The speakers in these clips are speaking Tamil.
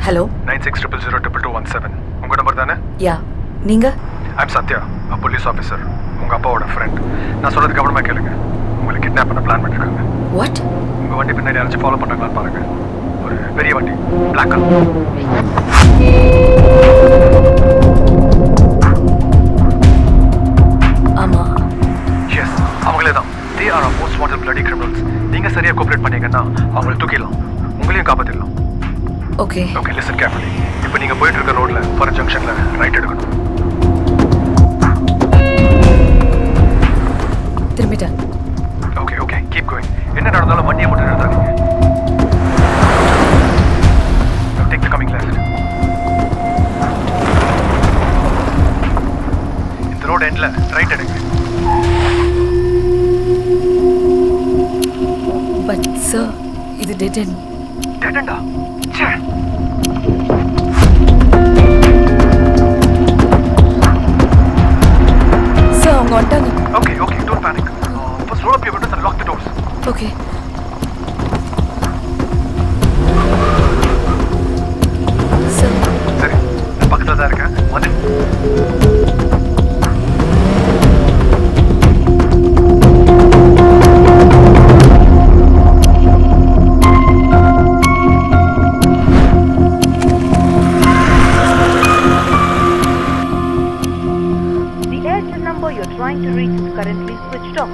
ஹலோ 9600022217 உங்க நம்பர் தானே? யா நீங்க? I'm Sathya, a police officer. உங்க அப்பாவோட ஃப்ரெண்ட். நான் சொல்றது கவனமா கேளுங்க. உங்களை கிட்னாப் பண்ண பிளான் பண்ணிருக்காங்க. வாட்? உங்க வண்டி பின்னாடி யாராச்சும் ஃபாலோ பண்றாங்களான்னு பாருங்க. ஒரு பெரிய வண்டி, பிளாக் கலர். ஆமா. எஸ், அவங்களே தான். They are our most wanted bloody criminals. நீங்க சரியா கோஆபரேட் பண்ணீங்கன்னா அவங்களை தூக்கிடலாம், உங்களையும் காப்பாத்திடலாம். Okay okay, listen carefully. இப்போ நீங்க போயிட்டு இருக்க ரோட்ல ஃபார் ஜங்ஷன்ல ரைட் எடுக்கணும். திரும்பிட்டேன். Okay okay, keep going. என்ன நடந்தாலும் வண்டியை மட்டும் நிறுத்தாதீங்க. Take the coming left. இந்த ரோட் எண்ட்ல ரைட் எடுங்க. பட் சார், இது டெட் எண்ட். டெட் எண்டா? ச்சே. சார் அவங்க வந்துட்டாங்க. Okay okay, don't panic. First roll up your windows and lock the doors. Okay. Sir சரி, நான் பக்கத்துல தான் இருக்கேன். வந்து The Airtel number you're trying to reach is currently switched off.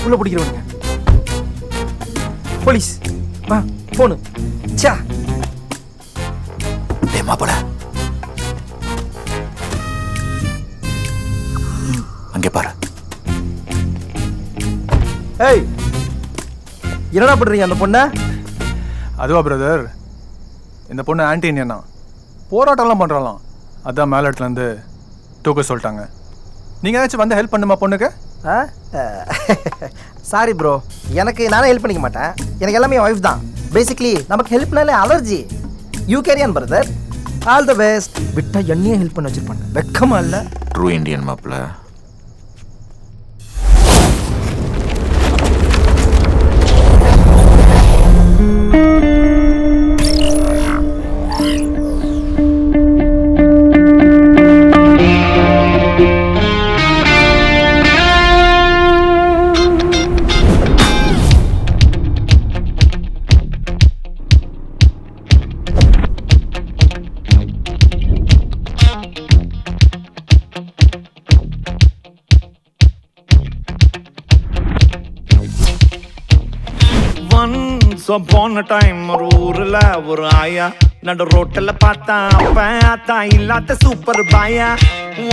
உள்ள பிடிக்கிறவனுங்க போலீஸ். வா போனு. சா மாப்பிள அங்கே பாரு. ஏய், என்னடா பண்றீங்க அந்த பொண்ண? அதுவா பிரதர், இந்த பொண்ணு ஆன்டி இண்டியனா, போராட்டம்லாம் பண்ணுறாலாம். அதான் மேலட்லேருந்து தூக்க சொல்லிட்டாங்க. நீங்கள் ஏதாச்சும் வந்து ஹெல்ப் பண்ணுமா பொண்ணுக்கு? சாரி ப்ரோ, எனக்கு நானே ஹெல்ப் பண்ணிக்க மாட்டேன். எனக்கு எல்லாமே ஒய்ஃப் தான். பேசிக்லி நமக்கு ஹெல்ப்னாலே allergy. You carry on brother, all the best. விட்டா என்னையே ஹெல்ப் பண்ண வச்சிருப்பாங்க, வெக்கமா இல்லை? ட்ரூ இண்டியன் மாப்பிள. Once upon a time ஒரு ஊர்ல ஒரு ஆயா நடு ரோட்டில் பார்த்தா அப்ப ஆத்தா இல்லாத super paya.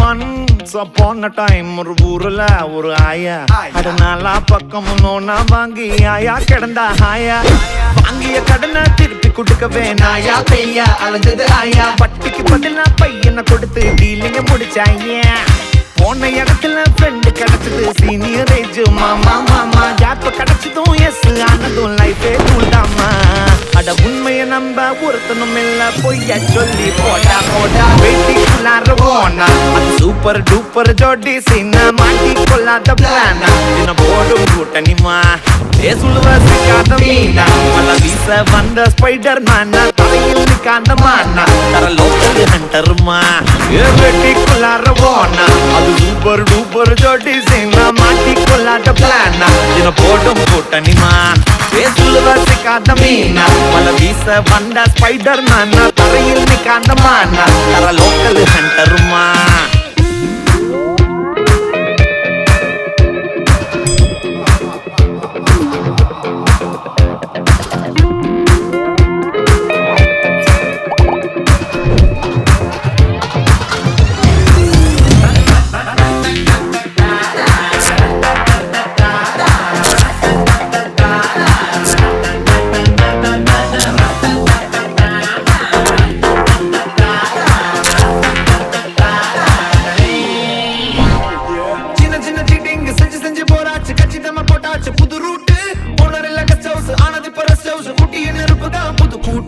Once upon a time ஒரு ஊர்ல ஒரு ஆயா அது நாலா பக்கம் நோனா வாங்கி ஆயா கிடந்தா ஆயா. வாங்கிய கடனை திருப்பி கொடுக்கவே நாயா பெய்யா அலைஞ்சது ஆயா. பட்டிக்கு பதிலா பையனை கொடுத்து டீலிங்க முடிச்சாயா. போன இடத்துல ஃப்ரெண்டு கிடைச்சது சீனியர் ஏஜ் மாமா மாமா. ஜாப்ப கிடைச்சதும் எஸ் ஆனதும் லைஃபே கூல்டாமா. அட உண்மைய நம்ப ஒருத்தனும் இல்ல பொய்ய சொல்லி போடா போடா. வெயிட்டிக்குள்ளார போனா அது சூப்பர் டூப்பர் ஜோடி சீனா. மாட்டி கொள்ளாத பிளானா தின போடும் கூட்டணிமா. சுழுவ சிக்காத மீனா மல வீச வந்த ஸ்பைடர் மேனா. தலையில் நிக்காத மானா தர லோக்கல் ஹண்டருமா. வெட்டிக்குள்ளார போனா அது சூப்பர் டூப்பர் ஜோடி சீனா. மாட்டி கொள்ளாத பிளானா தின போடும் கூட்டணிமா. சுழுவ சிக்காத மீனா மல வீச வந்த ஸ்பைடர் மேனா. தலையில் நிக்காத மானா தர லோக்கல் ஹண்டருமா.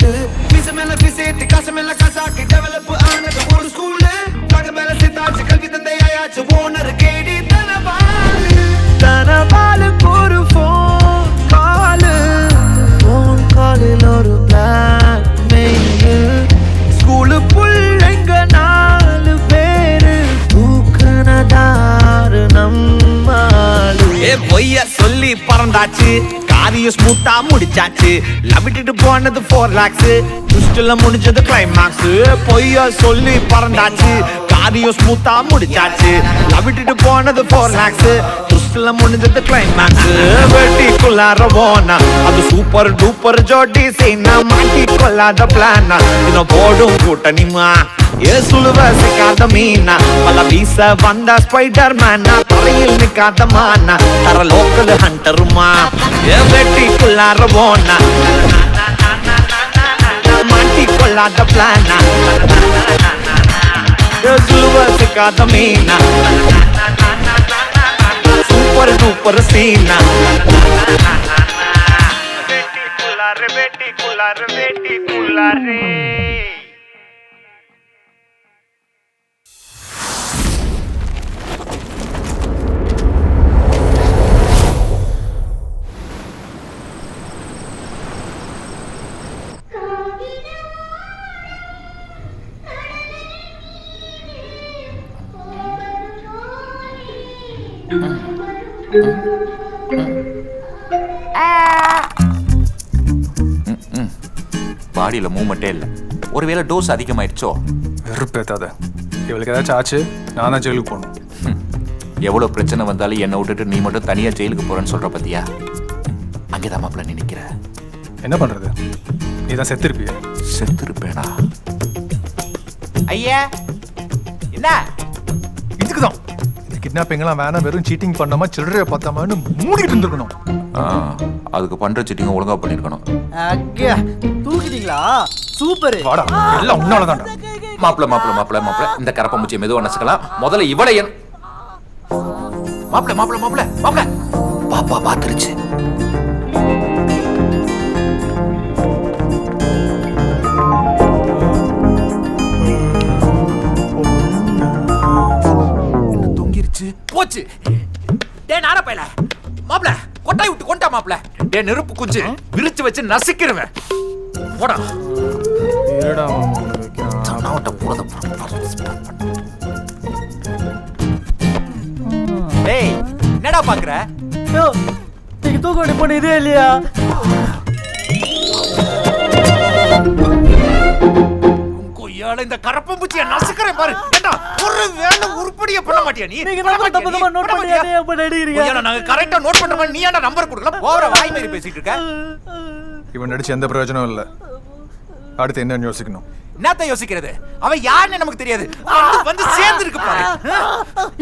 கூட்டு பிச மேல பிசேத்தி காசு மேல காசாக்கி டெவலப் ஆனது ஒரு ஸ்கூலு பக மேல சித்தாச்சு கல்வி தந்தையாச்சு ஓனர் கேடி தனபாலுக்கு ஒரு ஃபோன் காலில் ஒரு பிளாக் மெயில் ஸ்கூலு புள்ளைங்க 4 பேரு தூக்குனதாரு நம்மாலு பொய்ய சொல்லி பறந்தாச்சு காரியம் ஸ்மூத்தா முடிச்சாச்சு லவ் விட்டுட்டு போனது 4 lakhs ட்விஸ்ட்ல முடிஞ்சது கிளைமாக்ஸ் பொய்ய சொல்லி பறந்தாச்சு காரியம் ஸ்மூத்தா முடிச்சாச்சு லவ் விட்டுட்டு போனது 4 lakhs ட்விஸ்ட்ல முடிஞ்சது கிளைமாக்ஸ் வெட்டிக்குள்ளார போனா அது சூப்பர் டூப்பர் ஜோடி செய்னா மாட்டி கொள்ளாத பிளானா இன்னும் போடும் கூட்டணிமா ஏசுலுவ சிக்காத மீனா பல வீச வந்த ஸ்பைடர் மேனா தலையில் நிக்காத மானா தர லோக்கல் ஹண்டருமா வெட்டிக்குள்ளார போனா மாட்டி கொள்ளாத பிளானா ஏசுலுவ சிக்காத மீனா சூப்பர் டூப்பர் சீனா வெட்டிக்குள்ளாரே பாடியில் மூவ்மெண்ட்டே இல்லை. ஒருவேளை டோஸ் அதிகமாயிடுச்சோ? வெறுப்பேத்தாத. இவளுக்கு ஏதாச்சும் ஆச்சு நான் தான் ஜெயிலுக்கு போகணும். எவ்வளோ பிரச்சனை வந்தாலும் என்னை விட்டுட்டு நீ மட்டும் தனியாக ஜெயிலுக்கு போகிறேன்னு சொல்கிற பத்தியா? அங்கே தான் மாப்பிள்ள நீ நிற்கிற. என்ன பண்ணுறது? நீ தான் செத்துருப்பிய. செத்துருப்பேனா? ஐயா என்ன இதுக்கு தான் இந்த கிட்னாப்பிங்லாம் வேணாம், வெறும் சீட்டிங் பண்ணாமல் சில்லறையை பார்த்தாமன்னு மூடிட்டு இருந்துருக்கணும். அதுக்கு பண்ணுற சீட்டிங் ஒழுங்காக பண்ணியிருக்கணும். தூக்கிட்டீங்களா? சூப்பர். வாடா, எல்லாம் உன்னால தான்டா. மாப்பிள்ள இந்த கரப்ப முச்சியை மெதுவாக நசுக்கலாம். முதல்ல இவளை என் மாப்பிள்ள பாப்பா பார்த்துருச்சு. தூங்கிருச்சு. போச்சு. டே நாரப்பையில மாப்பிள்ள கொட்டாய் விட்டு கொண்டா மாப்பிள்ள. டே நெருப்பு குஞ்சு விரிச்சு வச்சு நசிக்கிறவன். போடா. டேய் என்னடா பாக்குற? நீங்க தூக்க வேண்டிய பொண்ணு இதே இல்லையா? கொய்யால இந்த கரப்பம் பூச்சியை நசுக்கிறேன் பாரு. ஏண்டா ஒரு வேளை உருப்படியே பண்ண மாட்டியா நீ? நீங்க நம்பர் தப்பு நோட் பண்ணியா? அப்ப நடிக்கிறீங்க. கொய்யால நாங்க கரெக்ட்டா நோட் பண்ற மாதிரி நீ ஏன்டா நம்பர் கொடுக்கல? ஓவரா வாய் மாதிரி பேசிட்டு இருக்க. இவன் நடிச்சு எந்த பிரயோஜனமும் இல்லை. அடுத்து என்ன யோசிக்கணும்? என்னத்த யோசிக்கிறது? அவன் யாருன்னு நமக்கு தெரியாது. வந்து சேர்ந்து இருக்கு பாரு.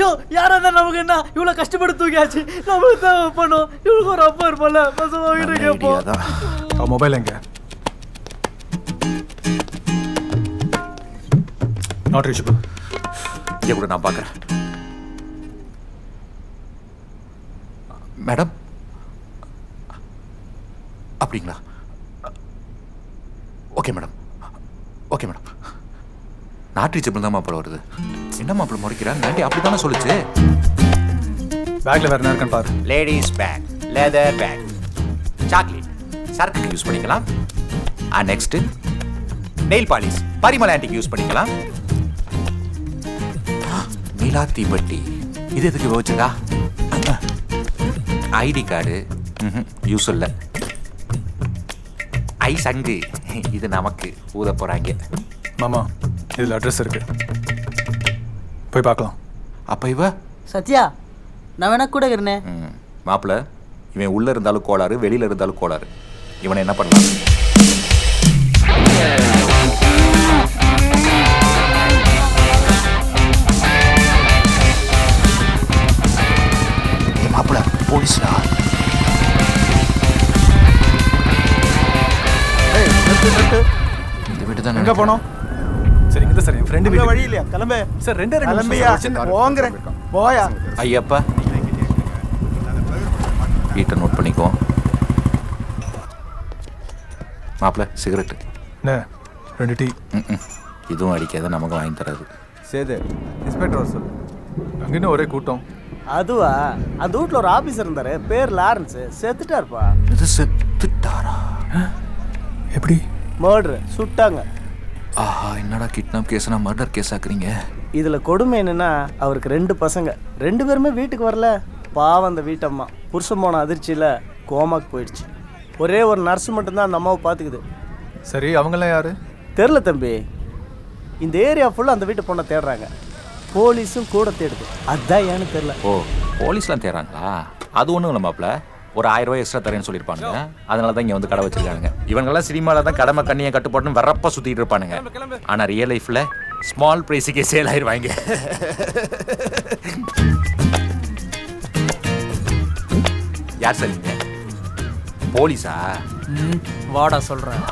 யோ யாரா இருந்தா நமக்கு என்ன? இவ்வளவு கஷ்டப்பட்டு தூக்கியாச்சு. நம்மளுக்கு தேவை பண்ணும். இவளுக்கு ஒரு அப்பா இருப்பல. பசங்க கிட்ட கேட்போம். அவன் மொபைல் எங்க? Not reachable. இங்கே கூட நான் பார்க்குறேன். மேடம் அப்படிங்களா? Okay madam. நாட் ரீச்சபிள் தான் மாப்பிள்ள வருது. என்ன மாப்பிள்ள முறைக்கிறேன்? நாண்டி அப்படி தானே சொல்லுச்சு. பேக்ல வேற என்ன இருக்குன்னு பாரு. Ladies bag, leather bag, chocolate, சரக்கு யூஸ் பண்ணிக்கலாம். நெக்ஸ்ட் நெயில் பாலிஷ், பரிமள ஆன்டிக் யூஸ் பண்ணிக்கலாம். நீலா தீப்பெட்டி, இது எதுக்கு யோசிச்சதா? ஐடி கார்டு யூஸ் இல்லை. ஐ சங்கு, இது நமக்கு ஊத போறாங்க. மாமா இதில் அட்ரஸ் இருக்கு, போய் பார்க்கலாம். அப்போ இவ சத்யா நான் வேணா கூட இருக்கிறேனே. மாப்பிள்ள இவன் உள்ள இருந்தாலும் கோளாறு, வெளியில இருந்தாலும் கோளாறு. இவனை என்ன பண்ணலாம்? மாப்பிள்ள போலீஸ்டா. இந்த வீட்டு தான் எங்க போனோம்? சரி இங்க சார், என் ஃப்ரெண்ட் வீட்டு வழி இல்லையா? கிளம்பு சார். ரெண்டே கிளம்பியா? போங்கறேன். போயா. ஐயப்பா வீட்டை நோட் பண்ணிக்கோ. மாப்பிள்ள சிகரெட்டு என்ன 2 டீ. இதுவும் அடிக்காத, நமக்கு வாங்கி தராது. சேது இன்ஸ்பெக்டர் வர சொல்லு. அங்கே என்ன ஒரே கூட்டம். அதுவா, அந்த வீட்டில் ஒரு ஆஃபீஸர் இருந்தாரு, பேர் லாரன்ஸ், செத்துட்டாருப்பா. இது செத்துட்டாரா? எப்படி? மர்டர், சுட்டாங்க. ஆஹா, என்னடா கிட்னாப் கேஸ்னா மர்டர் கேஸ் ஆக்குறீங்க? இதில் கொடுமை என்னன்னா, அவருக்கு 2 பசங்க, 2 பேருமே வீட்டுக்கு வரல. பாவம் அந்த வீட்டம்மா புருஷன் போன அதிர்ச்சியில் கோமாக்கு போயிடுச்சு. ஒரே ஒரு நர்ஸ் மட்டும்தான் அந்த அம்மாவை பார்த்துக்குது. சரி, அவங்களாம் யாரு? தெரில தம்பி, இந்த ஏரியா ஃபுல்லாக அந்த வீட்டு பொண்ணை தேடுறாங்க. போலீஸும் கூட தேடுது. அதான் ஏன்னு தெரில. ஓ, போலீஸ்லாம் தேடுறாங்களா? அது ஒன்றும் இல்லை மாப்பிள்ள, ஒரு 1000 ரூபாய் எக்ஸ்ட்ரா தரேன்னு சொல்லியிருப்பாங்க. அதனால தான் இங்கே வந்து கடை வச்சிருக்காங்க. இவங்கெல்லாம் சினிமாவில் தான் கடமை கண்ணியை கட்டுப்பாட்டுன்னு வரப்ப சுற்றிட்டு இருப்பானுங்க. ஆனால் ரியல் லைஃப்பில் ஸ்மால் ப்ரைஸுக்கே சேல் ஆயிடுவாங்க. யார் சார் நீங்க? போலீஸா? வாடா சொல்கிறேன்.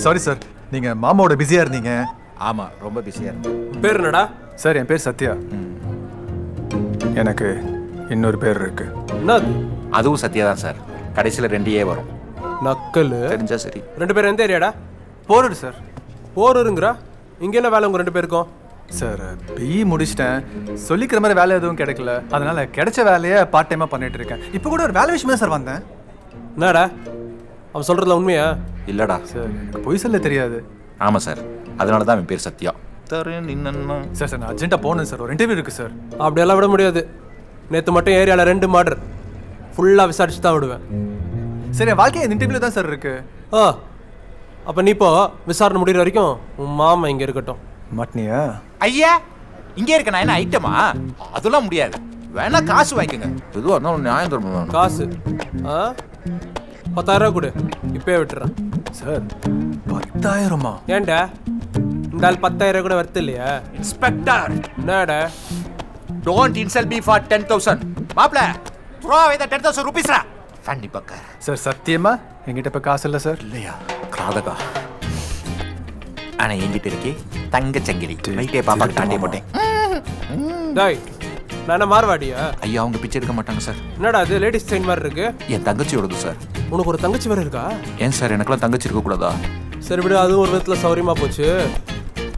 சாரி சார், நீங்க மாமாவோட பிஸியா இருந்தீங்க. ஆமாம், ரொம்ப பிஸியாக இருந்தேன். பேர் என்னடா? சார், என் பேர் சத்யா. எனக்கு இன்னொரு பேர் இருக்கு. என்னது? அதுவும் சத்யா தான் சார். கடைசியில் 2 வரும். நக்கல். தெரிஞ்சா சரி. 2 பேரும் எந்த ஏரியாடா? போரடு சார். போருங்கிறா? இங்கே என்ன வேலை உங்கள் 2 பேருக்கும்? சார், பிஇ முடிச்சிட்டேன். சொல்லிக்கிற மாதிரி வேலை எதுவும் கிடைக்கல. அதனால கிடைச்ச வேலையை பார்ட் டைமாக பண்ணிட்டு இருக்கேன். இப்போ கூட ஒரு வேலை விஷயமா சார் வந்தேன். என்னடா அவன் சொல்கிறதுல உண்மையா? இல்லைடா சார், எனக்கு பொய் சொல்ல தெரியாது. ஆமாம் சார், அதனால தான் என் பேர் சத்யா. தரேன் நின்னா. சார் நான் அர்ஜென்ட்டாக போகணும் சார், ஒரு இன்டர்வியூ இருக்குது சார். அப்படியெல்லாம் விட முடியாது. நேற்று மட்டும் ஏரியாவில் 2 மர்டர். ஃபுல்லாக விசாரிச்சு தான் விடுவேன். சரி, என் வாழ்க்கை இந்த இன்டர்வியூ தான் சார் இருக்கு. ஆ, அப்போ நீ இப்போ விசாரணை முடிகிற வரைக்கும் உன் மாமா இங்கே இருக்கட்டும். மாட்டினியா? ஐயா, இங்கே இருக்க நான் என்ன ஐட்டமா? அதெல்லாம் முடியாது. வேணா காசு வாங்கிக்கோங்க. எதுவாக இருந்தாலும் நியாயம் தரணும். காசு? ஆ, 10,000 ரூபா கொடு, இப்போயே விட்டுறேன். சார், 10,000மா? ஏன்டா இந்த ஆள் 10,000 கூட வருது இல்லையா? இன்ஸ்பெக்டர், என்னடா? Don't insult me for 10,000. மாப்ள, த்ரோ அவே த 10,000 rupees ரா. Funny fucker. சார், சத்தியமா என்கிட்ட இப்போ காசு இல்லை சார். இல்லையா? கிராதகா. ஆனா என்கிட்ட இருக்கே தங்க சங்கிலி. நைட்டே பாப்பாக்கு தாண்டி போட்டேன். டாய், நான் என்ன மார்வாடியா? ஐயா, அவங்க பிச்சை எடுக்க மாட்டாங்க சார். என்னடா அது லேடிஸ் ஸ்டைன் மாதிரி இருக்கு? என் தங்கச்சியோடது சார். உனக்கு ஒரு தங்கச்சி வேற இருக்கா? ஏன் சார், எனக்கெல்லாம் தங்கச்சி இருக்கக்கூடாதா? சரி விடு, அதுவும் ஒரு விதத்தில் சௌரியமா போச்சு.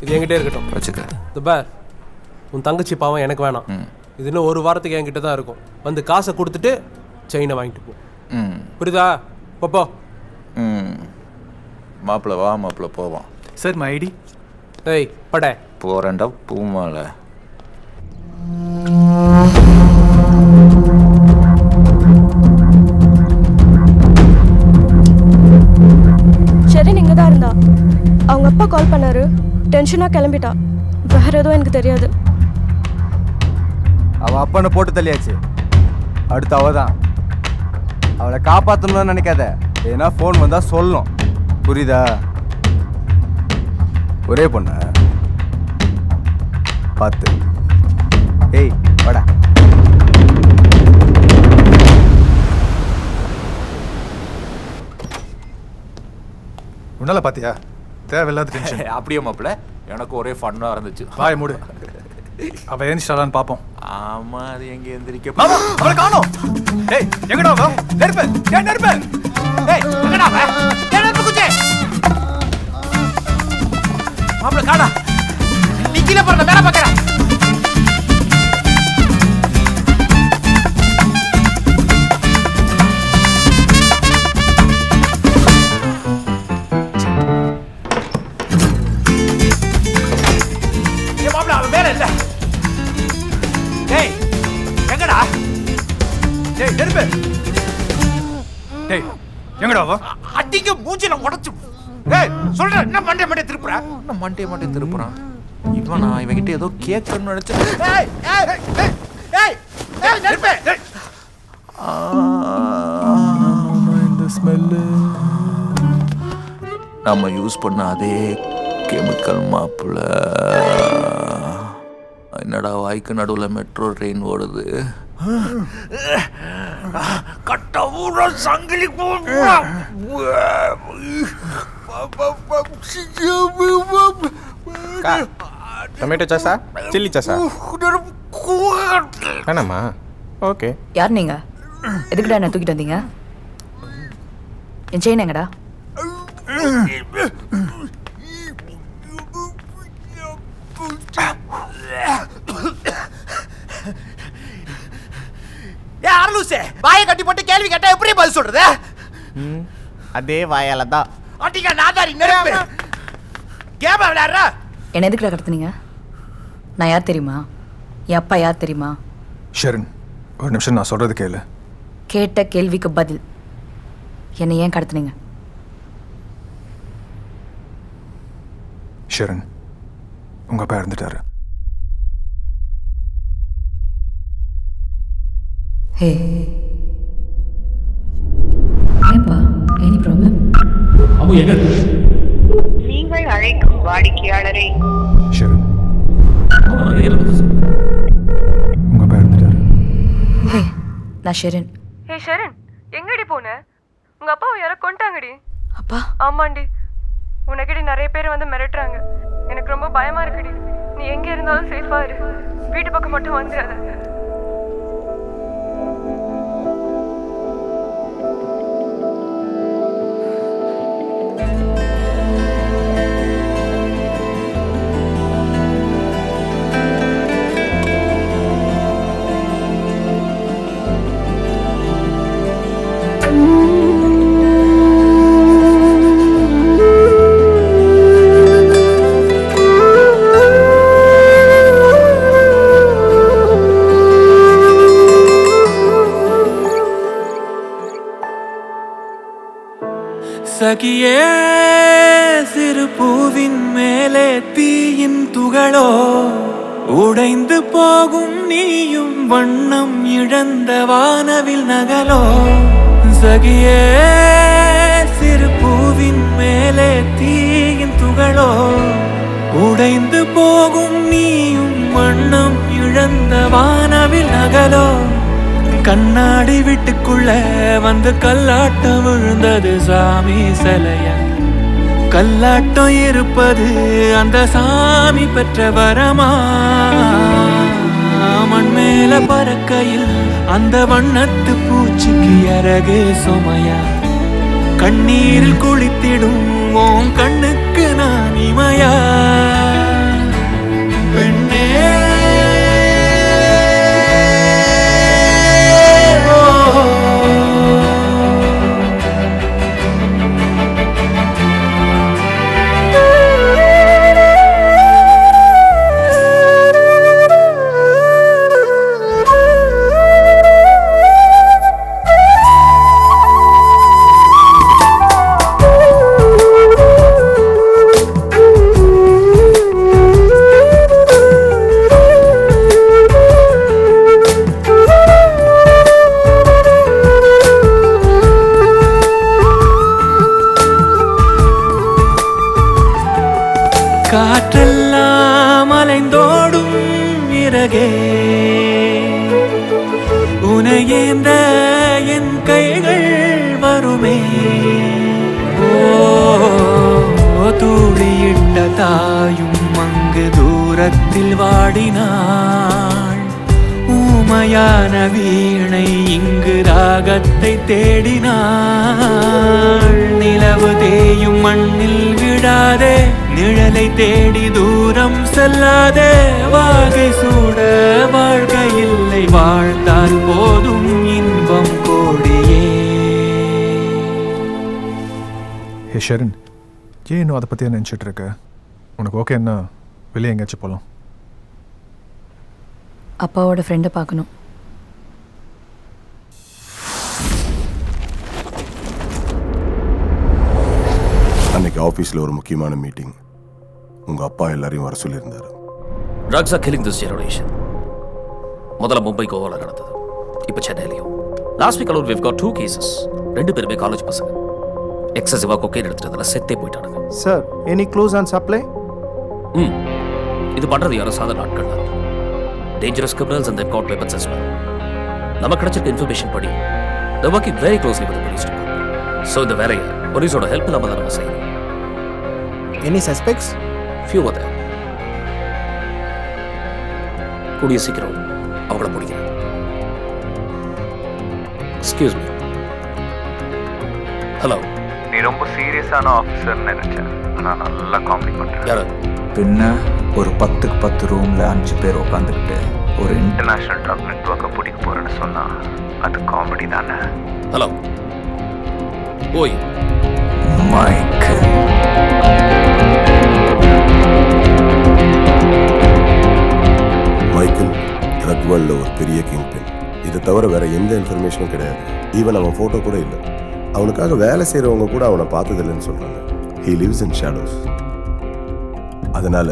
இது என்கிட்டே இருக்கட்டும். வச்சுக்க. இந்த பார், உன் தங்கச்சி பாவம் எனக்கு வேணாம். இது இன்னும் 1 வாரத்துக்கு என்கிட்ட தான் இருக்கும். வந்து காசை கொடுத்துட்டு செயினை வாங்கிட்டு போ. புரியுதா? போ. மாப்பிள்ள வா, மாப்பிள்ள போவான். Sir, my ID. ஏய் பட போறேன்டா பூமால. சரி, நீங்க தான் இருந்தா அவங்க அப்பா கால் பண்ணாரு. டென்ஷனா கிளம்பிட்டா. வேற எதுவும் எனக்கு தெரியாது. அவள் அப்பனை போட்டு தள்ளியாச்சு. அடுத்து அவள் தான். அவளை காப்பாற்றணும்னு நினைக்காத. ஏன்னா ஃபோன் வந்தால் சொல்லணும். புரியுதா? ஒரே பொண்ணு பார்த்து. ஏய் வாடா. உன்னால பாத்தியா? தேவையில்லாத டென்ஷன். அப்படியே மாப்பிள்ள, எனக்கு ஒரே ஃபன்னாக இருந்துச்சு. வாய் மூடு. அவ ஏன்ஸ்டாலான்னு பாப்போம். ஆமா, அது எங்க எந்திரிக்க. மாமா, அவளை காணோம். டேய், எங்கடா அவ? நெருப்பு. டேய், நெருப்பு. டேய், எங்கடா அவ? டேய், நெருப்பு குச்சி. மாப்பிள்ள காணா. நீ கீழே போறத மேல பாக்கற. ஏய் மாப்பிள்ள, அவ மேல இல்ல. டேய், எங்கடா? டேய், நெருப்பு. டேய், எங்கடா அவ? அடிங்க மூஞ்சில உடைச்சு. ஏய், சொல்றேன், என்ன மண்டே திருப்புற? என்ன மண்டே திருப்புறான்? இவன் நான் இவங்கிட்ட ஏதோ கேட்கணும்னு நினைச்சேன். ஏய் ஏய் ஏய் ஏய் ஏய் நெருப்பே. இந்த ஸ்மெல்லு நம்ம யூஸ் பண்ண அதே கெமிக்கல் மாப்பிள்ள. என்னடா வாய்க்கு நடுவில் மெட்ரோ ட்ரெயின் ஓடுது. கட்ட ஊர சங்கிலி டொமேட்டோ சாஸா சில்லி சாஸா வேணாமா? ஓகே. யார் நீங்க? எதுக்குடா என்ன தூக்கிட்டு வந்தீங்க? என் செயின் எங்கடா? அரலூசே வாயை கட்டி போட்டு கேள்வி கேட்டா எப்படி பதில் சொல்றது? அதே வாயால தான். அடிக்க நாதாரி நெருப்பு. கேம் விளையாடுற? என்ன எதுக்குடா கடத்துனீங்க? நான் யார் தெரியுமா? என் அப்பா யார் தெரியுமா? ஷெரின், ஒரு நிமிஷம் நான் சொல்றது கேளு. கேட்ட கேள்விக்கு பதில். என்னை ஏன் கடத்துனீங்க? ஷெரின், உங்க அப்பா இறந்துட்டாரு. ஹே, ஏன்பா, எனி ப்ராப்ளம்? நீங்கள் அழைக்கும் வாடிக்கையாளரை ஷெரின், உங்க அப்பா இறந்துட்டாரு. ஹே, நான் ஷெரின். ஹே ஷரண், எங்கடி போன? உங்க அப்பாவை யாரோ கொண்டாங்கடி. அப்பா? ஆமாண்டி, உனக்கிட்ட நிறைய பேர் வந்து மிரட்டுறாங்க. எனக்கு ரொம்ப பயமா இருக்குடி. நீ எங்க இருந்தாலும் சேஃபா இரு. வீட்டு பக்கம் மட்டும் வந்துடாத. சகியே சிறு பூவின் மேலே தீயின் துகளோ, உடைந்து போகும் நீயும் வண்ணம் இழந்த வானவில் நகலோ. சகியே சிறு பூவின் மேலே தீயின் துகளோ, உடைந்து போகும் நீயும் வண்ணம் இழந்த வானவில் நகலோ. கண்ணாடி வீட்டுக்குள்ள வந்து கல்லாட்டம் விழுந்தது சாமி சிலைய. கல்லாட்டம் இருப்பது அந்த சாமி பெற்ற வரமா? மண் மேல பறக்கையில் அந்த வண்ணத்து பூச்சிக்கு இறகு சுமையா? கண்ணீரில் குளித்திடும் உன் கண்ணுக்கு நான் இமையா? பெண்ணே காற்றெல்லாம் அலைந்தோடும் இறகே, உனையேந்த என் கைகள் வருமே. ஓ தூளியிட்ட தாயும் அங்கு தூரத்தில் வாடினாள். ஊமையான வீணை இங்கு ராகத்தை தேடினாள். நிலவு தேயும் மண்ணில் விடாதே, நிழலை தேடி தூரம் செல்லாதே. வாகை சூட வாழ்க்கை இல்லை, வாழ்ந்தால் போதும் இன்பம் கோடியே. ஹே ஷெரின், ஏன் இன்னும் அதை பற்றியே நினச்சிட்டு இருக்க? உனக்கு ஓகேன்னா வெளியே எங்கேயாச்சும் போகலாம். அப்பாவோட ஃப்ரெண்டை பார்க்கணும். அன்னைக்கு ஆஃபீஸில் ஒரு முக்கியமான மீட்டிங். உங்கள் அப்பா எல்லாரையும் வர சொல்லியிருந்தார். Drugs are killing this generation. முதல்ல மும்பை கோவாவில் நடந்தது, இப்போ சென்னையிலையும். Last week alone we've got 2 cases. 2 பேருமே காலேஜ் பசங்க. எக்ஸசிவாக கொக்கைன் எடுத்துட்டதுல செத்தே போயிட்டானுங்க. Sir, any clues on supply? இது பண்ணுறது யாரும் சாதாரண ஆட்கள் தான். Dangerous criminals and they've got weapons as well. நமக்கு கிடைச்சிருக்க இன்ஃபர்மேஷன் படி they're working very closely with the police department. So இந்த வேலையை போலீஸோட ஹெல்ப் இல்லாமல் தான் நம்ம செய்யணும். Any suspects? Few of them. கூடிய சீக்கிரம் அவங்கள பிடிக்கிறேன். Excuse me. ஹலோ. நீ ரொம்ப சீரியஸான ஆஃபீஸர் நினைச்சேன், ஆனால் நல்லா காமெடி பண்ணுறேன். யாரு? பின்ன ஒரு 10க்கு 10 ரூமில் 5 பேர் உட்காந்துக்கிட்டு ஒரு இன்டர்நேஷ்னல் ட்ரக் நெட்வொர்க்கை பிடிக்க போகிறேன்னு சொன்னால் அது காமெடி தானே? ஹலோ. ஓய் மைக்கு. மைக்கேல் ட்ரக் வேர்ல்டில் ஒரு பெரிய கிங் பின். இதை தவிர வேற எந்த இன்ஃபர்மேஷனும் கிடையாது. ஈவன் அவன் ஃபோட்டோ கூட இல்லை. அவனுக்காக வேலை செய்கிறவங்க கூட அவனை பார்த்ததில்லைன்னு சொல்கிறாங்க. He lives in shadows. அதனால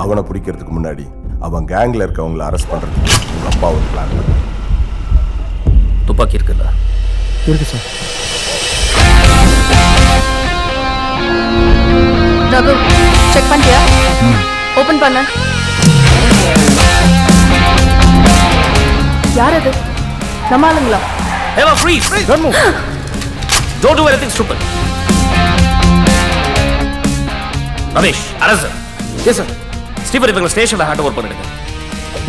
அவனை பிடிக்கிறதுக்கு முன்னாடி அவன் கேங்கில் இருக்கவங்களை அரெஸ்ட் பண்ணுறதுக்கு உங்கள் அப்பா ஒரு பிளான் பண்ண. துப்பாக்கி இருக்குல்ல? இருக்கு சார். ரகு, செக் பண்ணிட்டியா? ஓபன் பண்ண. யார் அது? நம்ம ஆளுங்களா? Eva, freeze! Don't move! Don't do anything stupid. Ramesh, அரசு. Yes sir. ஸ்டீஃபன் இவங்களை ஸ்டேஷனில் ஹேண்ட் ஓவர் பண்ணிடுங்க.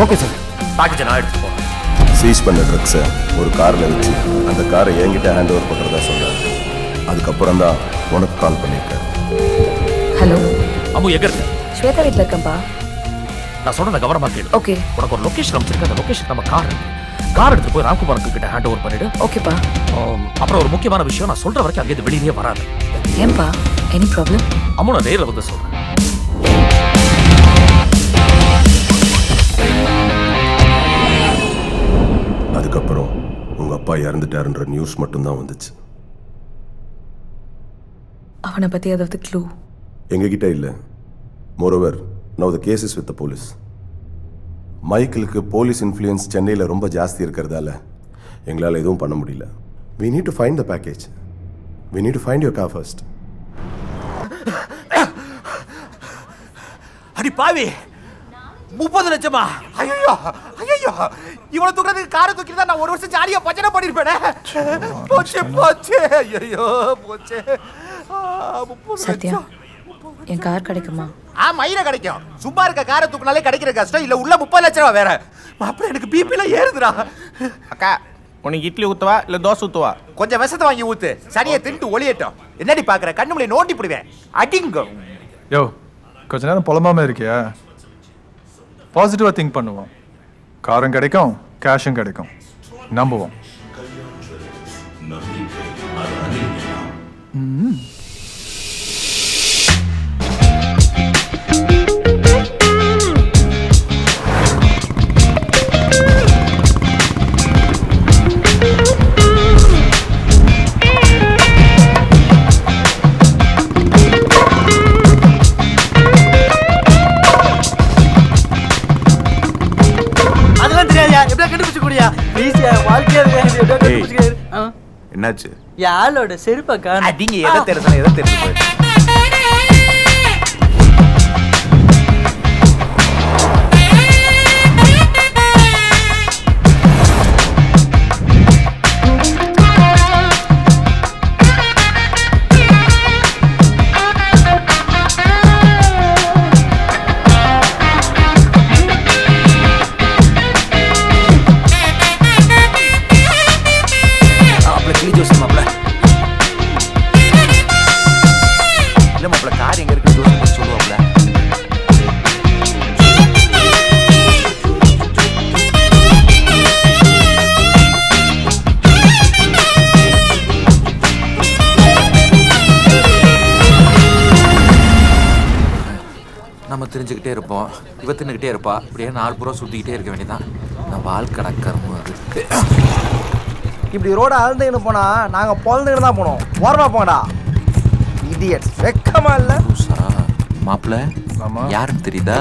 Okay sir. பேக்கேஜை நான் எடுத்துட்டு போகிறேன். சீஸ் பண்ண ட்ரக்ஸை ஒரு காரில் வச்சு அந்த காரை என்கிட்ட ஹேண்ட் ஓவர் பண்ணுறதா சொல்கிறாங்க. அதுக்கப்புறம் தான் உனக்கு கால் பண்ணியிருக்கேன். ஹலோ அம்மு, எங்க இருக்க? ஸ்வேதா வீட்டில் இருக்கேன்ப்பா. நான் சொல்றத கவனமா கேளு. ஓகே. உனக்கு ஒரு லொகேஷன் அமைச்சிருக்கேன். அந்த லொகேஷன் நம்ம கார் எடுத்து போய் ராம்குமார் கிட்ட ஹேண்ட் ஓவர் பண்ணிடு. ஓகேப்பா. அப்புறம் ஒரு முக்கியமான விஷயம், நான் சொல்ற வரைக்கும் அங்கேயிருந்து வெளியிலே வராது. ஏன்பா, எனி ப்ராப்ளம்? அம்மு, நான் நேரில் வந்து சொல்றேன். அதுக்கப்புறம் உங்கள் அப்பா இறந்துட்டாருன்ற நியூஸ் மட்டும்தான் வந்துச்சு. அவனை பற்றி ஏதாவது க்ளூ? எங்ககிட்ட இல்லை. Moreover now the case is with the police. மைக்கிளுக்கு போலீஸ் இன்ஃப்ளூயன்ஸ் சென்னையில் ரொம்ப ஜாஸ்தி இருக்கிறதால எங்களால் எதுவும் பண்ண முடியல. we need to find the package. we need to find your car first. அடி பாவி, 30 லட்சமா? ஐயோ ஐயோ, இவ்வளவு தூக்கிறதுக்கு காரை தூக்கிட்டு நான் 1 வருஷம் ஜாலியா பச்சனை பண்ணிருப்பேனே. போச்சே போச்சே, ஐயோ போச்சே. சத்யா, என் கார் கிடைக்குமா? மயிர கிடைக்கும். சும்மா இருக்க காரை தூக்கினாலே கிடைக்கிற கஷ்டம் இல்ல, உள்ள 30 லட்சம் ரூபா வேற. மாப்பிள்ள எனக்கு பிபில ஏறுதுடா. அக்கா, உனக்கு இட்லி ஊத்துவா இல்ல தோசை ஊத்துவா? கொஞ்சம் விஷத்தை வாங்கி ஊத்து, சரியா தின்ட்டு ஒளியட்டும். என்னடி பாக்குற? கண்ணுமுலை நோண்டி போடுவேன். அடிங்க. யோ, கொஞ்ச நேரம் புலமாம இருக்கியா? பாசிட்டிவாக திங்க் பண்ணுவோம். காரும் கிடைக்கும், கேஷும் கிடைக்கும். நம்புவோம். என்னாச்சு? யாரோட செருப்பக்கா? அடிங்க, எதை தெரிஞ்சா எதை தெரிஞ்சு போயிட்டு. நம்ம தெரிஞ்சுக்கிட்டே இருப்போம், இவ தின்னுக்கிட்டே இருப்பா. இப்படியே 4 புறம் சுற்றிக்கிட்டே இருக்க வேண்டியதான். நம்ம வாழ்க்கை கடற்கரமும் அது. இப்படி ரோட அழுந்துன்னு போனா நாங்கள் பொழுதுன்னு தான் போனோம். ஓரமா போங்கடா இடியட்ஸ். வெக்கமா இல்லை? மாப்பிள்ள யாருன்னு தெரியுதா?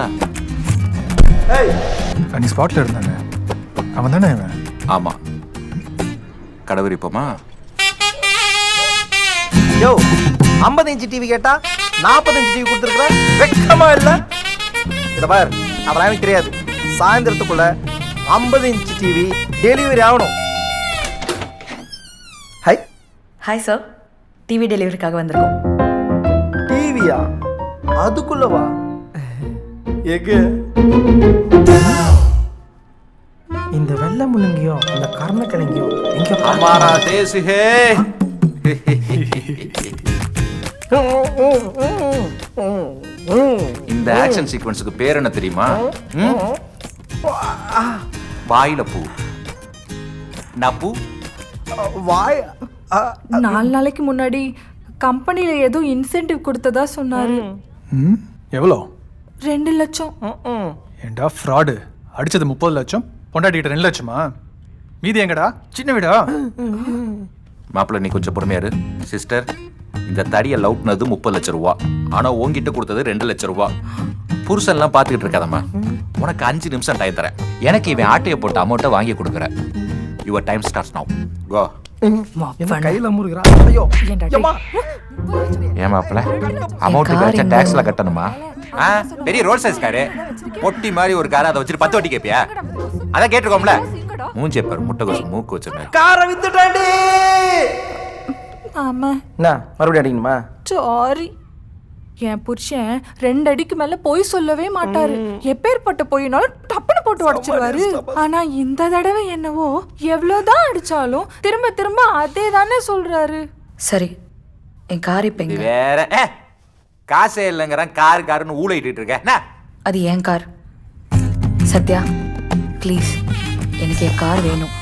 நீ ஸ்பாட்ல இருந்தானே அவன் தானே இவன்? ஆமாம். கடவுரிப்போமா? யோ, 50 இன்ச்சு டிவி கேட்டா 40 இன்ச்சு டிவி கொடுத்துருக்குற. வெக்கமா இல்லை? இதை பார், அதெல்லாம் எனக்கு தெரியாது. சாயந்தரத்துக்குள்ள 50 இன்ச்சு டிவி டெலிவரி ஆகணும். ஹை ஹாய் சார், டிவி டெலிவரிக்காக வந்திருக்கோம். டிவியா? அதுக்குள்ளவா? எங்க? இந்த வெள்ளை முள்ளங்கியும் இந்த கருணக்கிழங்கையும் எங்க हमारा देश है இந்த ஆக்ஷன் சீக்வன்ஸுக்கு பேர் என்ன தெரியுமா? வாயில பூ. நப்பு வாய் 4 நாளைக்கு முன்னாடி கம்பெனில ஏதோ இன்சென்டிவ் கொடுத்ததா சொன்னாரு. ம் எவ்வளோ? 2 லட்சம். ஏண்டா ஃப்ராடு. அடிச்சது 30 லட்சம், பொண்டாட்டிக்கிட்ட 2 லட்சமா? மீதி எங்கடா? சின்ன வீடா? மாப்பிள்ள நீ கொஞ்சம் பொறுமையா இரு. சிஸ்டர், இந்த தடியை லவுட்னது 30 லட்சம் ரூபா, ஆனா உங்ககிட்ட கொடுத்தது 2 லட்சம் ரூபா. புருஷன்லாம் பார்த்துக்கிட்டு இருக்காதம்மா. உனக்கு 5 நிமிஷம் டைம் தரேன். எனக்கு இவன் ஆட்டையை போட்டு அமௌண்ட்டை வாங்கி கொடுக்குறேன். Your time starts now. Go. கையில முறுகிறா. ஐயோ ஏன் மாப்பிள்ள அமௌண்ட் கிடைச்சா டாக்ஸ்ல கட்டணுமா? பெரிய ரோட் சைஸ் காரு, பொட்டி மாதிரி ஒரு காரை, அதை வச்சுட்டு 10 வட்டி கேப்பியா? அதான் கேட்டிருக்கோம்ல. மூஞ்சி பாரு, முட்டை கோசம் மூக்கு வச்சிருந்தேன். காரை வித்துட்டாண்டி. ஆமா. என்ன மறுபடியும் அடிக்கணுமா? சாரி. என் புருஷன் 2 அடிக்கு மேல பொய் சொல்லவே மாட்டாரு. எப்பேற்பட்ட பொய்னாலும் டப்புன்னு போட்டு உடைச்சிருவாரு. ஆனா இந்த தடவை என்னவோ எவ்வளவுதான் அடிச்சாலும் திரும்ப திரும்ப அதே தானே சொல்றாரு. சரி, என் கார் இப்போ எங்க? வேற காசே இல்லைங்கிறான். காருன்னு ஊழையிட்டு இருக்க. அது என் கார். சத்யா ப்ளீஸ், எனக்கு என் கார் வேணும்.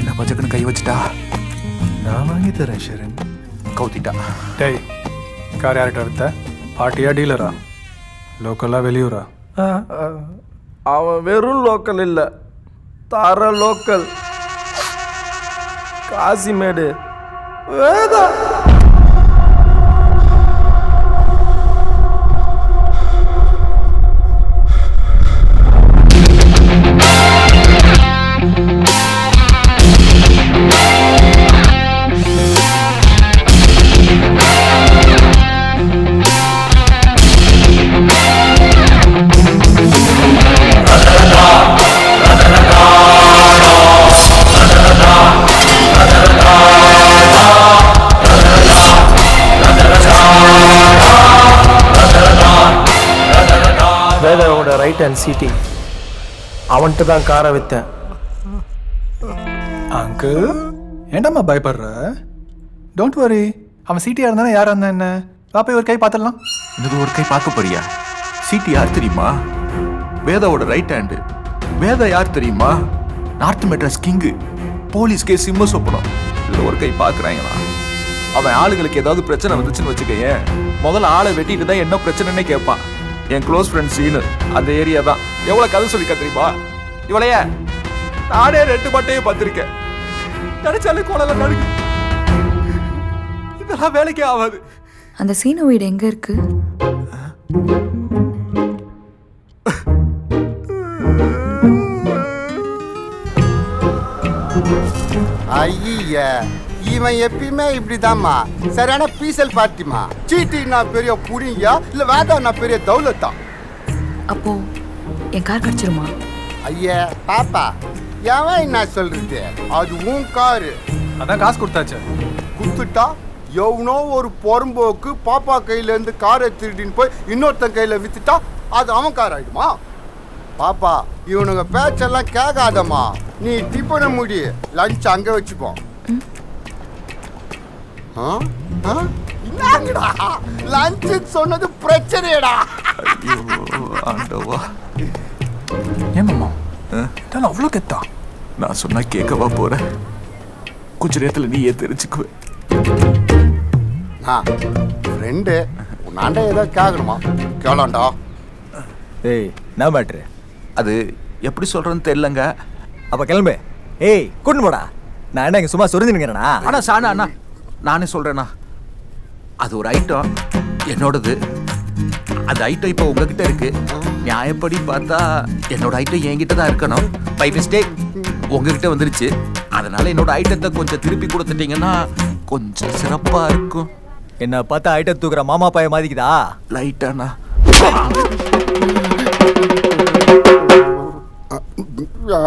என்ன பச்சக்குன்னு கை வச்சுட்டா? நான் வாங்கி தரேன் ஷெரின். கவுத்திட்டா. டேய், கார் யார்கிட்ட வித்த? பார்ட்டியா டீலரா? லோக்கலா வெளியூரா? அவன் வெறும் லோக்கல் இல்ல, தர லோக்கல். காசிமேடு வேதா. வேதாவோட ரைட் ஹேண்ட் சீட்டிங். அவன்கிட்ட தான் காரை வித்தேன். அங்கிள், ஏண்டாம்மா பயப்படுற? Don't worry. அவன் சீட்டியா இருந்தானே யாரா இருந்தா என்ன? பாப்பா ஒரு கை பார்த்துடலாம். இது ஒரு கை பார்க்க போறியா? சீட்டி யார் தெரியுமா? வேதாவோட ரைட் ஹேண்டு. வேதா யார் தெரியுமா? North Madras king. போலீஸ்கே சிம்ம சொப்பனம். இல்லை ஒரு கை பார்க்குறாங்களா? அவன் ஆளுங்களுக்கு ஏதாவது பிரச்சனை வந்துச்சுன்னு வச்சுக்கேன், முதல்ல ஆளை வெட்டிட்டு தான் என்ன பிரச்சனைன்னே கேட்பான். என் க்ளோஸ் ஃப்ரெண்ட் சீனு அந்த ஏரியா தான். எவ்வளோ கதை சொல்லிக்க தெரியுமா? இவளைய நானே 2 பட்டையும் பார்த்துருக்கேன். நினைச்சாலே கோலல நடுக்கு. இதெல்லாம் வேலைக்கே ஆகாது. அந்த சீனு வீடு எங்க இருக்கு? ஐயா, இவன் எப்பயுமே இப்படிதாம்மா. சரியான பீசல் பார்ட்டிமா. சீட்டினா பெரிய புடிங்கயா இல்ல வேதானா பெரிய தௌலத்தா? அப்போ என் கார் கிடைச்சிருமா? ஐயா பாப்பா, எவன் என்ன சொல்றது? அது உன் காரு. அதான் காசு கொடுத்தாச்சு. குத்துட்டா எவனோ ஒரு பொறம்போக்கு பாப்பா கையில இருந்து காரை திருடின்னு போய் இன்னொருத்தன் கையில வித்துட்டா அது அவன் கார் ஆயிடுமா? பாப்பா, இவனுங்க பேச்செல்லாம் கேட்காதம்மா. நீ டிஃபனை முடி, லஞ்ச் அங்க வச்சுப்போம். லஞ்ச் சொன்னது பிரச்சனைடா. ஆண்டவா, ஏமாம்மா இதெல்லாம் அவ்வளோ கெத்தா? நான் சொன்னா கேட்கவா போறேன்? கொஞ்ச நேரத்தில் நீயே தெரிஞ்சுக்குவ. ஃப்ரெண்டு உன்னாண்ட ஏதோ கேட்கணுமா? கேளாண்டா. ஏய், என்ன மேட்ரு? அது எப்படி சொல்றேன்னு தெரியலங்க. அப்ப கிளம்பு. ஏய், கூட்டு போடா. நான் என்ன இங்க சும்மா சொரிஞ்சுனுங்கிறேனா? அண்ணா சாணா அண்ணா, நானே சொல்றேண்ணா. அது ஒரு ஐட்டம் என்னோடது. அது ஐட்டம் இப்போ உங்ககிட்ட இருக்கு. நியாயப்படி பார்த்தா என்னோட ஐட்டம் என்கிட்ட தான் இருக்கணும். பை மிஸ்டேக் உங்ககிட்ட வந்துருச்சு. அதனால என்னோட ஐட்டத்தை கொஞ்சம் திருப்பி கொடுத்துட்டீங்கன்னா கொஞ்சம் சிறப்பா இருக்கும். என்ன பார்த்தா ஐட்டம் தூக்குற மாமா பாய மாதிரிக்குதா? லைட்டாண்ணா.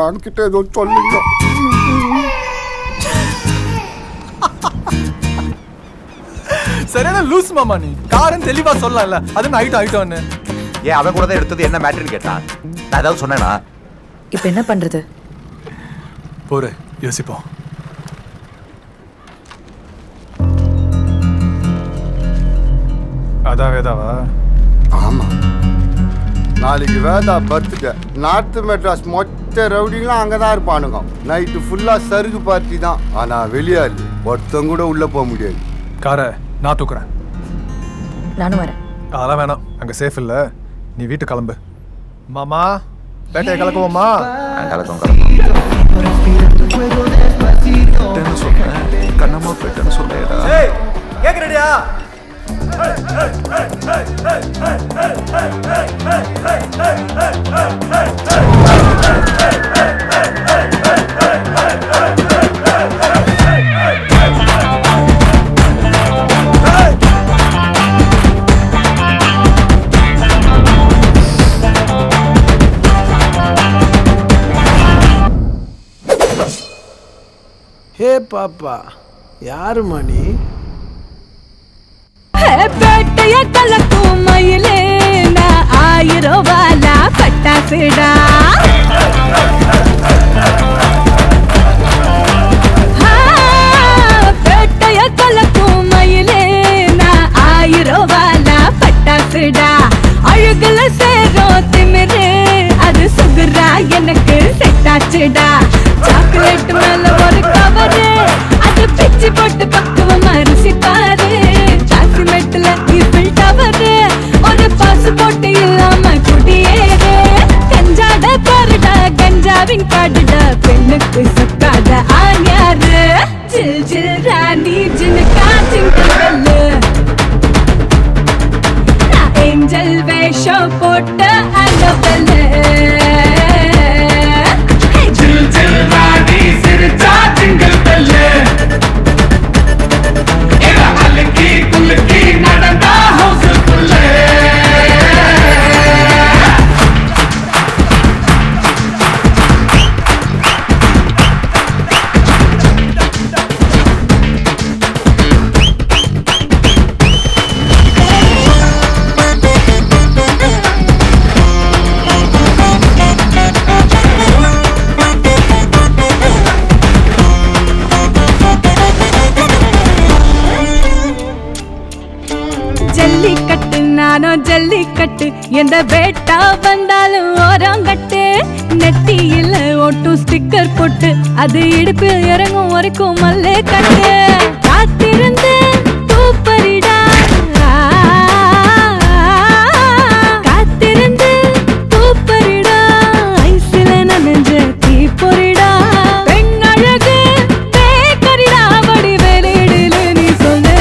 என்கிட்ட ஏதோ சொல்லுங்க. சரியான லூஸ் மாமா நீ. காரன் தெளிவா சொல்லல. அது ஐட்டம் ஐட்டம்னு. ஏன் அவன் கூட தான் எடுத்தது என்ன மேட்டர்னு கேட்டான். நான் ஏதாவது சொன்னேனா? இப்போ என்ன பண்றது? போரு யோசிப்போம். அதான் வேதாவா? ஆமாம், நாளைக்கு வேதா பர்த்டே. நார்த் மெட்ராஸ் மொத்த ரவுடிங்களும் அங்கே தான் இருப்பானுங்க. நைட்டு ஃபுல்லாக சருகு பார்ட்டி தான். ஆனால் வெளியாள் ஒருத்தங்க கூட உள்ளே போக முடியாது. காரை நான் தூக்குறேன். நானும் வரேன். அதெல்லாம் வேணாம், அங்கே சேஃப் இல்லை. நீ வீட்டு கிளம்பு. மாமா பேட்டையை கலக்குவோம்மா? கண்ணம்மா போயிட்டேன்னு சொல்லேடா. கேக்குறடியா? ஹே பாப்பா, யாரு மணி? பேட்டைய கலக்கும் மயிலே, நான் 1000 ரூபாலா பட்டாசுடா. பேட்டைய கலக்கும் மயிலே, நான் 1000 ரூபாலா பட்டாசுடா. அழுகுல சேரும் திமிரு, அது சுகுரா எனக்கு செட்டாச்சுடா. சாக்லேட் மேல ஒரு கவரு, அது பிச்சு போட்டு பக்குவம் அரிசி பாரு. சாக்லேட்ல இப்பிள் டவரு, ஒரு பாஸ்போர்ட் இல்லாம குடியேறு. கஞ்சாட பாருடா, கஞ்சாவின் காடுடா, பெண்ணுக்கு சொக்காத ஆண்யாரு. ஜில் ஜில் ராணி ஜினுக்கா சிங்கல் வெல்லு, நான் ஏஞ்சல் வேஷம் போட்ட அலவல்லு. ஜல்லிக்கட்டு நானும் ஜல்லிக்கட்டு, எந்த வேட்டா வந்தாலும் ஓரங்கட்டு. நெத்தியில ஒட்டும் ஸ்டிக்கர் போட்டு, அது இடுப்பில் இறங்கும் வரைக்கும் மல்லே கட்டு. காத்திருந்து பூப்பரிடா, காத்திருந்து பூப்பரிடா, ஐசில நனைஞ்ச தீப்பொரிடா. பெண் அழகு பேக்கரிடா, வடி வெளியிடல நீ சொல்லு.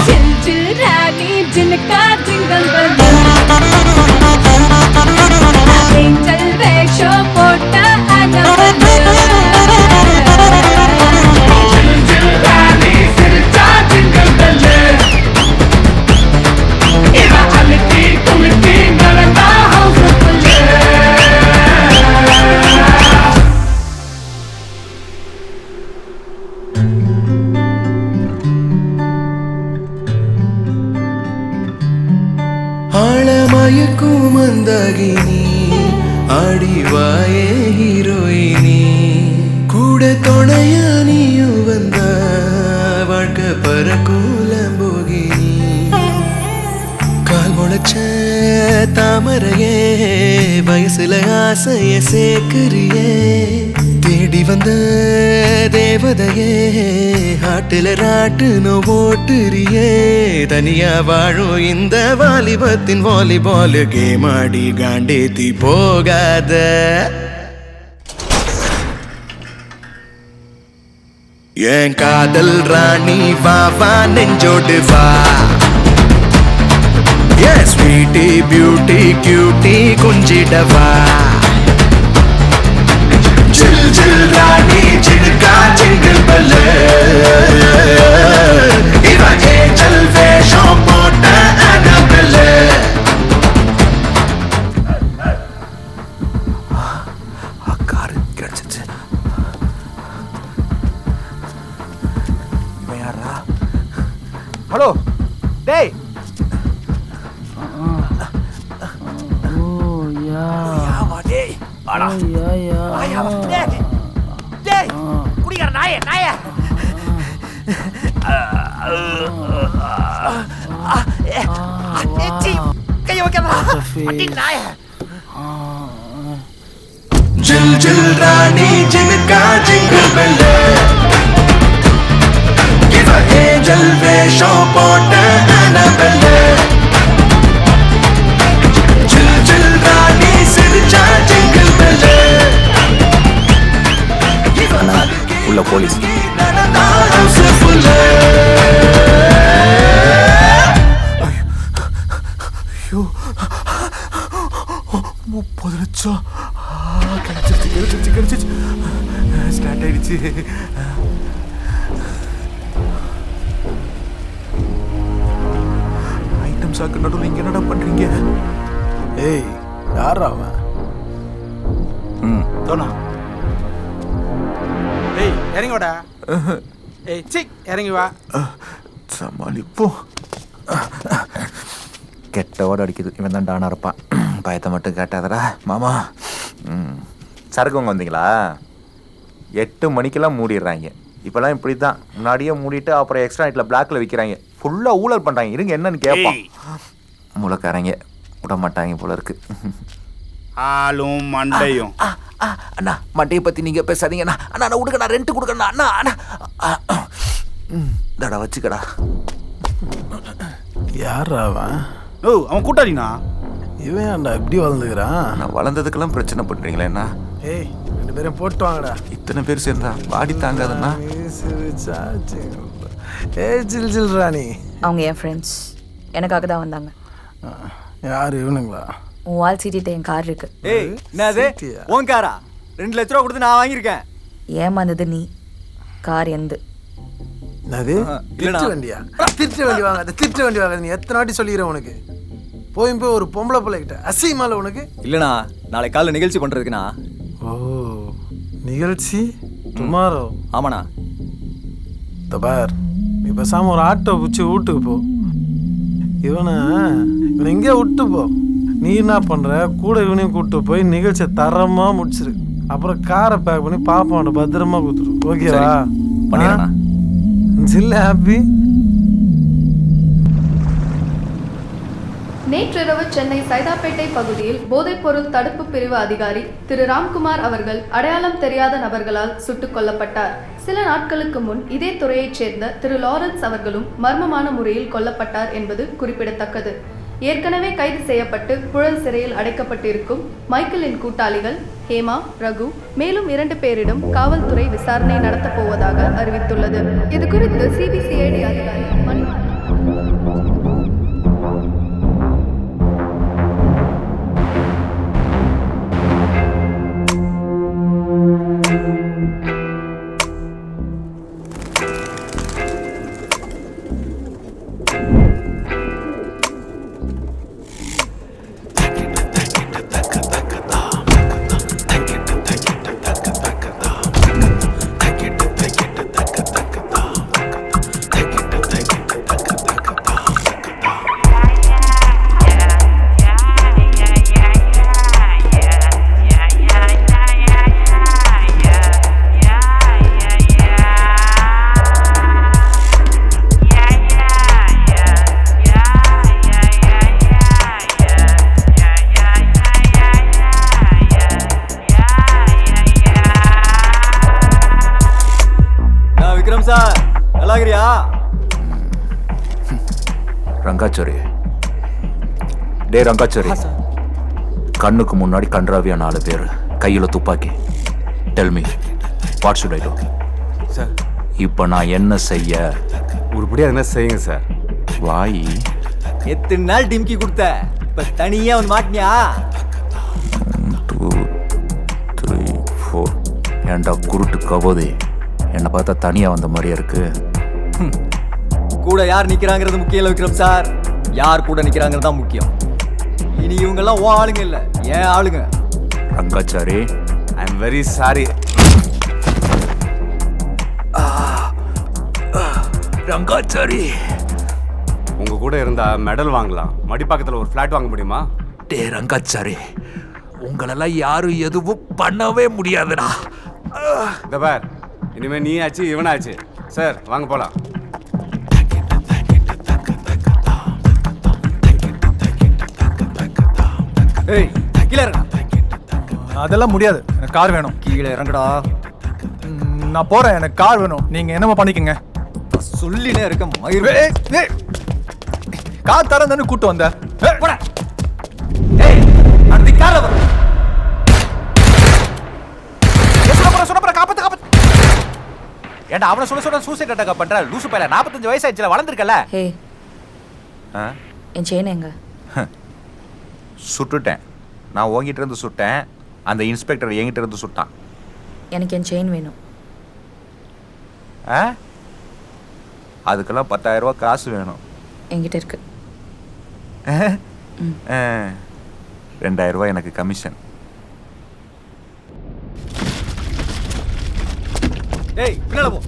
சில் சில் ராணி ஜினுக்கா ஜிங்கல் பெல்லு, ஏஞ்சல் வேஷம் போட்ட அனவல்லு. சில் சில் ராணி சிரிச்சா ஜிங்கல் பெல்லு, இவ அழுத்தி குளுத்தி நடந்தா ஹவுஸ்ஃபுல்லு. ஆழமயக்கும் மந்தாகினி, ஆடிவாயே ஹீரோயினி. கூட துணையா நீயும் வந்தா, வாழ்க்கை பறக்கும் போகினி. கால் முளைச்ச தாமரையே, வயசுல ஆசைய சேர்க்கிறியே. தேடி வந்த தேவதையே, ஆட்டுல ராட்டுன்னு ஓட்டுறியே. தனியா வாழும் இந்த வாலிபத்தின் வாலிபால் கேம் ஆடி காண்டேத்தி போகாத. என் காதல் ராணி வா வா நெஞ்சோடு வா. என் ஸ்வீட்டி பியூட்டி கியூட்டி குஞ்சிடவா. ஜில் ஜில் ராணி ஜினுக்கா ஜிங்கல் பெல்லு, இவ ஏஞ்சல் வேஷம் போட்ட அனபெல்லு. காரு கிடைச்சிச்சு. இவன் யாரா? ஹலோ டேய். வாடா. நாயாவா? டேய் குடிகார நாயே நாயே. கைய வைக்கறா. அடி நாயே. जिल जिल रानी जिनका jingle bell Give a angel வேஷம் போட்ட Annabelle जिल जिल ராணி சிரிச்சா जिंगल बेल உள்ள போலீஸ் ஹவுஸ் ஃபுல் ஐயோ 30 லட்சம் கிடைச்சிருச்சு ஸ்டார்ட் ஆயிடுச்சு. ஐட்டம் சாக்கு நடுவில் இங்க என்னடா பண்றீங்க? ஏய் யாரா அவன்? தோணா ஏய் இறங்கி வாடா. ஏய் சிக் இறங்கி வா. சமாளிப்போம். கெட்ட ஓட அடிக்குது. இவன் தான் டானா இருப்பான். பயத்தை மட்டும் கேட்டாதடா மாமா. சரக்குங்க வந்தீங்களா? 8 மணிக்கெல்லாம் மூடிடுறாங்க. இப்போல்லாம் இப்படி தான். முன்னாடியே மூடிட்டு அப்புறம் எக்ஸ்ட்ரா நைட்டில் பிளாக்ல விற்கிறாங்க. ஃபுல்லாக ஊழல் பண்ணுறாங்க. இருங்க என்னன்னு கேட்பான். முளைக்காரங்க விட மாட்டாங்க போல இருக்கு. ஆளும் மண்டையும். அண்ணா மண்டையை பற்றி நீங்கள் பேசாதீங்கண்ணா. அண்ணா நான் கொடுக்கண்ணா ரெண்ட் கொடுக்கண்ணா. அண்ணா அண்ணா தடா வச்சுக்கடா. யாரா அவன்? ஓ அவன் கூட்டாளினா? இவன் ஏன்டா இப்படி வளர்ந்துக்கிறான்? நான் வளர்ந்ததுக்கெல்லாம் பிரச்சனை பண்ணுறீங்களே என்ன? ஏய் 2 பேரும் போட்டு வாங்கடா. இத்தனை பேர் சேர்ந்தா வாடி தாங்காதண்ணா. ஏய் ஜில் ஜில் ராணி. அவங்க என் ஃப்ரெண்ட்ஸ். எனக்காக தான் வந்தாங்க. யார் இவனுங்களா? உன் வால் சீட்டிட்ட என் கார் இருக்கு. ஏய் என்னது உன் காரா? 2 லட்ச ரூபா கொடுத்து நான் வாங்கியிருக்கேன். ஏமாந்தது நீ. கார் எந்து. என்னது? திருட்டு வண்டியா? திருட்டு வண்டி வாங்காத, திருட்டு வண்டி வாங்காத. நீ எத்தனை வாட்டி சொல்லிடுறேன் உனக்கு? போய் ஒரு பொம்பளை பிள்ளைகிட்ட அசிமால உனக்கு? இல்லைண்ணா நாளைக்கு காலைல நிகழ்ச்சி பண்ணுறதுக்குண்ணா. ஓ நிகழ்ச்சி டுமாரோ? ஆமாண்ணா. இந்த பார் நீ பேசாமல் ஒரு ஆட்டோ பிடிச்சி வீட்டுக்கு போ. இவனை எங்கேயோ விட்டு போ. நீ என்ன பண்ணுற? கூட இவனையும் கூப்பிட்டு போய் நிகழ்ச்சியை தரமாக முடிச்சிரு. அப்புறம் காரை பேக் பண்ணி பாப்பாவோட பத்திரமா கொடுத்துரு. ஓகேவா? பண்ணிடுறேண்ணா. ஜில் ஹாப்பி. நேற்றிரவு சென்னை சைதாப்பேட்டை பகுதியில் போதைப்பொருள் தடுப்பு பிரிவு அதிகாரி திரு ராம்குமார் அவர்கள் அடையாளம் தெரியாத நபர்களால் சுட்டுக் கொல்லப்பட்டார். சில நாட்களுக்கு முன் இதே துறையைச் சேர்ந்த திரு லாரன்ஸ் அவர்களும் மர்மமான முறையில் கொல்லப்பட்டார் என்பது குறிப்பிடத்தக்கது. ஏற்கனவே கைது செய்யப்பட்டு புழல் சிறையில் அடைக்கப்பட்டிருக்கும் மைக்கேலின் கூட்டாளிகள் ஹேமா, ரகு மேலும் 2 பேரிடம் காவல்துறை விசாரணை நடத்தப் போவதாக அறிவித்துள்ளது. இதுகுறித்து சிபிசிஐடி அதிகாரி ரங்காச்சோரி. டே ரங்காச்சோரி, கண்ணுக்கு முன்னாடி கன்றாவியா 4 பேர், கையில துப்பாக்கி. Tell me what should I to? Sir இப்போ நான் என்ன செய்ய? உருப்படியாக என்ன செய்யுங்க சார். வாய் எத்தனை நாள் டிம்கி கொடுத்த, இப்போ தனியாக வந்து மாட்டினியா? 1 2 3 4. ஏன்டா குருட்டு கபோதி, என்னை பார்த்தா தனியாக வந்த மாதிரியா இருக்கு. கூட யார் நிற்கிறாங்கிறது முக்கியம் இல்லை விக்ரம் சார், யார் கூட நிற்கிறாங்கிறது தான் முக்கியம். இனி இவங்கெல்லாம் ஓ ஆளுங்க இல்லை, ஏன் ஆளுங்க. Rangachari, I am very sorry. Rangachari, உங்க கூட இருந்தா மெடல் வாங்கலாம், மடிப்பாக்கத்தில் ஒரு ஃப்ளாட் வாங்க முடியுமா? டே ரங்காச்சாரி, உங்களெல்லாம் யாரும் எதுவும் பண்ணவே முடியாதுடா. இந்த பார், இனிமே நீ ஆச்சு இவனாச்சு. சார் வாங்க போலாம். ஏய் கீழே இறங்க. அதெல்லாம் முடியாது, எனக்கு கார் வேணும். கீழே இறங்குடா. நான் போறேன், எனக்கு கார் வேணும். நீங்க என்னமா பண்ணிக்கங்க. சொல்லினே இருக்க மயிர். கார் தரேன் தானே கூட்டு வந்த. அடுத்து கார்ல வர. சொன்ன காப்பாத்து காப்பாத்து. ஏண்டா அவன சொல்ல சூசைட் அட்டாக் பண்ற லூசு பையல. 45 வயசு ஆயிடுச்சுல, வளர்ந்திருக்கல. ஹே என் செயின் எங்க? சுட்டுட்டேன். நான் உங்ககிட்ட இருந்து சுட்டேன், அந்த இன்ஸ்பெக்டர் என்கிட்ட இருந்து சுட்டான். எனக்கு என் செயின் வேணும். அதுக்கெல்லாம் 10,000 ரூபாய் காசு வேணும். என்கிட்ட இருக்கு. 2,000 ரூபாய் எனக்கு கமிஷன். ஏய் பின்னால போ.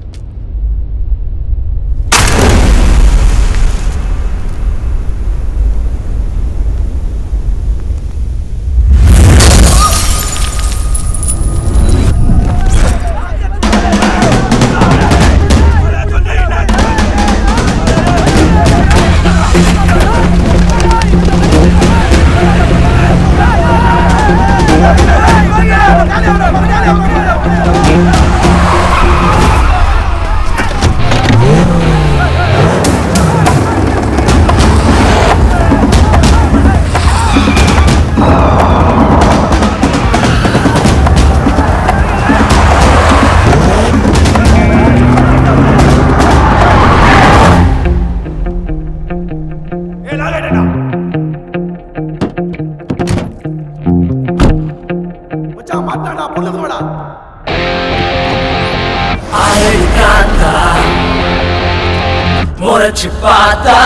முறைச்சு பார்த்தா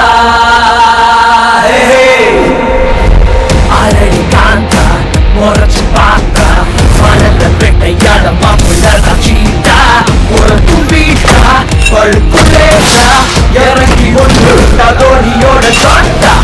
அரடி காந்தா முறைச்சு பார்த்தா மனத பெட்டையாட மாப்பிள்ளா சீட்டா ஒரு தும்பிட்டா பழுக்குள்ளேட்டா இறங்கி ஒன்று தோனியோட சாட்டா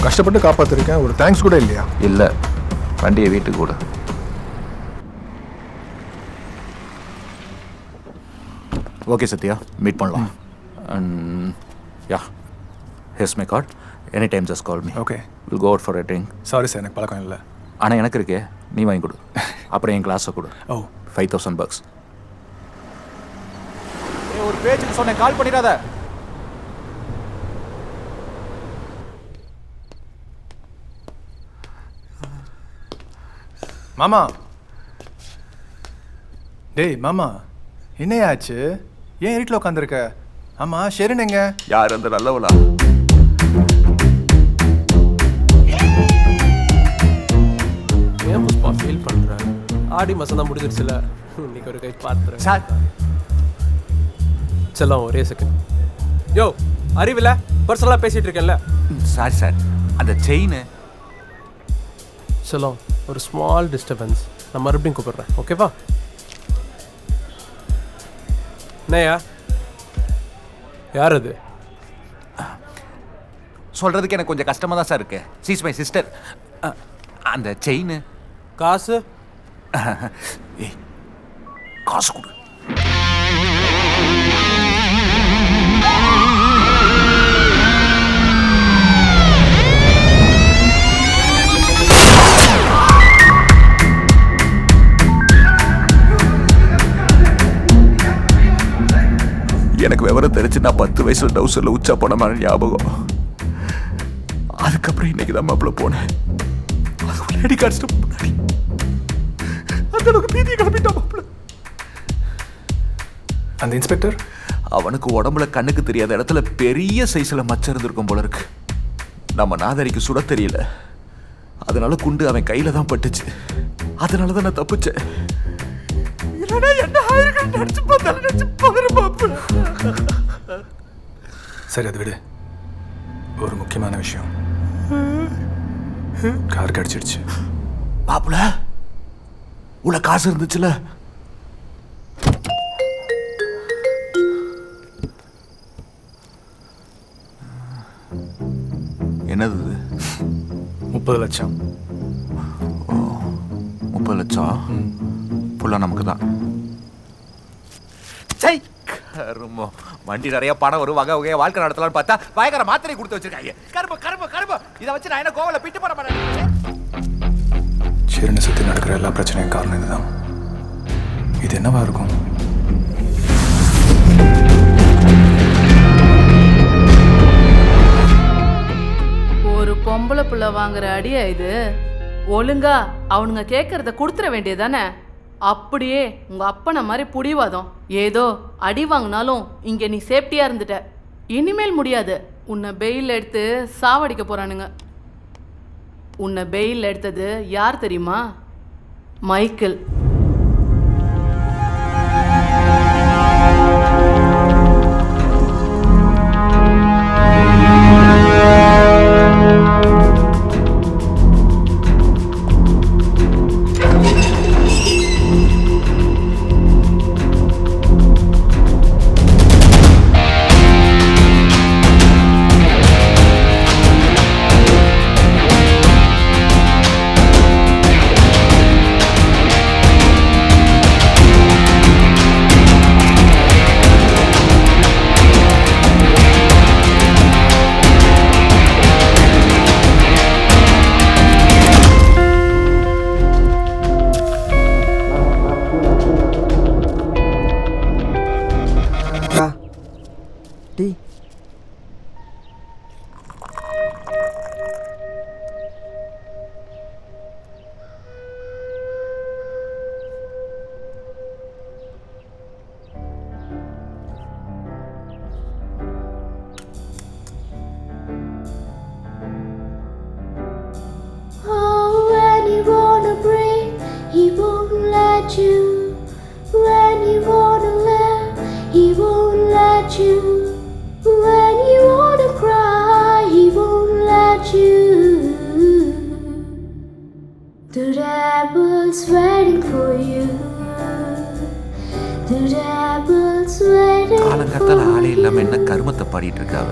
கஷ்டப்பட்டு காப்பாத்திருக்கேன், ஒரு தேங்க்ஸ் கூட இல்லையா? இல்ல, வண்டியை வீட்டுக்கு கூட. ஓகே சத்யா, மீட் பண்ணலாம். Yeah, here's my card. Any time just call me. Okay, will go out for a drink. Sorry sir, எனக்கு பழக்கம் இல்லை. ஆனால் எனக்கு இருக்கே, நீ வாங்கி கொடு. அப்புறம் என் கிளாஸை கொடு. ஓ, $5,000. ஒரு பேச்சுக்கு சொன்னேன், கால் பண்ணிடாத. மாமா, டேய் மாமா, என்னையாச்சு? ஏன் இருட்டில் உட்காந்துருக்க? ஆமா, ஷெரின் எங்க? யார் அந்த நல்லவளா? ஏன் புஷ்பா ஃபீல் பண்ற? ஆடி மாசம் தான் முடிஞ்சிருச்சுல, இன்னைக்கு ஒரு கை பார்த்துறேன். சார் செல்லம், ஒரே செகண்ட். யோ, அறிவில்ல, பர்சனலாக பேசிட்டு இருக்கேன்ல. சாரி சார், அந்த செயின். செல்லம், ஒரு ஸ்மால் டிஸ்டர்பன்ஸ், நான் மறுபடியும் கூப்பிடுறேன், ஓகேவா? என்னையா, யார் அது? சொல்றதுக்கு எனக்கு கொஞ்சம் கஷ்டமா தான் சார் இருக்கு. She's my sister. அந்த செயின். காசு? காசு கொடு. விவரம் தெரிஞ்சு நான் 10 வயசுல டவுசர்ல உச்சா போன ஞாபகம். அதுக்கப்புறம் இன்னைக்கு தான் மாப்பிள்ள போனேன். அது லேடி கான்ஸ்டபிள் முன்னாடி அந்த அளவுக்கு பீதியை கிளப்பிட்டான் மாப்பிள்ள. அந்த இன்ஸ்பெக்டர் அவனுக்கு உடம்புல கண்ணுக்கு தெரியாத இடத்துல பெரிய சைஸ்ல மச்சம் இருந்திருக்கும் போல இருக்கு. நம்ம நாதரிக்கு சுட தெரியல, அதனால குண்டு அவன் கையில தான் பட்டுச்சு. அதனால தான் நான் தப்பிச்சேன். சரி அது விடு. ஒரு முக்கியமான விஷயம், கார் கடிச்சிடுச்சு. மாப்பிள்ள உள்ள காசு இருந்துச்சுல? என்னது? 30 லட்சம். 30 லட்சம் ஃபுல்லா நமக்கு தான். கருமம், வண்டி நிறைய பணம் வரும், வகை வகையா வாழ்க்கை நடத்தலாம்னு பார்த்தா பயங்கர மாத்திரை கொடுத்து வச்சிருக்காங்க. கரும்பு கரும்பு கரும்பு இதை வச்சு நான் என்ன கோவில பிட்டு போட மாட்டேன். ஷெரினை சுற்றி நடக்கிற எல்லா பிரச்சனையும் காரணம் இதுதான். இது என்னவா இருக்கும்? ஒரு பொம்பளை புள்ள வாங்குற அடியா இது? ஒழுங்கா அவனுங்க கேட்கறத கொடுத்துட வேண்டியதானே? அப்படியே உங்க அப்பனை மாதிரி புடிவாதம். ஏதோ அடி வாங்கினாலும் இங்க நீ சேஃப்டியா இருந்துட்ட. இனிமேல் முடியாது. உன்னை பெயில் எடுத்து சாவடிக்க போறானுங்க. உன்னை பெயில் எடுத்தது யார் தெரியுமா? மைக்கேல். காலங்கத்தால ஆளே இல்லாம என்ன கருமத்தை பாடிட்டு இருக்காவ?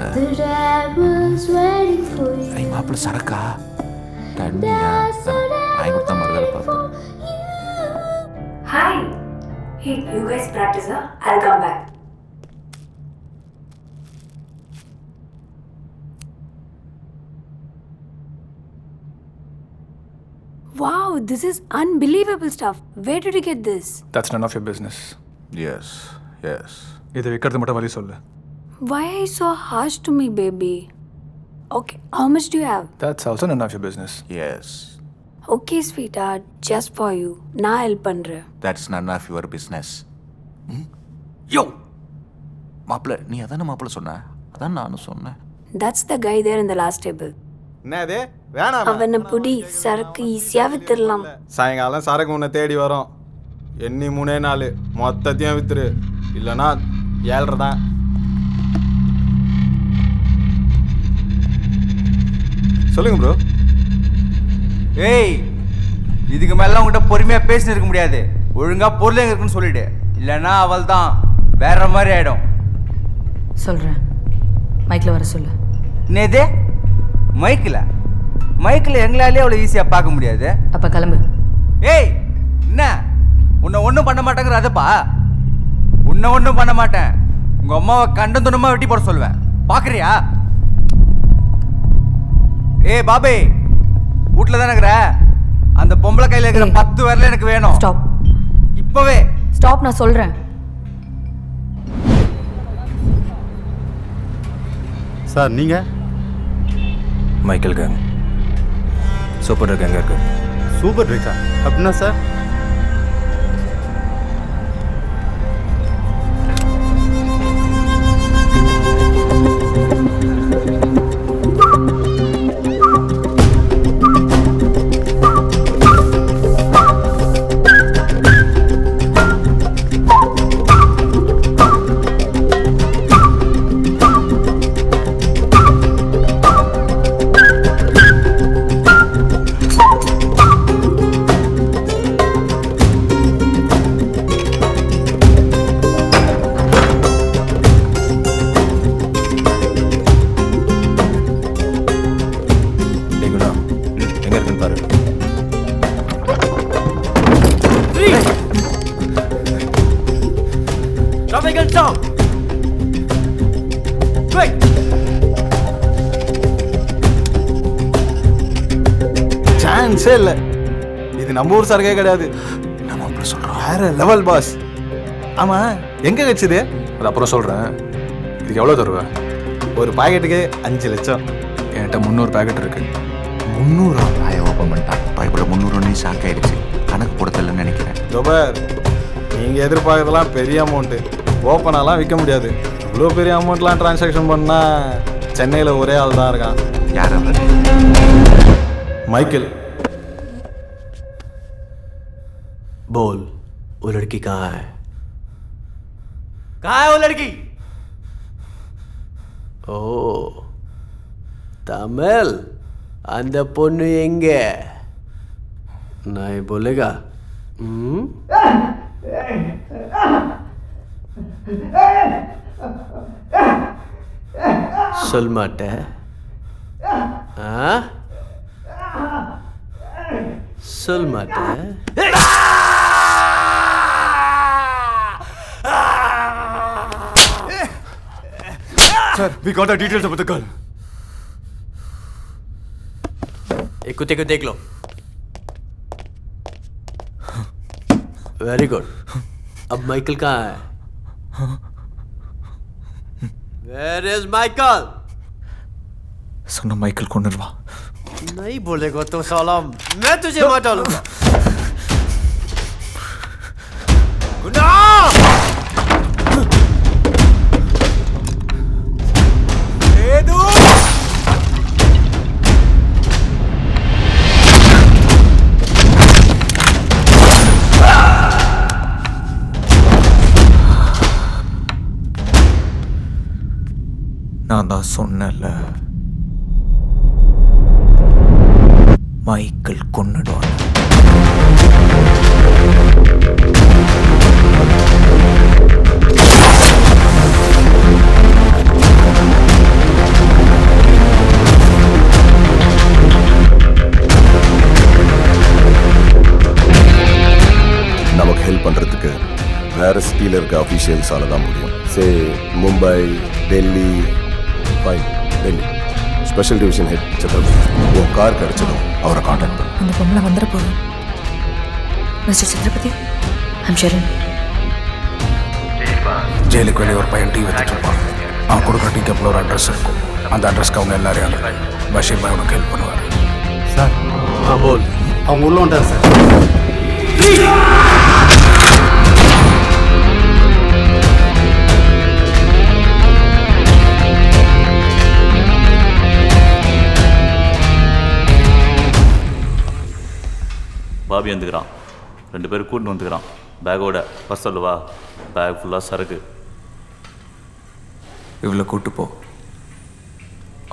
மாப்பிள்ள சரக்கா தண்ணியா வாங்கி கொடுத்தா மறுதலை பார்ப்பேன். Hi. Hey, you guys practice, huh? I'll come back. Wow, this is unbelievable stuff. Where did you get this? That's none of your business. Yes, yes. இதை வைக்கிறது மட்டும் வழி சொல்லு. Why are you so harsh to me, baby? Okay, how much do you have? That's also none of your business. Yes. Okay, sweetheart, just for you. நான் help பண்றேன். That's none of your business. யோ மாப்பிள்ள, நீ அதான மாப்பிள்ள சொன்ன? அதான் நானும் சொன்னேன். That's the guy there in the last table. என்னது வேணாம். அவனை புடி, சரக்கு ஈஸியா வித்துடலாம். சாயங்காலம் சரக்கு உன்னை தேடி வரும். எண்ணி 3 நாள் மொத்தத்தையும் வித்துரு, இல்லைன்னா 7.5 தான். சொல்லுங்க ப்ரோ. ஏய், இதுக்கு மேல உங்ககிட்ட பொறுமையா பேசிட்டு இருக்க முடியாது. ஒழுங்கா பொருள் எங்க இருக்குன்னு சொல்லிடு, இல்லைன்னா அவள் தான் வேற மாதிரி ஆயிடும். சொல்றேன், மைக்கில் வர சொல்லு. என்னது மைக்கில் எங்களாலே அவ்வளோ ஈஸியாக பார்க்க முடியாது. அப்போ கிளம்பு. ஏய், என்ன உன்னை ஒன்றும் பண்ண மாட்டேங்கிற? அதப்பா உன்னை ஒன்றும் பண்ண மாட்டேன். உங்கள் அம்மாவை கண்டம் துண்டமாக வெட்டி போட சொல்லுவேன். பார்க்குறியா? ஏய் பாபே, வீட்டில் தானே இருக்கிற? அந்த பொம்பளை கையில் இருக்கிற 10 விரல எனக்கு வேணும். ஸ்டாப். இப்போவே ஸ்டாப், நான் சொல்கிறேன். சார் நீங்கள்? Michael gang. சூப்பர் ட்ரக் எங்கே இருக்கு? சூப்பர் ட்ரக்கா அப்படின்னா சார்? எங்கே இருக்குன்னு பாரு. சான்ஸே இல்லை. இது நம்ம ஊர் சரக்கே கிடையாது. நம்ம அப்படி சொல்கிறோம். வேற லெவல் பாஸ். ஆமாம், எங்கே வச்சுது? அது அப்புறம் சொல்கிறேன். இதுக்கு எவ்வளோ தருவேன்? ஒரு பாக்கெட்டுக்கு 5 லட்சம். என்கிட்ட 300 பேக்கெட் இருக்கு. 300? வாயை ஓப்பன் பண்ணிட்டான். பயப்பட 300 ஷாக் ஆயிடுச்சு. கணக்கு போடத்தில்லன்னு நினைக்கிறேன். தோபர், நீங்கள் எதிர்பார்க்கறதெல்லாம் பெரிய அமௌண்ட்டு. ஓப்பனாலாம் விற்க முடியாது. இவ்வளோ பெரிய அமௌண்ட்லாம் டிரான்சாக்ஷன் பண்ணால் சென்னையில் ஒரே ஆள் தான் இருக்கான். யார் அவர்? மைக்கேல். बोल, वो लड़की कहाँ है? कहाँ है वो लड़की? ओ तमिल, அந்த பொண்ணு எங்க? नहीं बोलेगा? சொல்ல மாட்டேன். சொல்ல மாட்டேன். Sir, we got the details about the girl. एक कुत्ते को देख लो. Very good. अब माइकल कहाँ है? Where is Michael? சொன்ன மைக்கேல் கொண்டுருவா. नहीं बोलेगा तो साला मैं तुझे मार डालूंगा. நான் தான் சொன்னேன்ல, மைக்கேல் கொன்னுடுவான். நமக்கு ஹெல்ப் பண்ணுறதுக்கு வேறு சிட்டியில் இருக்க அஃபீஷியல்ஸால தான் முடியும். Say Mumbai, Delhi. Fine, Delhi special division head Chhatrapati. உன் கார் கிடைச்சதும் அவரை காண்டாக்ட் பண்ணு. அந்த பொம்பளை வந்துட போதும். Mister Chhatrapati, I'm Sherin. ஜெயிலுக்கு வெளியே ஒரு பையன் டீ வச்சுட்டு இருப்பான். அவன் கொடுக்குற டீ கப்பில் ஒரு அட்ரஸ் இருக்கும். அந்த அட்ரஸ்க்கு அவங்க எல்லாரையும் அனுப்பி பஷீர் பாய் உனக்கு ஹெல்ப் பண்ணுவார். சார் बोल. அவங்க உள்ள வந்துட்டார் சார். பாபி வந்துக்கிறான். 2 பேரும் கூட்டின்னு வந்துக்கிறான். பேக்கோட வர சொல்லுவா. பேக் ஃபுல்லாக சரக்கு. இவ்வளோ கூட்டு போ,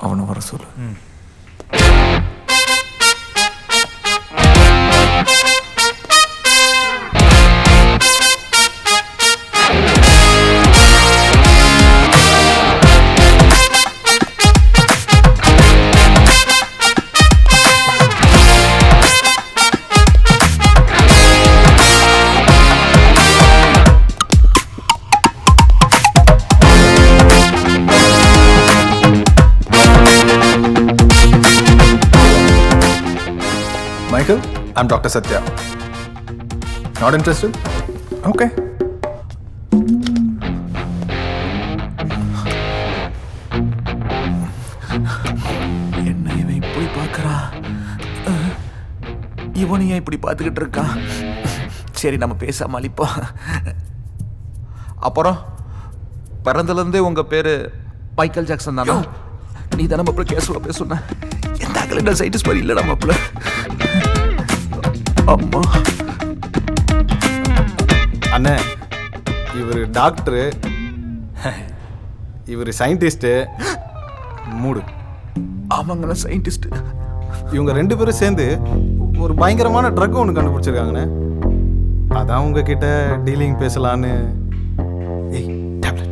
அவனை வர சொல்லு. Michael, I'm Dr. Satya. Not interested? Okay. இவனை ஏன் இப்படி பார்த்துக்கிட்டு இருக்கான்? சரி நம்ம பேசாம அழிப்போம். அப்புறம் பிறந்தலேருந்தே உங்க பேரு மைக்கேல் ஜாக்சன் தானா? நீ தானே மாப்பிள்ள கேஸ்ல பேசுன? எந்த அகல சைட்டிஸ் மாதிரி இல்லடா மாப்பிள்ள. அம்மா அண்ணே, இவர் டாக்டரு, இவர் சயின்டிஸ்ட்டு. மூடு. அவங்க சயின்டிஸ்ட். இவங்க 2 பேரும் சேர்ந்து ஒரு பயங்கரமான ட்ரக் ஒன்று கண்டுபிடிச்சிருக்காங்கண்ணே. அதான் உங்ககிட்ட டீலிங் பேசலான்னு. ஏய் டேப்லெட்.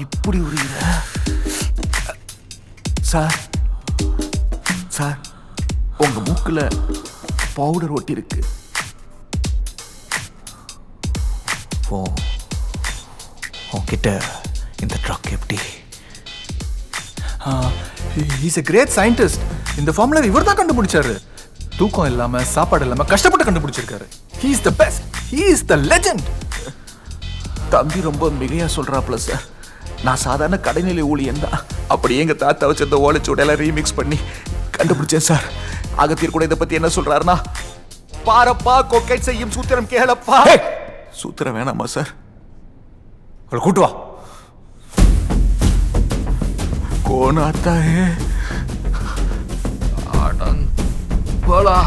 இப்படி உரிகிற சார், சார் உங்க மூக்குல பவுடர் ஒட்டி இருக்கு. உன்கிட்ட இந்த ட்ரக் எப்படி? Is a great scientist. இந்த ஃபார்முலா இவர் தான் கண்டுபிடிச்சாரு. தூக்கம் இல்லாம சாப்பாடு இல்லாம கஷ்டப்பட்டு கண்டுபிடிச்சிருக்காரு. He is the best. He is the legend. தம்பி ரொம்ப மிகையா சொல்றாப்ல சார். நான் சாதாரண கடைநிலை ஊழியன் தான். அப்படியே எங்க தாத்தா வச்சிருந்த ஓலைச்சுவடையெல்லாம் ரீமிக்ஸ் பண்ணி கண்டுபிடிச்சேன் சார். அகத்தியர் கூட இதை பத்தி என்ன சொல்றாருன்னா, பாரப்பா கொக்கை செய்யும் சூத்திரம் கேளப்பா. சூத்திரம் வேணாமா சார்? அவளை கூட்டு வா. கோனாத்தா போலா.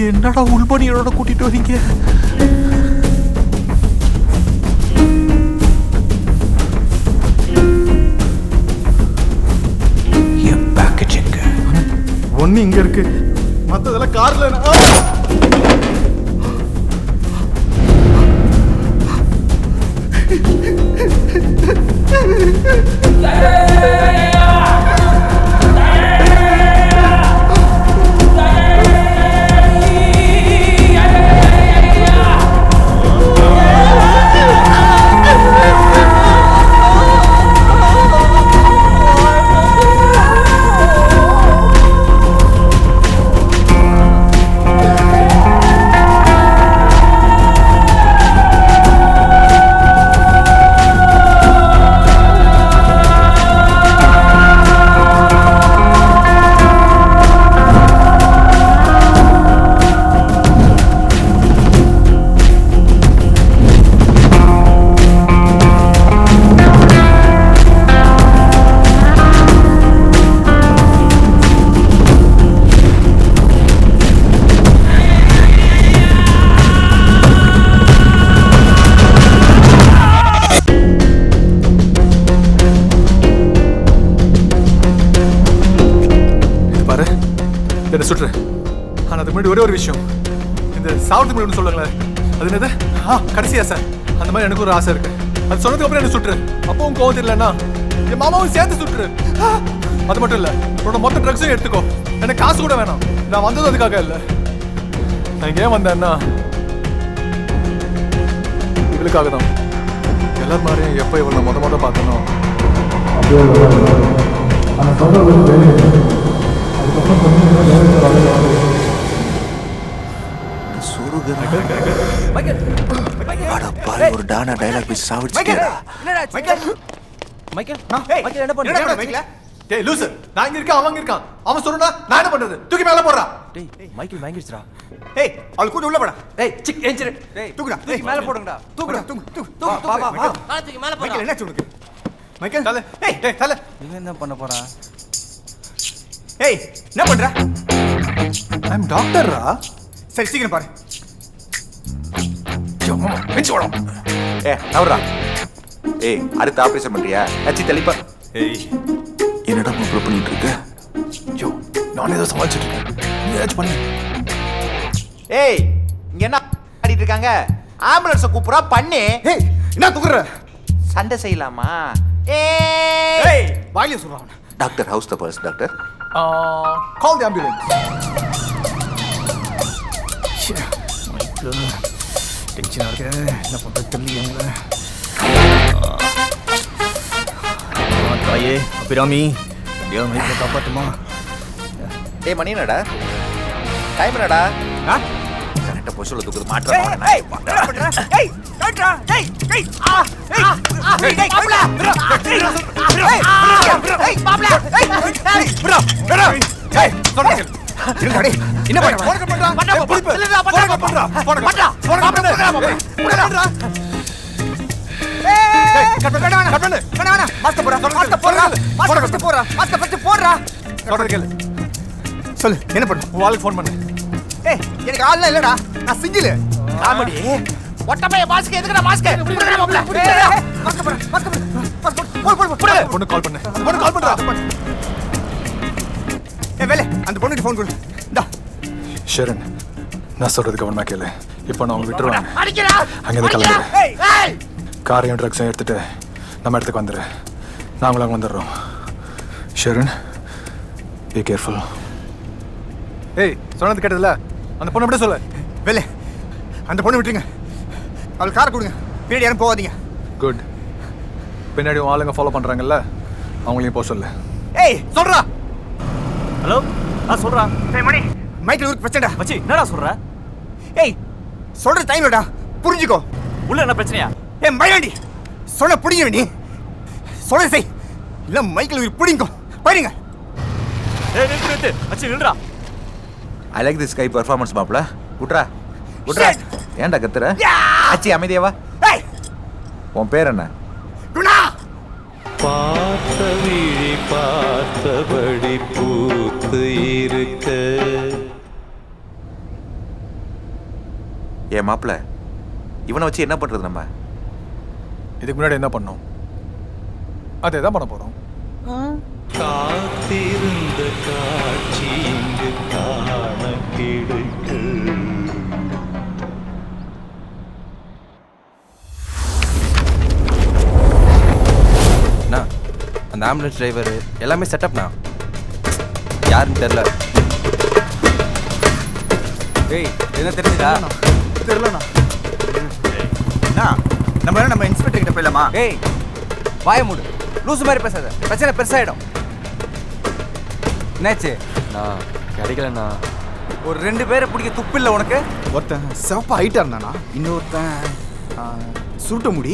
என்னடா உள்பணியோட கூட்டிட்டு வரீங்க? ஒன்னு இங்க இருக்கு, மத்ததெல்லாம் கார்ல. என்ன சுற்று. ஆனால் அதுக்கு முன்னாடி ஒரே ஒரு விஷயம், இந்த சாவத்துக்கு முன்னாடி சொல்லுங்களேன், அது என்னது? கடைசியா சார், அந்த மாதிரி எனக்கு ஒரு ஆசை இருக்கு. அது சொன்னதுக்கு அப்புறம் என்ன சுற்று. அப்பவும் கோவம் தெரியலன்னா என் மாமாவும் சேர்த்து சுற்று. அது மட்டும் இல்லை, உன்னோட மொத்த ட்ரக்ஸையும் எடுத்துக்கோ. எனக்கு காசு கூட வேணாம். நான் வந்தது அதுக்காக இல்லை. நான் இங்கே ஏன் வந்தேன்னா இவளுக்காக தான். எல்லாரும் மாதிரியும் எப்போ இவளை மொத பார்த்தனோ ஒரு டானா டயலாக் பேசி சாவடிச்சிட்டேடா. மைக்கேல், என்ன பண்ற? டேய் லூசு, நான் இங்க இருக்கேன், அவன் இருக்கான். அவன் சொல்றா, நான் என்ன பண்றது? தூக்கி மேல போடுறா. டேய் மைக்கேல் வாங்கிடுச்சுடா. ஏய் அவளை கூட்டி உள்ள போடா. டேய் சிக் ஏஞ்சிரு. டேய் தூக்குடா, தூக்கி மேல போடுங்கடா. தூக்குடா, தூக்கு. வா வா வா. நான் தூக்கி மேல போடுறேன். மைக்கேல் என்ன சொல்லுங்க? மைக்கேல் தல. டேய் தல. இவன் என்ன பண்ண போறான்? ஏய் என்ன பண்ற? ஐ அம் டாக்டர்ரா. சரி சீக்கிரம் பாரு. வெச்சு ஓடும். நவரா. அடுத்த ஆபரேஷன் பண்றியா? கச்சி தெளிப்பா. என்னடா ப்ரூவ் பண்ணிட்டு இருக்க? யோ, நான் ஏதோ சமாளிச்சிட்டு இருக்கேன். நீ ஏதாச்சும் பண்ணு. ஏய் இங்க என்ன ஆடிட்டு இருக்காங்க? ஆம்புலன்ஸை கூப்பிடுறா பண்ணு. ஏய் என்ன தூக்குற? சண்டை செய்யலாமா? ஏய் வாயில சொல்றான். டாக்டர் ஹவுஸ் த பர்ஸ் டாக்டர். கால் தி ஆம்புலன்ஸ். டென்ஷனா இருக்கு. என்ன பண்றது தெரியல. தாயே அபிராமி என் வயிற்றை காப்பாத்துமா. டேய் மணி என்னடா டைம் என்னடா கரெக்டாக போய் சொல்ல தூக்குது மாற்றம் சொல்லு என்ன பண்ணு வாழ்க்கை ஃபோன் பண்ணு. ஏய் எனக்கு ஆள்ல இல்லடா நான் சிங்கிள் காமெடி ஒட்டப்பைய மாஸ்க் எதுக்குடா மாஸ்க் புடுங்கடா மாப்ள பொண்ணு கால் பண்ணு பொண்ணு கால் பண்றா. ஏய் வேலை அந்த பொண்ணுக்கு ஃபோன் கொடு. இந்தா ஷரண் நான் சொல்றது கவனமா கேளு. இப்போ நான் அவங்க விட்டுருவாங்க. அங்கேருந்து கிளம்புறேன். காரையும் ட்ரக்ஸையும் எடுத்துட்டு நம்ம இடத்துக்கு வந்துடு. நாங்களும் அங்கே வந்துடுறோம். Sharan be careful. ஏய் சொன்னது கேட்டதில்ல அந்த பொண்ணை விட சொல்ல. வேலை அந்த பொண்ணு விட்டுருங்க. அவளுக்கு காரை கொடுங்க. பின்னாடி யாரும் போகாதீங்க. குட். பின்னாடி ஆளுங்க ஃபாலோ பண்ணுறாங்கல்ல அவங்களையும் போக சொல்லு. ஏய் சொல்றா. ஹலோ சொல்றா. ஏய் மணி மைக்கில் ஊருக்கு பிரச்சனைடா. மச்சி என்னடா சொல்ற? ஏய் சொல்ற டைம்லடா புரிஞ்சுக்கோ. உள்ள என்ன பிரச்சனையா? ஏய் மயிலாண்டி சொல்ல புடிங்க நீ சொல்ல செய் இல்ல மைக்கில் ஊருக்கு புடிங்கோ பாருங்க. ஏய் நிறுத்து மச்சி நில்றா. I like this guy performance மாப்ள. விட்றா விட்றா. ஏன்டா கத்துற? ஆச்சி அமைதியாவா. உன் பேர் என்ன? பார்த்த விழி பார்த்தபடி பூத்து இருக்க. ஏன் மாப்ள இவனை வச்சு என்ன பண்றது நம்ம? இதுக்கு முன்னாடி என்ன பண்ணோம் அதே தான் பண்ண போகிறோம். காத்திருந்த காட்சி இங்கு காண கிடைக்க. அந்த ஆம்புலன்ஸ் டிரைவர் எல்லாமே செட்டப்ண்ணா. யாருன்னு தெரில. ஏய் என்ன தெரிஞ்சுதா? தெரியலண்ணா. நம்ம இன்ஸ்பெக்டர் கிட்ட போயிடலாமா? ஏய் வாய மூடு. லூசு மாதிரி பேசாத. பிரச்சனை பெருசாயிடும். என்னாச்சு? நான் கிடைக்கலண்ணா. ஒரு 2 பேரை பிடிக்க துப்பு இல்லை உனக்கு? ஒருத்தன் சிவப்பா ஹைட்டா இருந்தானா, இன்னொருத்தன் சுருட்ட முடி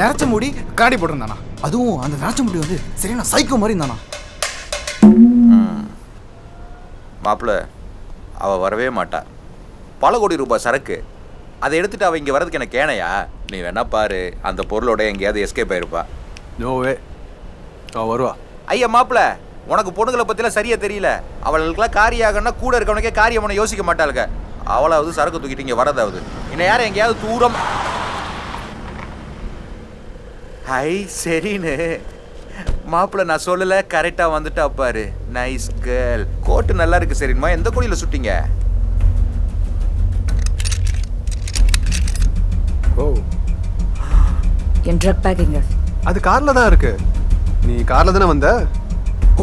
நிறச்ச முடி காடி போட்டிருந்தானா. அதுவும் அந்த நிறச்ச முடி வந்து சரியான சைக்கோ மாதிரி இருந்தானா. மாப்பிள்ள அவள் வரவே மாட்டா. பல கோடி ரூபாய் சரக்கு அதை எடுத்துட்டு அவள் இங்கே வர்றதுக்கு எனக்கு கேனையா? நீ வேணா பாரு அந்த பொருளோட எங்கேயாவது எஸ்கேப் ஆயிருப்பா. நோவே அவள் வருவா. ஐயா மாப்பிள்ள உனக்கு பொண்ணுங்களை பற்றிலாம் சரியா தெரியல. அவளுக்கெல்லாம் காரியாகன்னா கூட இருக்கவனுக்கே காரியம் ஒன்று யோசிக்க மாட்டாளுங்க. அவளாவது சரக்கு தூக்கிட்டு இங்கே வரதாவது இன்னும் யாரும் எங்கேயாவது தூரம். ஹை சரின்னு மாப்பிள்ள நான் சொல்லலை கரெக்டாக வந்துட்டா பாரு. Nice girl. கோட்டு நல்லா இருக்கு சரிம்மா. எந்த கோடியில் சுட்டிங்க? ஓ என் ட்ரக் பேக் எங்க? அது காரில் தான் இருக்கு. நீ காரில் தானே வந்த?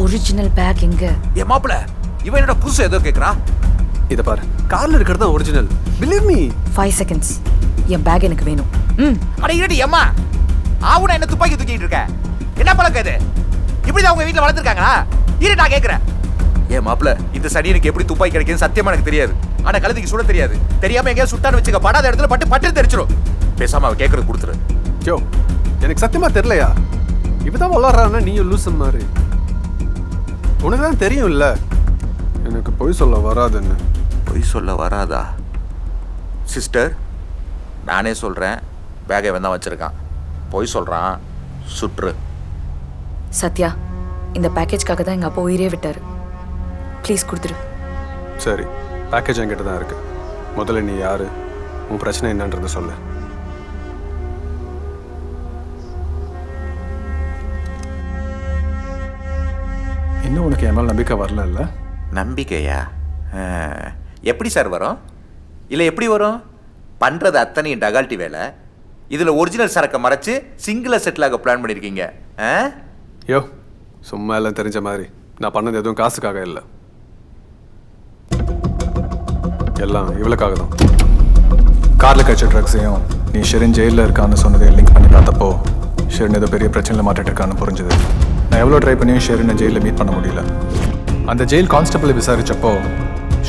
ஒரிஜினல் பேக் எங்க? ஏ மாப்பிள்ள இவன் என்னோட புதுசு ஏதோ கேட்குறா. இதை பாரு காரில் இருக்கிறது தான் ஒரிஜினல். Believe me. 5 செகண்ட்ஸ். என் பேக் எனக்கு வேணும். அட இருடி அம்மா. ஆவுனா என்ன துப்பாக்கி தூக்கிட்டு இருக்க? என்ன பழக்கம் இது? இப்படிதான் உங்க வீட்டில் வளர்த்துருக்காங்களா? இரு நான் கேட்குறேன். ஏன் மாப்பிள்ள இந்த சனியனுக்கு எப்படி துப்பாக்கி கிடைக்குதுன்னு சத்தியமா எனக்கு தெரியாது. ஆனா கழுத்துக்கு சுட தெரியாது. தெரியாம எங்கேயாவது சுட்டான்னு வச்சுக்க படாத இடத்துல பட்டு தெரிச்சிடும். பேசாம அவ கேட்கறது கொடுத்துரு. யோ எனக்கு சத்தியமா தெரியலையா? இப்பதான் வளர்றான்னா நீயும் லூசு மாதிரி. உனக்கு தான் தெரியும்ல எனக்கு பொய் சொல்ல வராதுன்னு. பொய் சொல்ல வராதா? சிஸ்டர் நானே சொல்றேன் பேக்கை வந்தான் வச்சிருக்கான். பொய் சொல்றான் சுற்று. சத்யா இந்த பேக்கேஜ்க்காக தான் எங்கள் அப்பா உயிரே விட்டார். ப்ளீஸ் கொடுத்துரு. சரி பேக்கேஜ் என்கிட்ட தான் இருக்கு. முதல்ல நீ யாரு, உன் பிரச்சனை என்னன்றதை சொல்லு. இன்னும் உனக்கு என் மேல் நம்பிக்கை வரல இல்லை? நம்பிக்கையா? எப்படி சார் வரும்? இல்லை எப்படி வரும்? பண்ணுறது அத்தனையும் டகால்ட்டி வேலை. இதில் ஒரிஜினல் சரக்கை மறைச்சு சிங்கிளாக செட்டிலாக பிளான் பண்ணியிருக்கீங்க. யோ சும்மா எல்லாம் தெரிஞ்ச மாதிரி. நான் பண்ணது எதுவும் காசுக்காக இல்லை, எல்லாம் இவளுக்காக தான். காரில் கழிச்ச ட்ரக்ஸையும் நீ ஷெரின் ஜெயிலில் இருக்கான்னு சொன்னதை லிங்க் பண்ணி பார்த்தப்போ ஷெரின் ஏதோ பெரிய பிரச்சனையில் மாட்டிட்டு இருக்கான்னு புரிஞ்சுது. நான் எவ்வளோ ட்ரை பண்ணியும் ஷெரினை ஜெயிலில் மீட் பண்ண முடியல. அந்த ஜெயில் கான்ஸ்டபிளை விசாரிச்சப்போ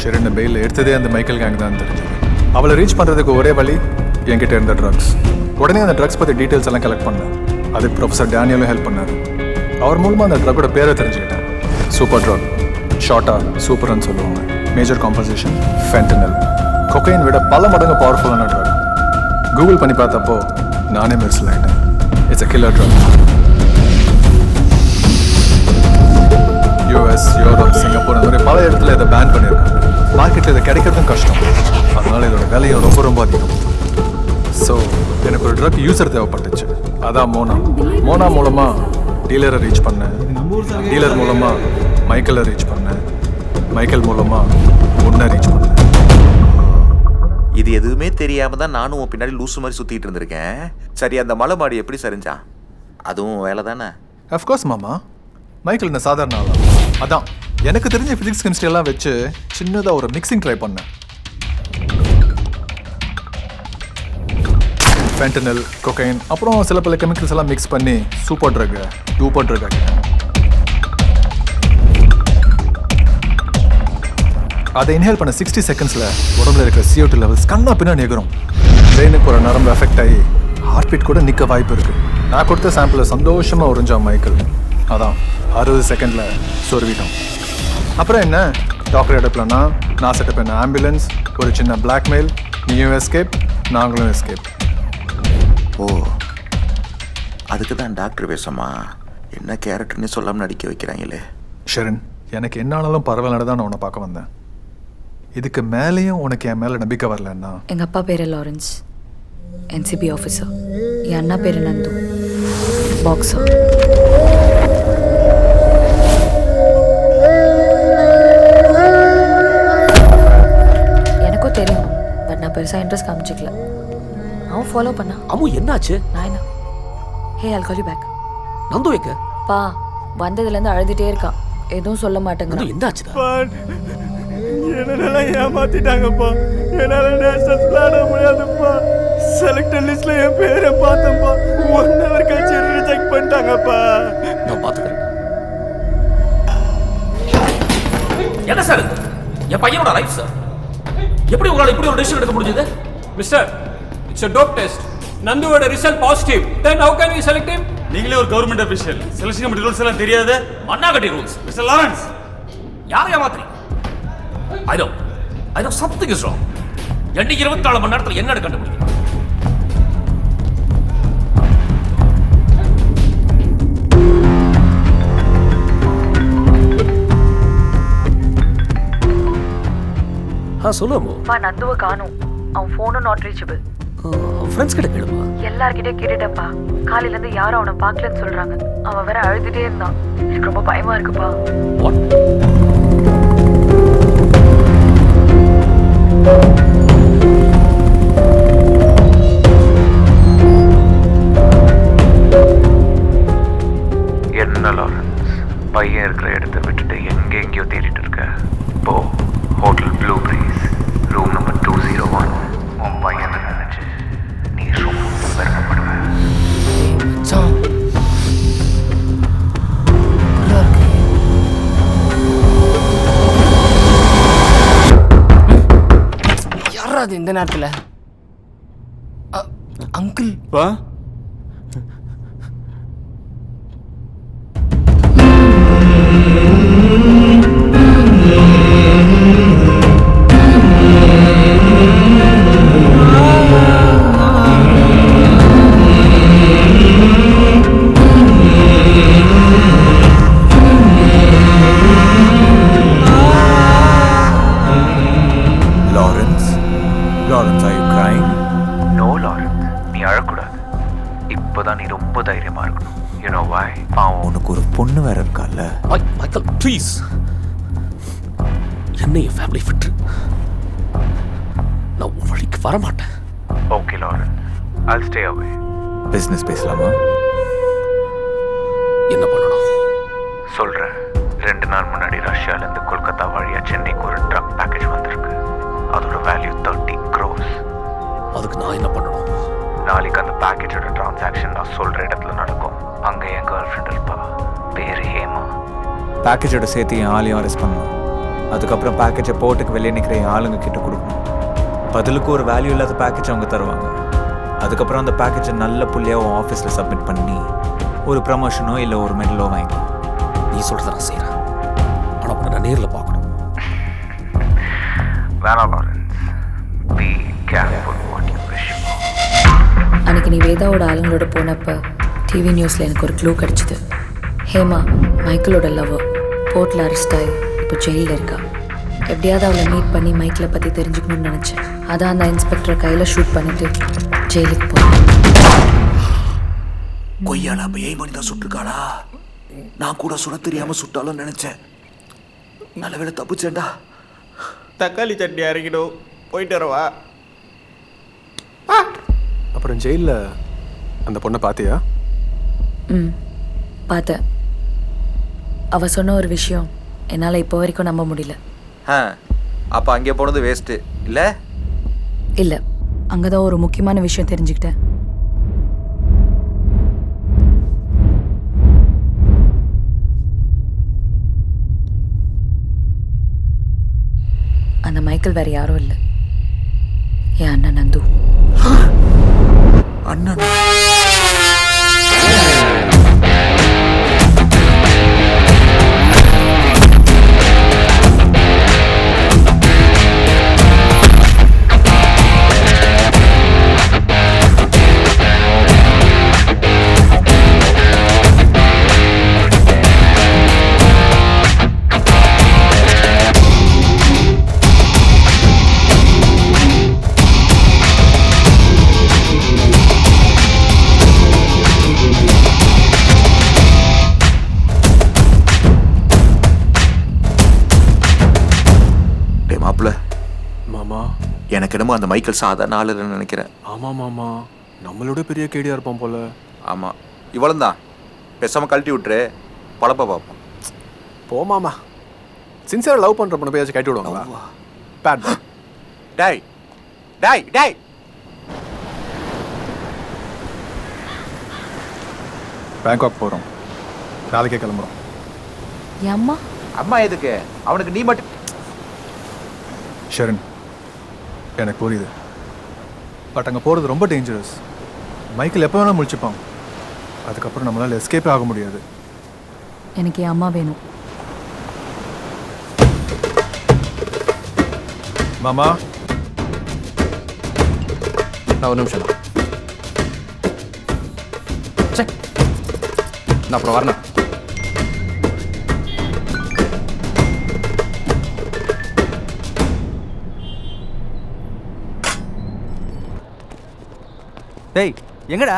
ஷெரினை பெயிலில் எடுத்ததே அந்த மைக்கேல் கேங் தான் தெரிஞ்சது. அவளை ரீச் பண்ணுறதுக்கு ஒரே வழி என்கிட்ட இருந்த ட்ரக்ஸ். உடனே அந்த ட்ரக்ஸ் பற்றி டீட்டெயில்ஸ் எல்லாம் கலெக்ட் பண்ணேன். அதுக்கு ப்ரொஃபஸர் டேனியலும் ஹெல்ப் பண்ணார். அவர் மூலமாக அந்த ட்ரக்கோட பேரை தெரிஞ்சுக்கிட்டேன். சூப்பர் ட்ரக், ஷார்ட்டாக சூப்பர்னு சொல்லுவாங்க. Major compensation ஃபென்டனல். கொக்கைன் விட பல மடங்கு பவர்ஃபுல்லான ட்ரக். கூகுள் பண்ணி பார்த்தப்போ நானே மிர்சில் ஆகிட்டேன். It's a killer drug. US, Europe, Singapore அந்த மாதிரி பல இடத்துல இதை பேன் பண்ணியிருக்காங்க. மார்க்கெட்டில் இதை கிடைக்கிறதும் கஷ்டம். அதனால இதோட விலையும் ரொம்ப ரொம்ப அதிகம். ஸோ எனக்கு ஒரு ட்ரக் யூசர் தேவைப்பட்டுச்சு. அதான் மோனா மூலமாக டீலரை ரீச் பண்ணேன். டீலர் மூலமாக மைக்கேலை ரீச் பண்ணேன். மைக்கேல் மூலமாக உன்னை ரீச் பண்ணேன். இது எதுவுமே தெரியாம தான் நானும் உன் பின்னாடி லூசு மாதிரி சுத்திட்டு இருந்திருக்கேன். சரி, அந்த மலை மாடி எப்படி சரிஞ்சான்? அதுவும் வேலை தானே? அஃப்கோர்ஸ் மாமா. மைக்கேல் என்ன சாதாரண ஆளா? அதான் எனக்கு தெரிஞ்ச ஃபிசிக்ஸ் கெமிஸ்ட்ரி எல்லாம் வச்சு சின்னதாக ஒரு மிக்சிங் ட்ரை பண்ணேன். ஃபென்டனல், கொக்கைன், அப்புறம் சில பல கெமிக்கல்ஸ் எல்லாம் மிக்ஸ் பண்ணி சூப்பர் ட்ரக் ஆகிட்டேன். அதை இன்ஹேல் பண்ண 60 செகண்ட்ஸில் உடம்புல இருக்கிற CO2 லெவல்ஸ் கண்ணா பின்னா நிகரும். பிரெயினுக்கு ஒரு நரம்பு எஃபெக்ட் ஆகி ஹார்ட் பீட் கூட நிற்க வாய்ப்பு இருக்குது. நான் கொடுத்த சாம்பிளை சந்தோஷமாக உறிஞ்சான் மைக்கேல். அதான் 60 செகண்டில் சொருவிட்டோம். அப்புறம் என்ன, டாக்டர் எடுக்கலன்னா நான் செட்டப் பண்ண ஆம்புலன்ஸ், ஒரு சின்ன பிளாக்மெயில், நீயும் எஸ்கேப், நாங்களும் எஸ்கேப். ஓ, அதுக்கு தான் டாக்டர் வேஷமா? என்ன கேரக்டர்னு சொல்லாமல் நடிக்க வைக்கிறாங்களே. ஷெரின், எனக்கு என்ன ஆனாலும் பரவாயில்ல தான் நான் உன்னை பார்க்க வந்தேன். இதுக்கு மேலேயும் உனக்கு என் மேலே நம்பிக்கை வரலன்னா? எங்கள் அப்பா பேர் லாரன்ஸ், NCB ஆஃபீஸர். என் அண்ணா பேர் நந்து, பாக்ஸர். எனக்கும் தெரியும், பட் நான் பெருசாக இன்ட்ரெஸ்ட் காமிச்சிக்கல. அவன் ஃபாலோ பண்ணா. அம்மு என்னாச்சு? நான் என்ன, ஹே I'll call you back. Nandu வைக்க பா வந்ததுலேருந்து அழுதுகிட்டே இருக்கான், எதுவும் சொல்ல மாட்டேங்கிறான். என்னாச்சுடா? என்னெல்லாம் ஏமாத்திட்டாங்கப்பா. என்னால நேஷனல்ஸ் விளையாட முடியாதுப்பா. செலக்டட் லிஸ்ட்ல என் பேரை பார்த்தப்பா 1 hour கழிச்சு ரிஜெக்ட் பண்ணிட்டாங்கப்பா. நான் பாத்துக்கிறேன். என்ன சார் என் பையனோட லைஃப் சார்? எப்படி உங்களால இப்படி ஒரு டிசிஷன் எடுக்க முடிஞ்சது? Mister, it's a dope test. நந்துவோட result positive. Then how can we select him? நீங்களே ஒரு government official, selection committee rules எல்லாம் தெரியாது? மண்ணாகட்டி ரூல்ஸ். மிஸ்டர் லாரன்ஸ், யாரை ஏமாத்துறீங்க? I know something is wrong. 24 மணி நேரத்தில் என்ன கண்டுபிடிக்கும்? சொல்லுமா? நந்துவை காணும், அவன் ஃபோனும் நாட் ரீச்சபிள். ஃப்ரெண்ட்ஸ் கிட்ட கேளுமா? எல்லார்கிட்டயும் கேட்டுட்டேன்ப்பா. காலையில இருந்து யாரும் அவனை பார்க்கலன்னு சொல்றாங்க. அவன் வேற அழுதுட்டே இருந்தான். எனக்கு ரொம்ப பயமா இருக்குப்பா. என்ன லாரன்ஸ், பையன் இருக்கிற இடத்த விட்டுட்டு எங்கெங்கயோ தேடிட்டு இருக்க? போ, hotel blue breeze, room number 201. உன் பையன் நினைச்சு நீ ரொம்ப பெருமைப்படுவேன். யாராவது இந்த நேரத்தில்? அங்கிள் பா, Lawrence, are you crying? No, Lawrence. நீ அழக்கூடாது. இப்போதான் நீ ரொம்ப தைரியமா இருக்கணும். You know why? பாவம், உனக்கு ஒரு பொண்ணு வேற இருக்கால. மைக்கேல், ப்ளீஸ் என்ன என் ஃபேமிலி விட்டு நான் உன் வழிக்கு வரமாட்டேன். Okay, Lawrence. I'll stay away. Business பேசலாமா? என்ன பண்ணணும் சொல்றேன். 2 நாள் முன்னாடி ரஷ்யாலேருந்து கொல்கத்தா வழியா சென்னைக்கு ஒரு ட்ரக் பேக்கேஜ் வந்திருக்கு. அதோட வேல்யூ 30 crores. அதுக்கு நான் என்ன பண்ணணும்? நாளைக்கு அந்த பேக்கேஜோட டிரான்சாக்ஷன் நான் சொல்ற இடத்துல நடக்கும். அங்கே என் கேர்ள் ஃப்ரெண்ட் இருப்பா. பேர் ஹேமா. பேக்கேஜோட சேர்த்து என் ஆளையும் அரெஸ்ட் பண்ணணும். அதுக்கப்புறம் பேக்கேஜை போர்ட்டுக்கு வெளியே நிற்கிற என் ஆளுங்க கிட்ட கொடுக்கணும். பதிலுக்கு ஒரு வேல்யூ இல்லாத பேக்கேஜ் அவங்க தருவாங்க. அதுக்கப்புறம் அந்த பேக்கேஜை நல்ல புள்ளியாக உன் ஆஃபீஸில் சப்மிட் பண்ணி ஒரு ப்ரமோஷனோ இல்லை ஒரு மெடலோ வாங்கிக்கலாம். நீ சொல்கிறத நான் செய்கிறேன், ஆனால் உன்னை நான் நேரில் பார்க்கணும். வேணா Lawrence, be careful what you wish. அன்னைக்கு நீ வேதாவோட ஆளுங்களோட போனப்போ டிவி நியூஸில் எனக்கு ஒரு க்ளூ கிடச்சிது. ஹேமா மைக்கிளோட லவ்வர் போர்ட்டில் அரெஸ்ட் ஆகி இப்போ ஜெயிலில் இருக்கா. எப்படியாவது அவளை மீட் பண்ணி மைக்கிளை பற்றி தெரிஞ்சுக்கணும்னு நினச்சேன். அதான் அந்த இன்ஸ்பெக்டரை கையில் ஷூட் பண்ணிட்டு ஜெயிலுக்கு போனேன். கொய்யால அப்போ எய்ம் பண்ணி தான் சுட்டுருக்காளா? நான் கூட சுட தெரியாமல் சுட்டாலும் நினச்சேன். நல்ல வேலை தப்பிச்சேன்டா. தக்காளி சட்னி அரைக்கணும், போயிட்டு வரவா? அப்புறம் ஜெயிலில் அந்த பொண்ணை பார்த்தியா? பார்த்தேன். அவள் சொன்ன ஒரு விஷயம் என்னால் இப்போ வரைக்கும் நம்ப முடியல. அப்போ அங்கே போனது வேஸ்ட்டு இல்லை? இல்லை, அங்கே தான் ஒரு முக்கியமான விஷயம் தெரிஞ்சுக்கிட்டேன். அந்த மைக்கேல் வேற யாரும் இல்லை, என் அண்ணன் நந்து. அண்ணன்? மாமா, எனக்கு என்னமோ அந்த மைக்கேல் சாதாரண ஆளுன்னு நினைக்கிறேன். ஆமாம் மாமா, நம்மளோட பெரிய கேடியாக இருப்பான் போல. ஆமாம், இவ்வளவு தான். பேசாமல் கழட்டி விட்டுரு, பழப்ப பார்ப்போம். போமாமா, சின்சியராக லவ் பண்ணுற பொண்ணு போயாச்சும் கட்டி விடுவாங்களா? பேட் டாய் டாய் டாய். பேங்காக் போகிறோம், நாளைக்கே கிளம்புறோம். அம்மா அம்மா எதுக்கு? அவனுக்கு நீ மட்டும். ஷரண், எனக்கு புரியுது, பட் அங்கே போகிறது ரொம்ப டேஞ்சரஸ். மைக்கேல் எப்போ வேணால் முழிச்சுப்பான். அதுக்கப்புறம் நம்மளால் எஸ்கேப்பே ஆக முடியாது. எனக்கு என் அம்மா வேணும். மாமா, நான் ஒரு நிமிஷம் நான் அப்புறம் வரணும். டேய் எங்கடா?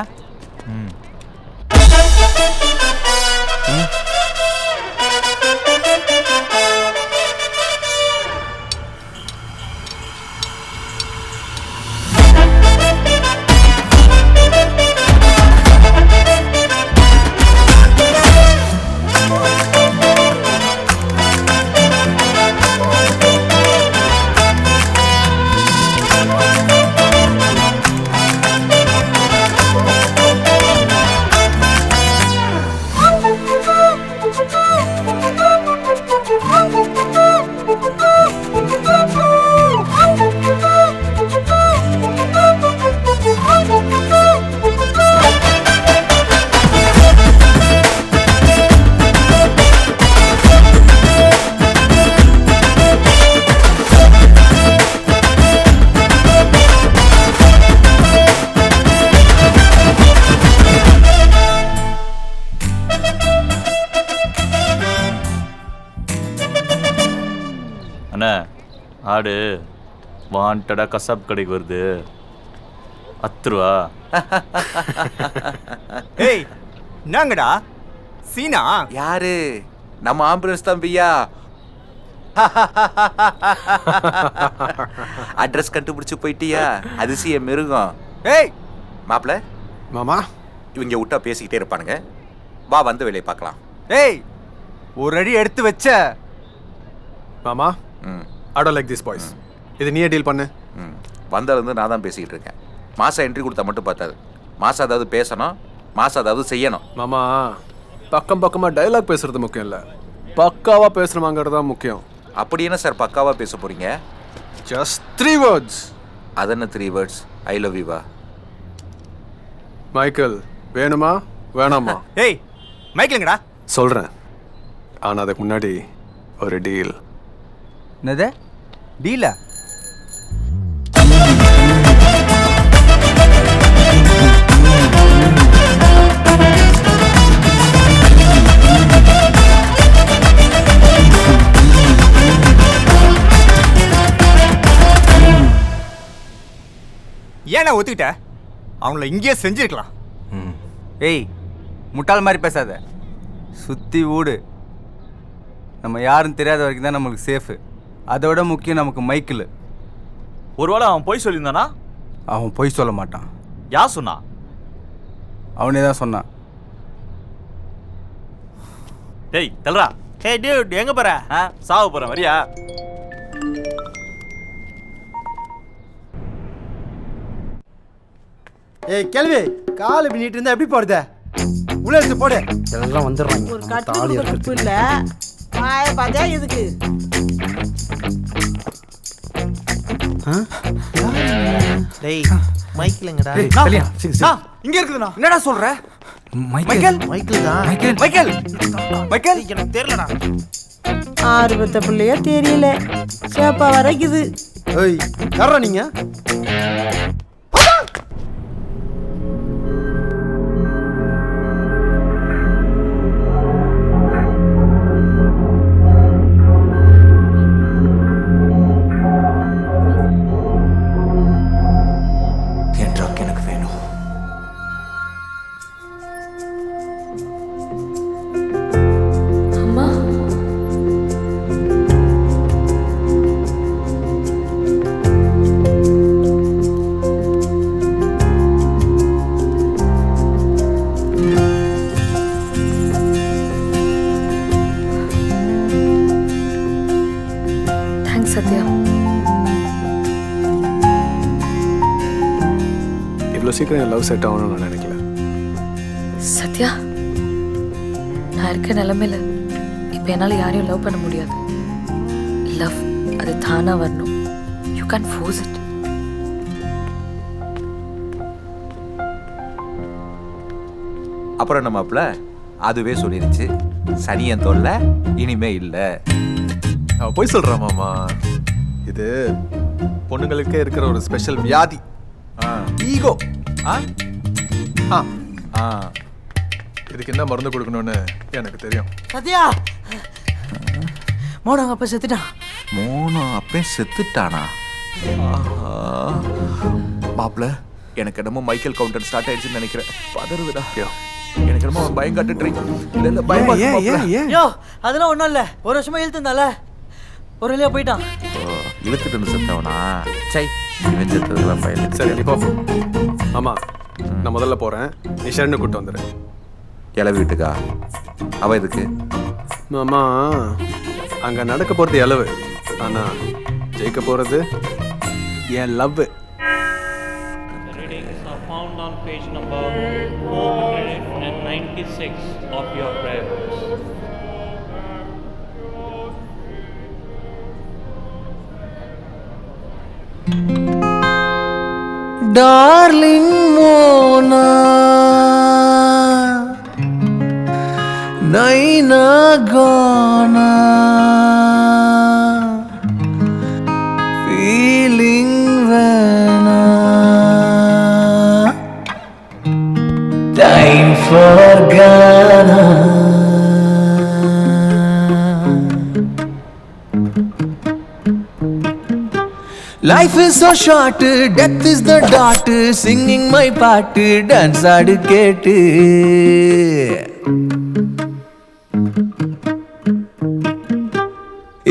அண்ணா, ஆடு வாண்டடாக கசாப் கடைக்கு வருது, 10 ரூபா. ஏய் என்னங்கடா சீனா? யாரு? நம்ம ஆம்புலன்ஸ் தம்பியா? அட்ரஸ் கண்டுபிடிச்சு போயிட்டியா? அதிசய மிருகம். ஏய் மாப்பிள்ள, மாமா, இவங்க விட்டா பேசிக்கிட்டே இருப்பானுங்க. வா, வந்து வேலையை பார்க்கலாம். ஏய் ஒரு அடி எடுத்து வச்ச. மாமா, I don't like this boys. இது நீயே டீல் பண்ணு. வந்ததுலேருந்து நான் தான் பேசிக்கிட்டு இருக்கேன். மாதம் என்ட்ரி கொடுத்தா மட்டும் பார்த்தாது. மாதம் அதாவது பேசணும், மாதம் அதாவது செய்யணும். மாமா, பக்கம் பக்கமாக டைலாக் பேசுறது முக்கியம் இல்லை, பக்காவாக பேசுகிறோமாங்கிறது தான் முக்கியம். அப்படி என்ன சார் பக்காவாக பேச போகிறீங்க? Just 3 words. அது என்ன 3 words? ஐ லவ் யூவா? மைக்கேல் வேணுமா வேணாமா? ஏய் மைக்கேலுங்கடா. சொல்கிறேன், ஆனால் அதுக்கு முன்னாடி ஒரு டீல். என்னது டீலா? ஏன்னா ஒத்துக்கிட்ட? அவங்கள இங்கேயே செஞ்சிருக்கலாம். ஏய் முட்டாள் மாதிரி பேசாத, சுற்றி ஊடு. நம்ம யாருன்னு தெரியாத வரைக்கும் தான் நம்மளுக்கு சேஃபு. அதை விட முக்கியம் நமக்கு மைக்கிள். ஒருவேளை அவன் போய் சொல்லியிருந்தானா? அவன் பொய் சொல்ல மாட்டான். யார் சொன்னா? அவனே தான் சொன்னான். டேய் தெல்றா. ஏய் டியூட் எங்க போற? சாவு போறேன், வரியா? ஏய் கேள்வி, கால் பின்னிட்டு இருந்தா எப்படி போறது? உள்ள எடுத்து போடு. எல்லாம் வந்துடுறாங்க. ஒரு கட்டு தப்பு இல்ல. வாய பாத்தா இதுக்கு. டேய் மைக்கேலுங்கடா. இங்க இருக்குதுண்ணா. என்னடா சொல்ற? மைக்கேல் மைக்கேல் தான். மைக்கேல் மைக்கேல் மைக்கேல் எனக்கு தெரியலடா. ஆறுபத்த பிள்ளைய தெரியல, சேப்பா வரைக்குது. ஏய் யாரா நீங்க? சீக்கிரம் என் லவ் செட் ஆகணும்னு நான் நினைக்கல. சத்யா, நான் இருக்க நிலைமையில இப்போ என்னால் யாரையும் லவ் பண்ண முடியாது. லவ் அது தானாக வரணும். You can force it. அப்புறம் நம்மப்ல அதுவே சொல்லிருச்சு, சனியன் தொல்லை இனிமே இல்லை. அவன் போய் சொல்கிறான் மாமா. இது பொண்ணுங்களுக்கே இருக்கிற ஒரு ஸ்பெஷல் வியாதி, ஈகோ. இதுக்கு என்ன மருந்து கொடுக்கணும்னு எனக்கு தெரியும். சத்யா, மோனங்க அப்ப செத்துட்டான். மோனோ அப்பே செத்துட்டானா? மாப்பிள்ள, எனக்கு என்னமோ மைக்கேல் கவுண்டர் ஸ்டார்ட் ஆயிடுச்சுன்னு நினைக்கிறேன். பதறுதுடா. எனக்கு என்னமோ பயம் காட்டுறீங்க. இல்ல இல்ல பயமா இருக்கு. யோ அதெல்லாம் ஒண்ணும் இல்ல. ஒரு வருஷமா இழுத்துந்தால ஒரு வழியா போயிட்டான். இழுத்துட்டு செத்தவனா? சை, இவன் செத்ததுலாம் பயம். சரி நீ போ. ஆமா, நான் முதல்ல போறேன். நீ ஷர்னு கூட்டு வந்துடு. இளவு வீட்டுக்கா? அவ எதுக்கு? மாமா, அங்க நடக்க போறது இளவு, ஆனா ஜெயிக்க போறது என் love. Found on page number 496 of your prayer books. Darling Mona, Naina gona, feeling vena, time for Ghana. Life is so short, death is the dot, singing my part, dance aadu kettu.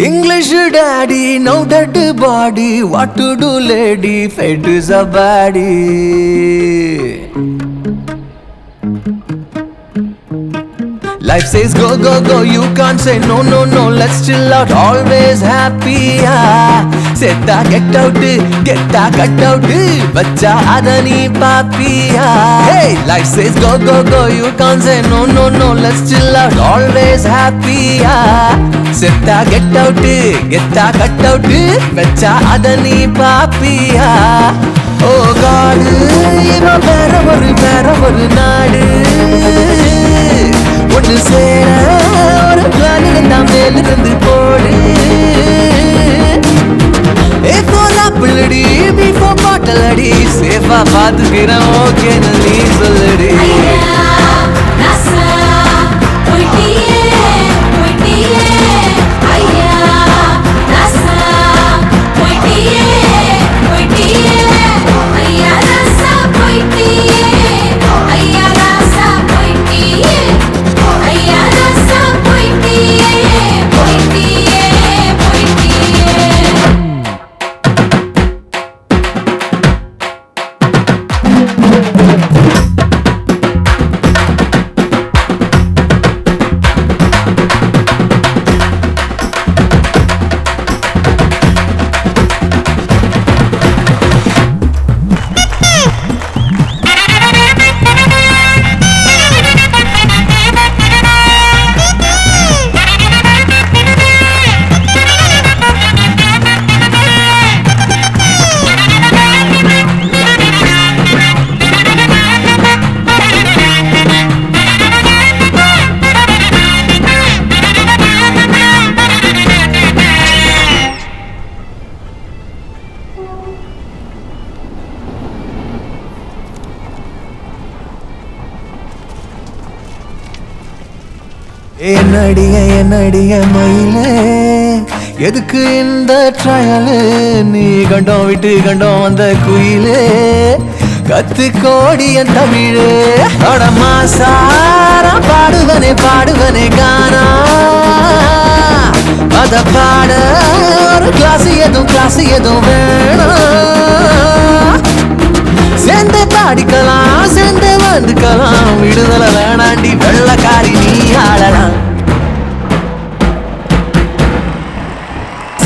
English daddy, now that body, what to do lady, fate is a baddie. Life says go, go, go, you can't say no, no, no. Let's chill out, always happy. Seta get out, cut out. Bacha adani papiya. Hey, life says go, go, go, you can't say no, no, no. Let's chill out, always happy. Seta get out, cut out. Bacha adani papiya. Oh God, ivan vera oru naadu. ஒன்று சேர ஒரு பிளான் இருந்தா மேலிருந்து போடு. ஏ போர் ஆப்பிள் அடி, பி ஃபார் பாட்டில் அடி, சேஃபா பாத்துக்கிறேன் ஓகேன்னு நீ சொல்லுடி. என்னடிய மயிலே, எதுக்கு இந்த ட்ரையலு? நீ கண்டோம் விட்டு கண்டோம் வந்த குயிலே, கத்து கோடி என் தமிழே. அடமா சாரா பாடுவனே கானா, அத பாட ஒரு கிளாஸ் எதுவும் வேணாம். சேர்ந்து பாடிக்கலாம், சேர்ந்து வந்துக்கலாம், விடுதலை வேணாண்டி வெள்ளக்காரி நீ ஆளலாம்.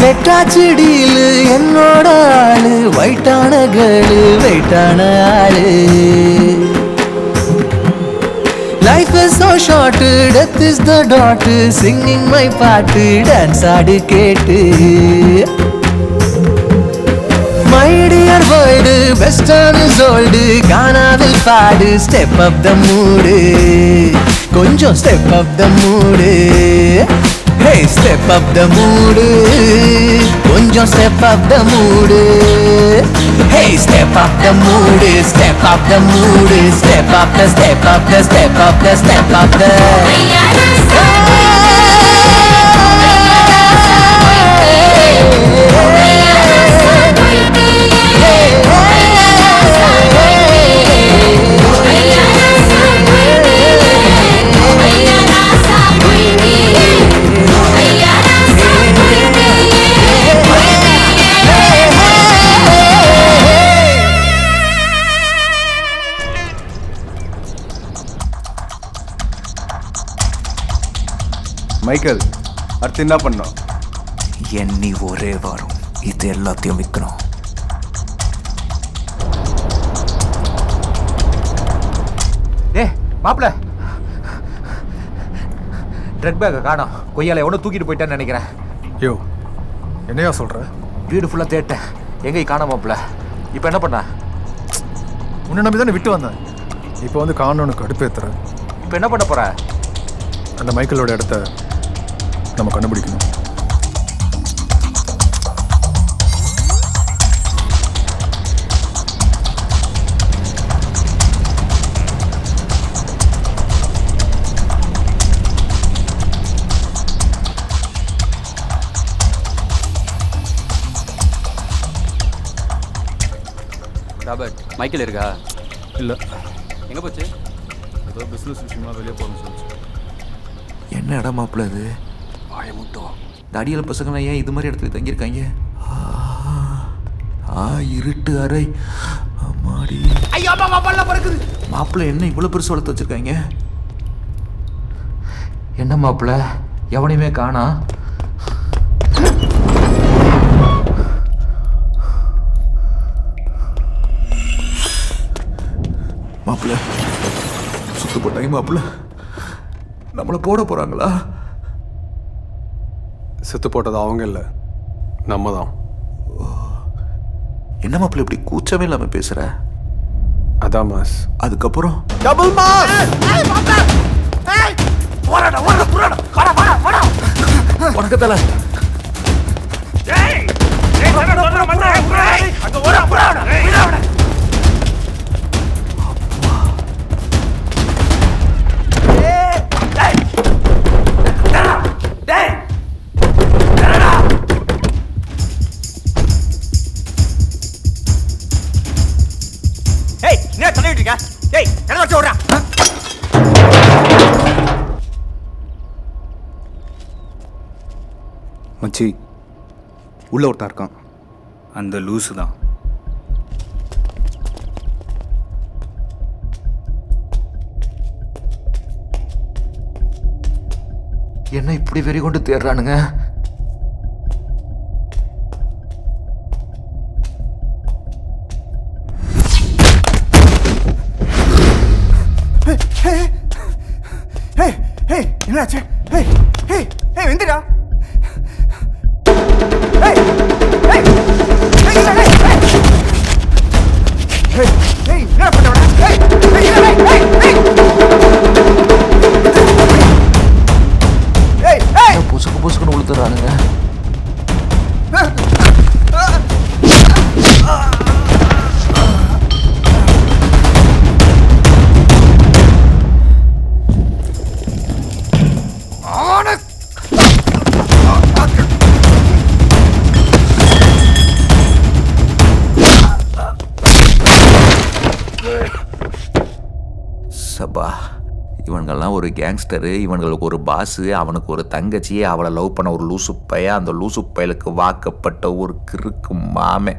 செட்டாச்சிடியில் என்னோட ஆளு, வைட்டான கேளு, வெயிட்டான ஆளு. Life is so short, death is the dot, singing my பாட்டு, டான்ஸ் ஆடு கேட்டு. My dear world, western is old, கானாவில் பாடு, step up the mood, கொஞ்சம் step up the mood. Hey, step up the mood, கொஞ்சம் step up the mood. Hey, step up the mood, step up the mood, step up the, step up the, step up the, step up the. Michael, அடுத்து என்ன பண்ணோம்? எண்ணி ஒரே வாரம் இது எல்லாத்தையும் விற்கணும். மாப்பிள்ள, ட்ரக் பேக்கை காணோம். கொய்யால எவனோ தூக்கிட்டு போயிட்டான்னு நினைக்கிறேன். யோ, என்னையா சொல்ற? வீடு ஃபுல்லாக தேட்டேன், எங்கேயும் காணோம் மாப்பிள்ள. இப்போ என்ன பண்ண? உன்னை நம்பி தானே விட்டு வந்தேன். இப்போ வந்து காணோன்னு கடுப்பேத்துறேன். இப்போ என்ன பண்ண போற? அந்த மைக்கேலோட இடத்த நம்ம கண்டுபிடிக்கணும். ராபர்ட், மைக்கேல் இருக்கா? இல்லை. எங்கே போச்சு? ஏதோ பிஸ்னஸ் விஷயமா வெளியே போகணும்னு சொல்லிச்சு. என்ன இடம் மாப்பிள்ள இது? வாயமுட்டோம். இந்த அடியில் பசங்களாம் ஏன் இது மாதிரி இடத்துல தங்கியிருக்காங்க? இருட்டு அறை. மாடி. மாப்பிள்ள என்ன இவ்வளோ பெருசு வளர்த்து வச்சிருக்காங்க? என்ன மாப்பிள்ள எவனையுமே காணா? மாப்பிள்ள சுத்து போட்டாங்க மாப்பிள்ள. நம்மளை போட போறாங்களா? செத்து போட்டது அவங்க இல்லை, நம்ம தான். என்ன மாப்பிள்ள இப்படி கூச்சமே இல்லாம பேசுற? அதான் மாஸ். அதுக்கப்புறம் டபுள் மாஸ். வணக்கத்தல. என்ன தள்ளிட்டு இருக்க? ஏய் என்ன வச்சு ஓடுறா? மச்சி, உள்ள ஒருத்தன் இருக்கான். அந்த லூசு தான். என்ன இப்படி வெறி கொண்டு தேடுறானுங்க? என்னாச்சு? வெந்திரா புசுக்கு புசுக்குன்னு உளுத்துறானுங்க. சபா, இவனுங்கெல்லாம் ஒரு கேங்ஸ்டரு, இவனுங்களுக்கு ஒரு பாஸு, அவனுக்கு ஒரு தங்கச்சி, அவளை லவ் பண்ண ஒரு லூசு பையன், அந்த லூசு பயலுக்கு வாக்கப்பட்ட ஒரு கிறுக்கு மாமே.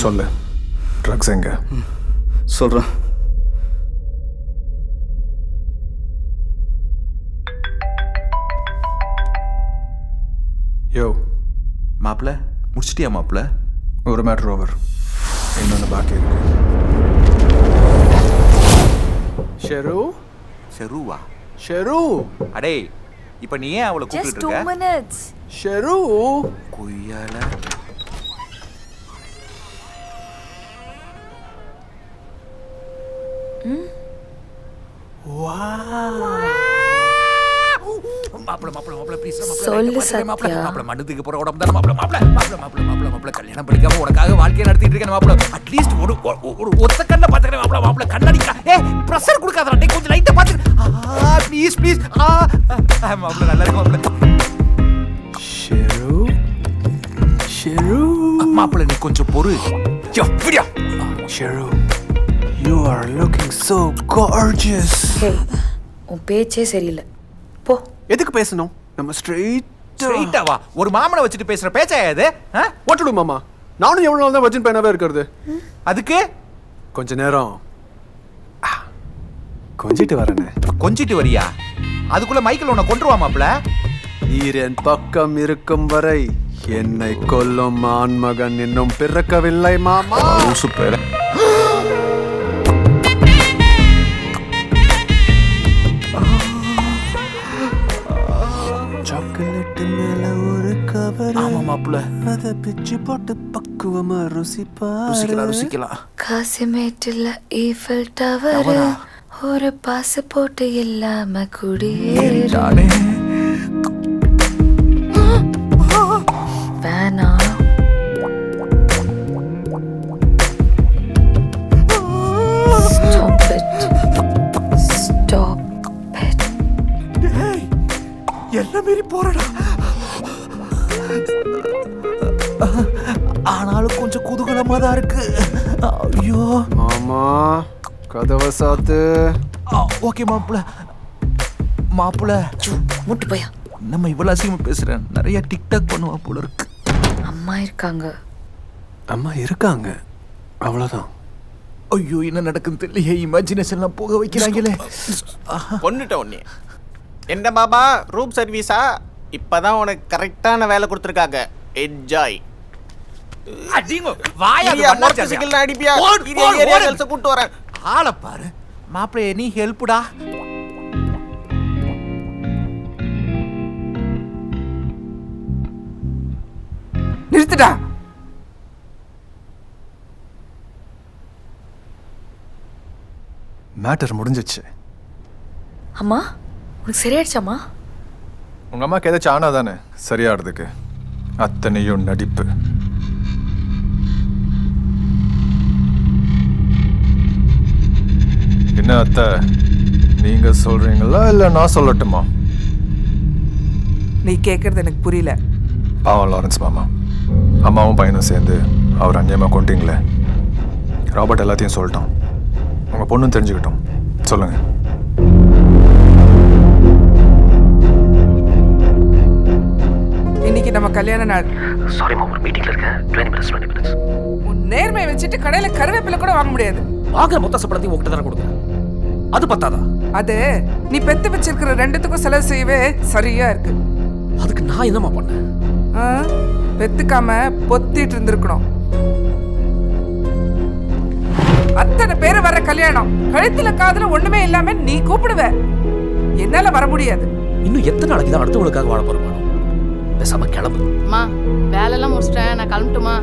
சொல்லு, ட்ரக்ஸ் எங்க? சொல்கிறேன். யோ மாப்பிள்ள, முடிச்சிட்டியா மாப்பிள்ள? ஒரு மேட்ரு ஓவர், இன்னொன்று பாக்கி இருக்கு. ஷெரு ஷெருவா? ஷெரு, அடே இப்ப நீ ஏன் அவளை கூப்பிட்டு இருக்க? minutes. ஷெரு கொய்யால. சொல்லு சத்யா. மண்டத்துக்கு போற உடம்பு தானே மாப்பிள்ள. கல்யாணம் பண்ணிக்காம உனக்காக வாழ்க்கையை நடத்திட்டு இருக்கேன் மாப்பிள்ள. அட்லீஸ்ட் ஒரு ஒத்த கண்ண பாத்துக்கிறேன் மாப்பிள்ள. கண்ணடிக்கா ப்ரெஷர் கொடுக்காதடா, கொஞ்சம் லைட்டா பாத்து ப்ளீஸ் ப்ளீஸ். மாப்பிள்ள நல்லா இருக்கு மாப்பிள்ள. ஷெரு ஷெரு மாப்பிள்ள நீ கொஞ்சம் பொறு. எப்படியா ஷெரு, you are looking so gorgeous. உன் பேச்சே சரியில்லை, போ. எதுக்கு பேசணும்? நம்ம ஸ்ட்ரெயிட்டா வா. ஒரு மாமனை வச்சுட்டு பேசுற பேச்சா இது? ஓட்டுடு மாமா. நானும் எவ்வளவு நாள் தான் வர்ஜின் பையனாவே இருக்கிறது. அதுக்கு கொஞ்ச நேரம் கொஞ்சிட்டு வரேனே. கொஞ்சிட்டு வரியா? அதுக்குள்ள மைக்கேல் உன்னை கொன்றுவா மாப்பிள்ள. நீர் என் பக்கம் இருக்கும் வரை என்னை கொல்லும் ஆண்மகன் இன்னும் பிறக்கவில்லை மாமா. சூப்பர். பிச்சு போட்டு பக்குவமா ருசிக்கலாம் ருசிக்கலாம். காசிமேட்டில் ஈஃபில் டவர் ஒரு பாஸ்போர்ட் இல்லாம குடியேறானே. வேணா Stop it. Stop it. டேய் எல்லாம் மீறி போறடா. ஆனாலும் கொஞ்சம் குதூகலமா தான் இருக்கு. ஐயோ மாமா கதவை சாத்து. ஓகே மாப்பிள்ள முட்டு போயா. நம்ம இவ்வளவு அசிங்கமா பேசுறேன். நிறைய டிக்டாக் பண்ணுவா போல இருக்கு. அம்மா இருக்காங்க. அம்மா இருக்காங்க அவ்வளவுதான். ஐயோ என்ன நடக்குன்னு தெரியல. இமேஜினேஷன்லாம் போக வைக்கிறாங்களே. கொன்னுட்ட உடனே என்ன பாபா ரூம் சர்வீஸா? இப்பதான் உனக்கு கரெக்டான வேலை கொடுத்துருக்காங்க. என்ஜாய். அடிப்பியா கூட்டு வரேன். ஆளை பாரு மாப்பிள்ளை. நீ ஹெல்ப்டா. நிறுத்துடா. மேட்டர் முடிஞ்சிச்சு. அம்மா உனக்கு சரியாயிடுச்சாம்மா? உங்க அம்மாக்கு ஏதாச்சும் ஆனா தானே சரியாடுறதுக்கு. அத்தனையும் நடிப்பு. என்ன அத்தை, நீங்க சொல்றீங்களா இல்ல நான் சொல்லட்டுமா? நீ கேட்கறது எனக்கு புரியல. பாவம் லாரன்ஸ் மாமா, அம்மாவும் பையனும் சேர்ந்து அவர் அந்நியமா கொண்டீங்களே. ராபர்ட் எல்லாத்தையும் சொல்லிட்டான். உங்க பொண்ணும் தெரிஞ்சுக்கிட்டோம். சொல்லுங்க. இன்னைக்கு நம்ம கல்யாண நாள். சாரி மா, ஒரு மீட்டிங்ல இருக்கேன். 20 minutes. உன் நேர்மையை வச்சுட்டு கடையில கருவேப்பிலை கூட வாங்க முடியாது. வாங்குற மொத்த சம்பளத்தையும் உங்ககிட்ட தானே கொடுக்குறேன். அது பத்தாதா? அது நீ பெத்து வச்சிருக்கிற ரெண்டுத்துக்கும் செலவு செய்யவே சரியா இருக்கு. அதுக்கு நான் என்னமா பண்ணேன்? பெத்துக்காம பொத்திட்டு இருந்திருக்கணும். அத்தனை பேரு வர கல்யாணம், கழுத்துல காதுல ஒண்ணுமே இல்லாம நீ கூப்பிடுவ. என்னால வர முடியாது. இன்னும் எத்தனை நாளைக்கு தான் அடுத்தவங்களுக்காக வாழ போறோம்? பேசாம கிளம்பு. அம்மா வேலையெல்லாம் முடிச்சிட்டேன், நான் கிளம்பட்டுமா?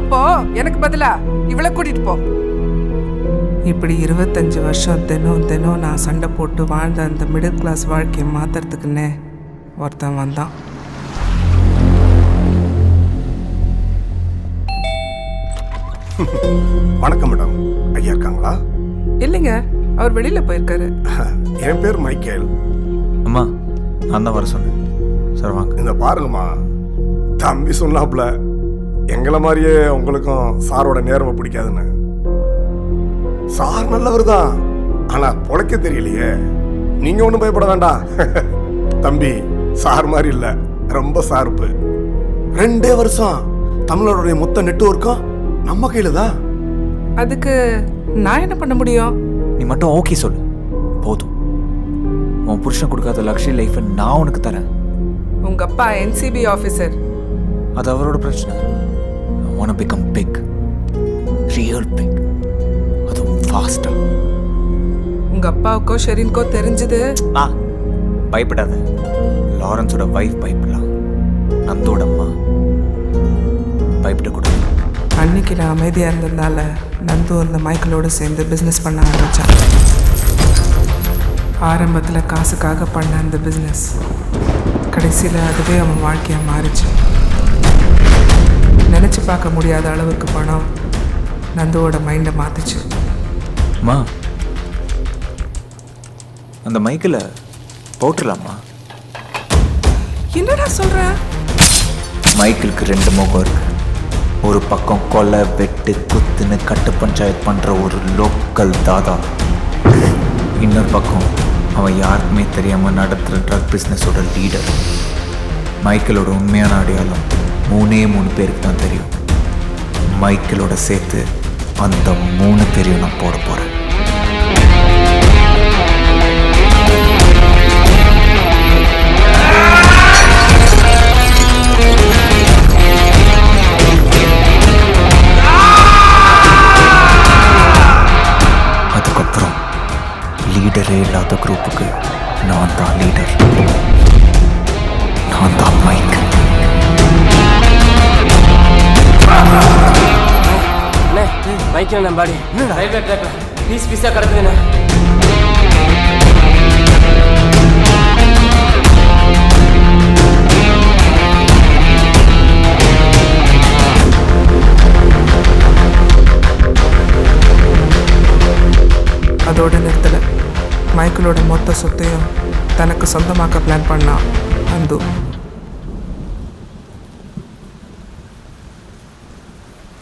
அப்போ எனக்கு பதிலா இவளை கூட்டிட்டு போ. இப்படி 25 வருஷம் தினம் நான் சண்டை போட்டு வாழ்ந்த அந்த மிடில் கிளாஸ் வாழ்க்கையை மாத்துறதுக்குன்னே ஒருத்தன் வந்தான். வணக்கம் மேடம். ஐயா இருக்காங்களா? இல்லைங்க, அவர் வெளியில போயிருக்காரு. என் பேர் மைக்கேல். அம்மா நான் தான் வர சொன்னேன். சார் வாங்க. இந்த பாருங்கம்மா, தம்பி சொன்னாப்ல எங்களை மாதிரியே உங்களுக்கும் சாரோட நேர்மை பிடிக்காதுன்னு. சார் நல்லவர் தான், ஆனா பொழைக்க தெரியலையே. நீங்க ஒன்றும் பயப்பட வேண்டாம். தம்பி சார் மாதிரி இல்லை, ரொம்ப சார்பு. 2 வருஷம் தமிழருடைய மொத்த நெட்வொர்க்கும் நம்ம கையில தான். அதுக்கு நான் என்ன பண்ண முடியும்? நீ மட்டும் ஓகே சொல்லு போதும். உன் புருஷன் கொடுக்காத லக்ஸரி லைஃபை நான் உனக்கு தரேன். உங்க அப்பா NCB ஆஃபீஸர். அது அவரோட பிரச்சனை. I want to become big, real big. அதுவும் ஃபாஸ்டா. உங்க அப்பாவுக்கோ ஷெரின்கோ தெரிஞ்சது. பயப்படாத. லாரன்ஸோட வைஃப் பயப்படலாம், நந்தோட அம்மா பயப்படக்கூடாது. அன்னைக்கு நான் அமைதியாக இருந்ததுனால நந்து அந்த மைக்கிளோடு சேர்ந்து பிஸ்னஸ் பண்ண ஆரம்பித்தான். ஆரம்பத்தில் காசுக்காக பண்ண அந்த பிஸ்னஸ் கடைசியில் அதுவே அவன் வாழ்க்கையாக மாறிச்சு. நினச்சி பார்க்க முடியாத அளவுக்கு பணம் நந்துவோட மைண்டை மாற்றிச்சு. அம்மா அந்த மைக்கில் போட்டுடலாமா? என்னடா சொல்ற? மைக்கிளுக்கு 2 முகம் இருக்கு. ஒரு பக்கம் கொலை வெட்டு குத்துன்னு கட்டு பஞ்சாயத்து பண்ணுற ஒரு லோக்கல் தாதா. இன்னொரு பக்கம் அவன் யாருக்குமே தெரியாமல் நடத்துகிற ட்ரக் பிஸ்னஸோட லீடர். மைக்கிளோட உண்மையான அடையாளம் 3 பேருக்கு தான் தெரியும். மைக்கிளோட சேர்த்து அந்த 3 பேரையும் நான் போட போகிறேன். அதுக்கப்புறம் லீடரே இல்லாத குரூப்புக்கு நான் தான் லீடர். நான் தான் மைக். மைக்கில் நம்ம பாடி ரயில்வே ட்ராக்ல பீஸ் பீஸாக கிடக்குதுண்ணே. அதோட நிறுத்தலை. மைக்கிளோட மொத்த சொத்தையும் தனக்கு சொந்தமாக்க பிளான் பண்ணான் நந்து.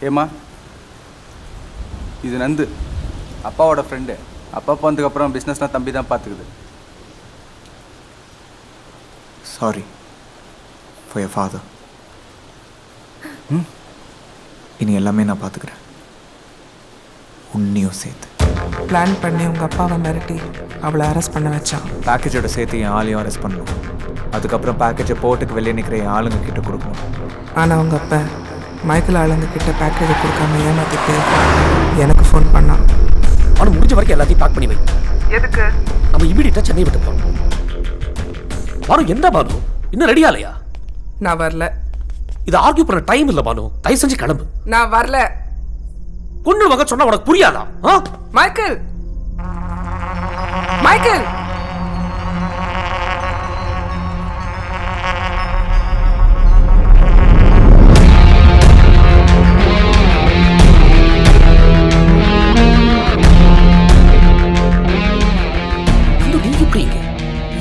ஏம்மா, இது நந்து, அப்பாவோட ஃப்ரெண்டு. அப்பா போனதுக்கப்புறம் பிஸ்னஸ்லாம் தம்பி தான் பார்த்துக்குது. Sorry for your father. இனி எல்லாமே நான் பார்த்துக்கிறேன், உன்னையும் சேர்த்து. பிளான் பண்ணி உங்கள் அப்பாவை மிரட்டி அவளை அரெஸ்ட் பண்ண வச்சான். பேக்கேஜோட சேர்த்து என் ஆளையும் அரெஸ்ட் பண்ணணும். அதுக்கப்புறம் பேக்கேஜை போர்ட்டுக்கு வெளியே நிற்கிற என் ஆளுங்க கிட்ட கொடுக்கணும். ஆனால் உங்கள் அப்பா மைக்கேல் ஆளுங்க கிட்ட பேக்கேஜை கொடுக்காம ஏமாத்திட்டு எனக்கு ஃபோன் பண்ணான். அவனை முடிஞ்ச வரைக்கும் எல்லாத்தையும் பேக் பண்ணி வை. எதுக்கு? நம்ம இமீடியட்டாக சென்னை விட்டு போகணும். பானு, எந்த பானு இன்னும் ரெடி ஆலையா? நான் வரல. இது ஆர்கியூ பண்ண டைம் இல்லை பானு, தயவு செஞ்சு கிளம்பு. நான் வரல. பொண்ணு வகை சொன்னா உனக்கு புரியாதா? மைக்கேல், மைக்கேல்,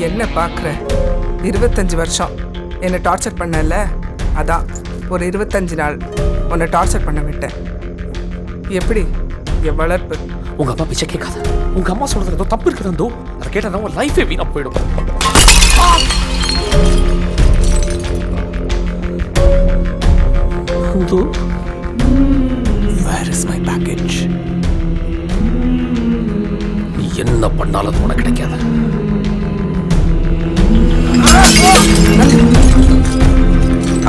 என்ன பார்க்குற? 25 வருஷம் என்னை டார்ச்சர் பண்ணல, அதான் ஒரு 25 நாள் உன்னை டார்ச்சர் பண்ண விட்டேன். எப்படி என் வளர்ப்பு? உங்க அப்பா பிச்சை கேட்காத. உங்க அம்மா சொல்றது ஏதோ தப்பு இருக்குதோ, அதை கேட்டா உன் லைஃபே வீணா போயிடும். Where is my package? நீ என்ன பண்ணாலும் அது உனக்கு கிடைக்காது.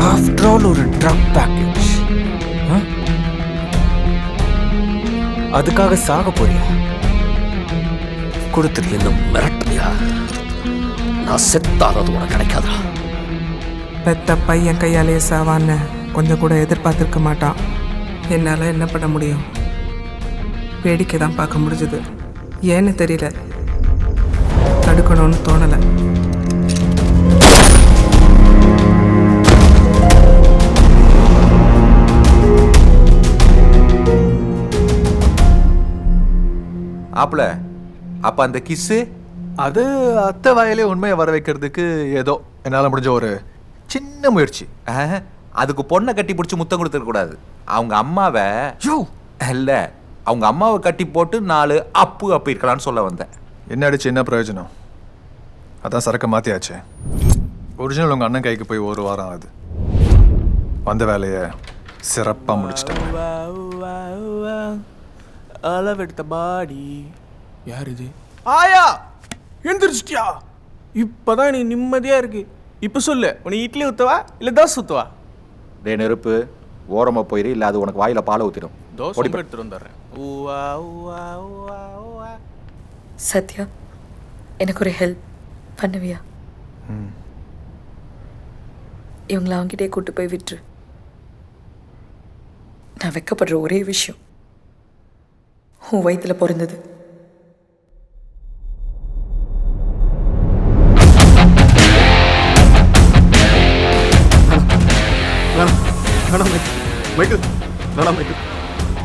After all, ஒரு ட்ரக் பேக்கேஜ். அதுக்காக சாக போறியா? கொடுத்துரு. என்ன மிரட்டுறியா? நான் செத்தாலும் அது உனக்கு கிடைக்காதா? பெத்த பையன் கையாலே சாவான்னு கொஞ்சம் கூட எதிர்பார்த்துருக்க மாட்டான். என்னால் என்ன பண்ண முடியும்? வேடிக்கை தான் பார்க்க முடிஞ்சது. ஏன்னு தெரியல, தடுக்கணும்னு தோணலை. ஆப்ல அப்ப அந்த கிஸ்ஸு அது அத்தை வாயிலே உண்மையை வர வைக்கிறதுக்கு ஏதோ என்னால் முடிஞ்ச ஒரு சின்ன முயற்சி. அதுக்கு பொண்ணை கட்டி பிடிச்சி முத்தம் கொடுத்துருக்க கூடாது. அவங்க அம்மாவை இல்ல, அவங்க அம்மாவை கட்டி போட்டு 4 அப்பு இருக்கலாம்னு சொல்ல வந்தேன். என்ன அடிச்சு என்ன பிரயோஜனம்? அதான் சரக்கு மாத்தியாச்சு. ஒரிஜினல் உங்க அண்ணன் கைக்கு போய் 1 வாரம் ஆகுது. வந்த வேலையை சிறப்பா முடிச்சிட்டாங்க. அளவெடுத்த பாடி யார் இது? ஆயா, எழுந்திரிச்சிட்டியா? இப்பதான் நீ நிம்மதியா இருக்கு. இப்ப சொல்லு, உனக்கு இட்லி ஊத்தவா இல்ல தோசை ஊத்தவா? டே நெருப்பு, ஓரமா போயிரு, இல்ல அது உனக்கு வாயில பாலை ஊத்திடும். தோசை எடுத்துட்டு வந்துடுறேன். சத்யா, எனக்கு ஒரு ஹெல்ப் பண்ணுவியா? இவங்களை அவங்ககிட்டே கூட்டு போய் விட்டுரு. நான் வெக்கப்படுற ஒரே விஷயம், உன் வயிற்றுல பிறந்தது. வேணாம் மைக்கேல், வேணாம் மைக்கேல்,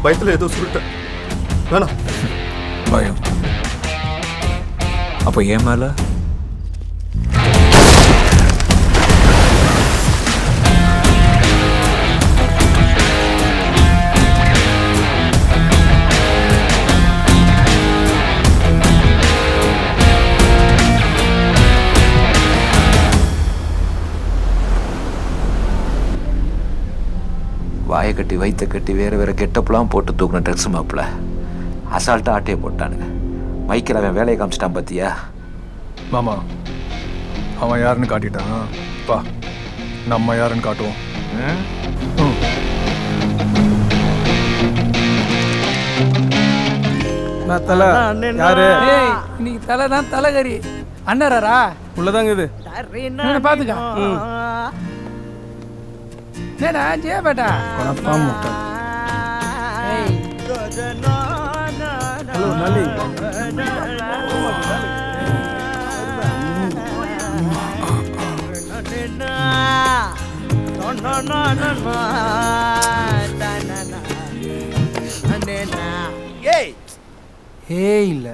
வயிற்றுல ஏதோ சொல்லிட்டேன், வேணாம். பயம் அப்போ ஏன் மேல? வாயை கட்டி வயிற்ற கட்டி வேறு வேறு கெட்டப்லாம் போட்டு தூக்குன ட்ரெஸ் மாப்பிள்ள அசால்ட்டாக ஆட்டையை போட்டானுங்க. மைக்கில் அவன் வேலையை காமிச்சிட்டான் பார்த்தியா? மாமா, அவன் யாருன்னு காட்டிட்டான். பா, நம்ம யாருன்னு காட்டுவோம். தலை யாரு? இன்னைக்கு தலை தான் தலைகறி. அண்ணரா உள்ளதாங்க இது. பாத்துக்க. என்னடா ஜே பேட்டா கொணப்பா முட்டை ஹலோ நல்லி ஏய் ஏய் இல்ல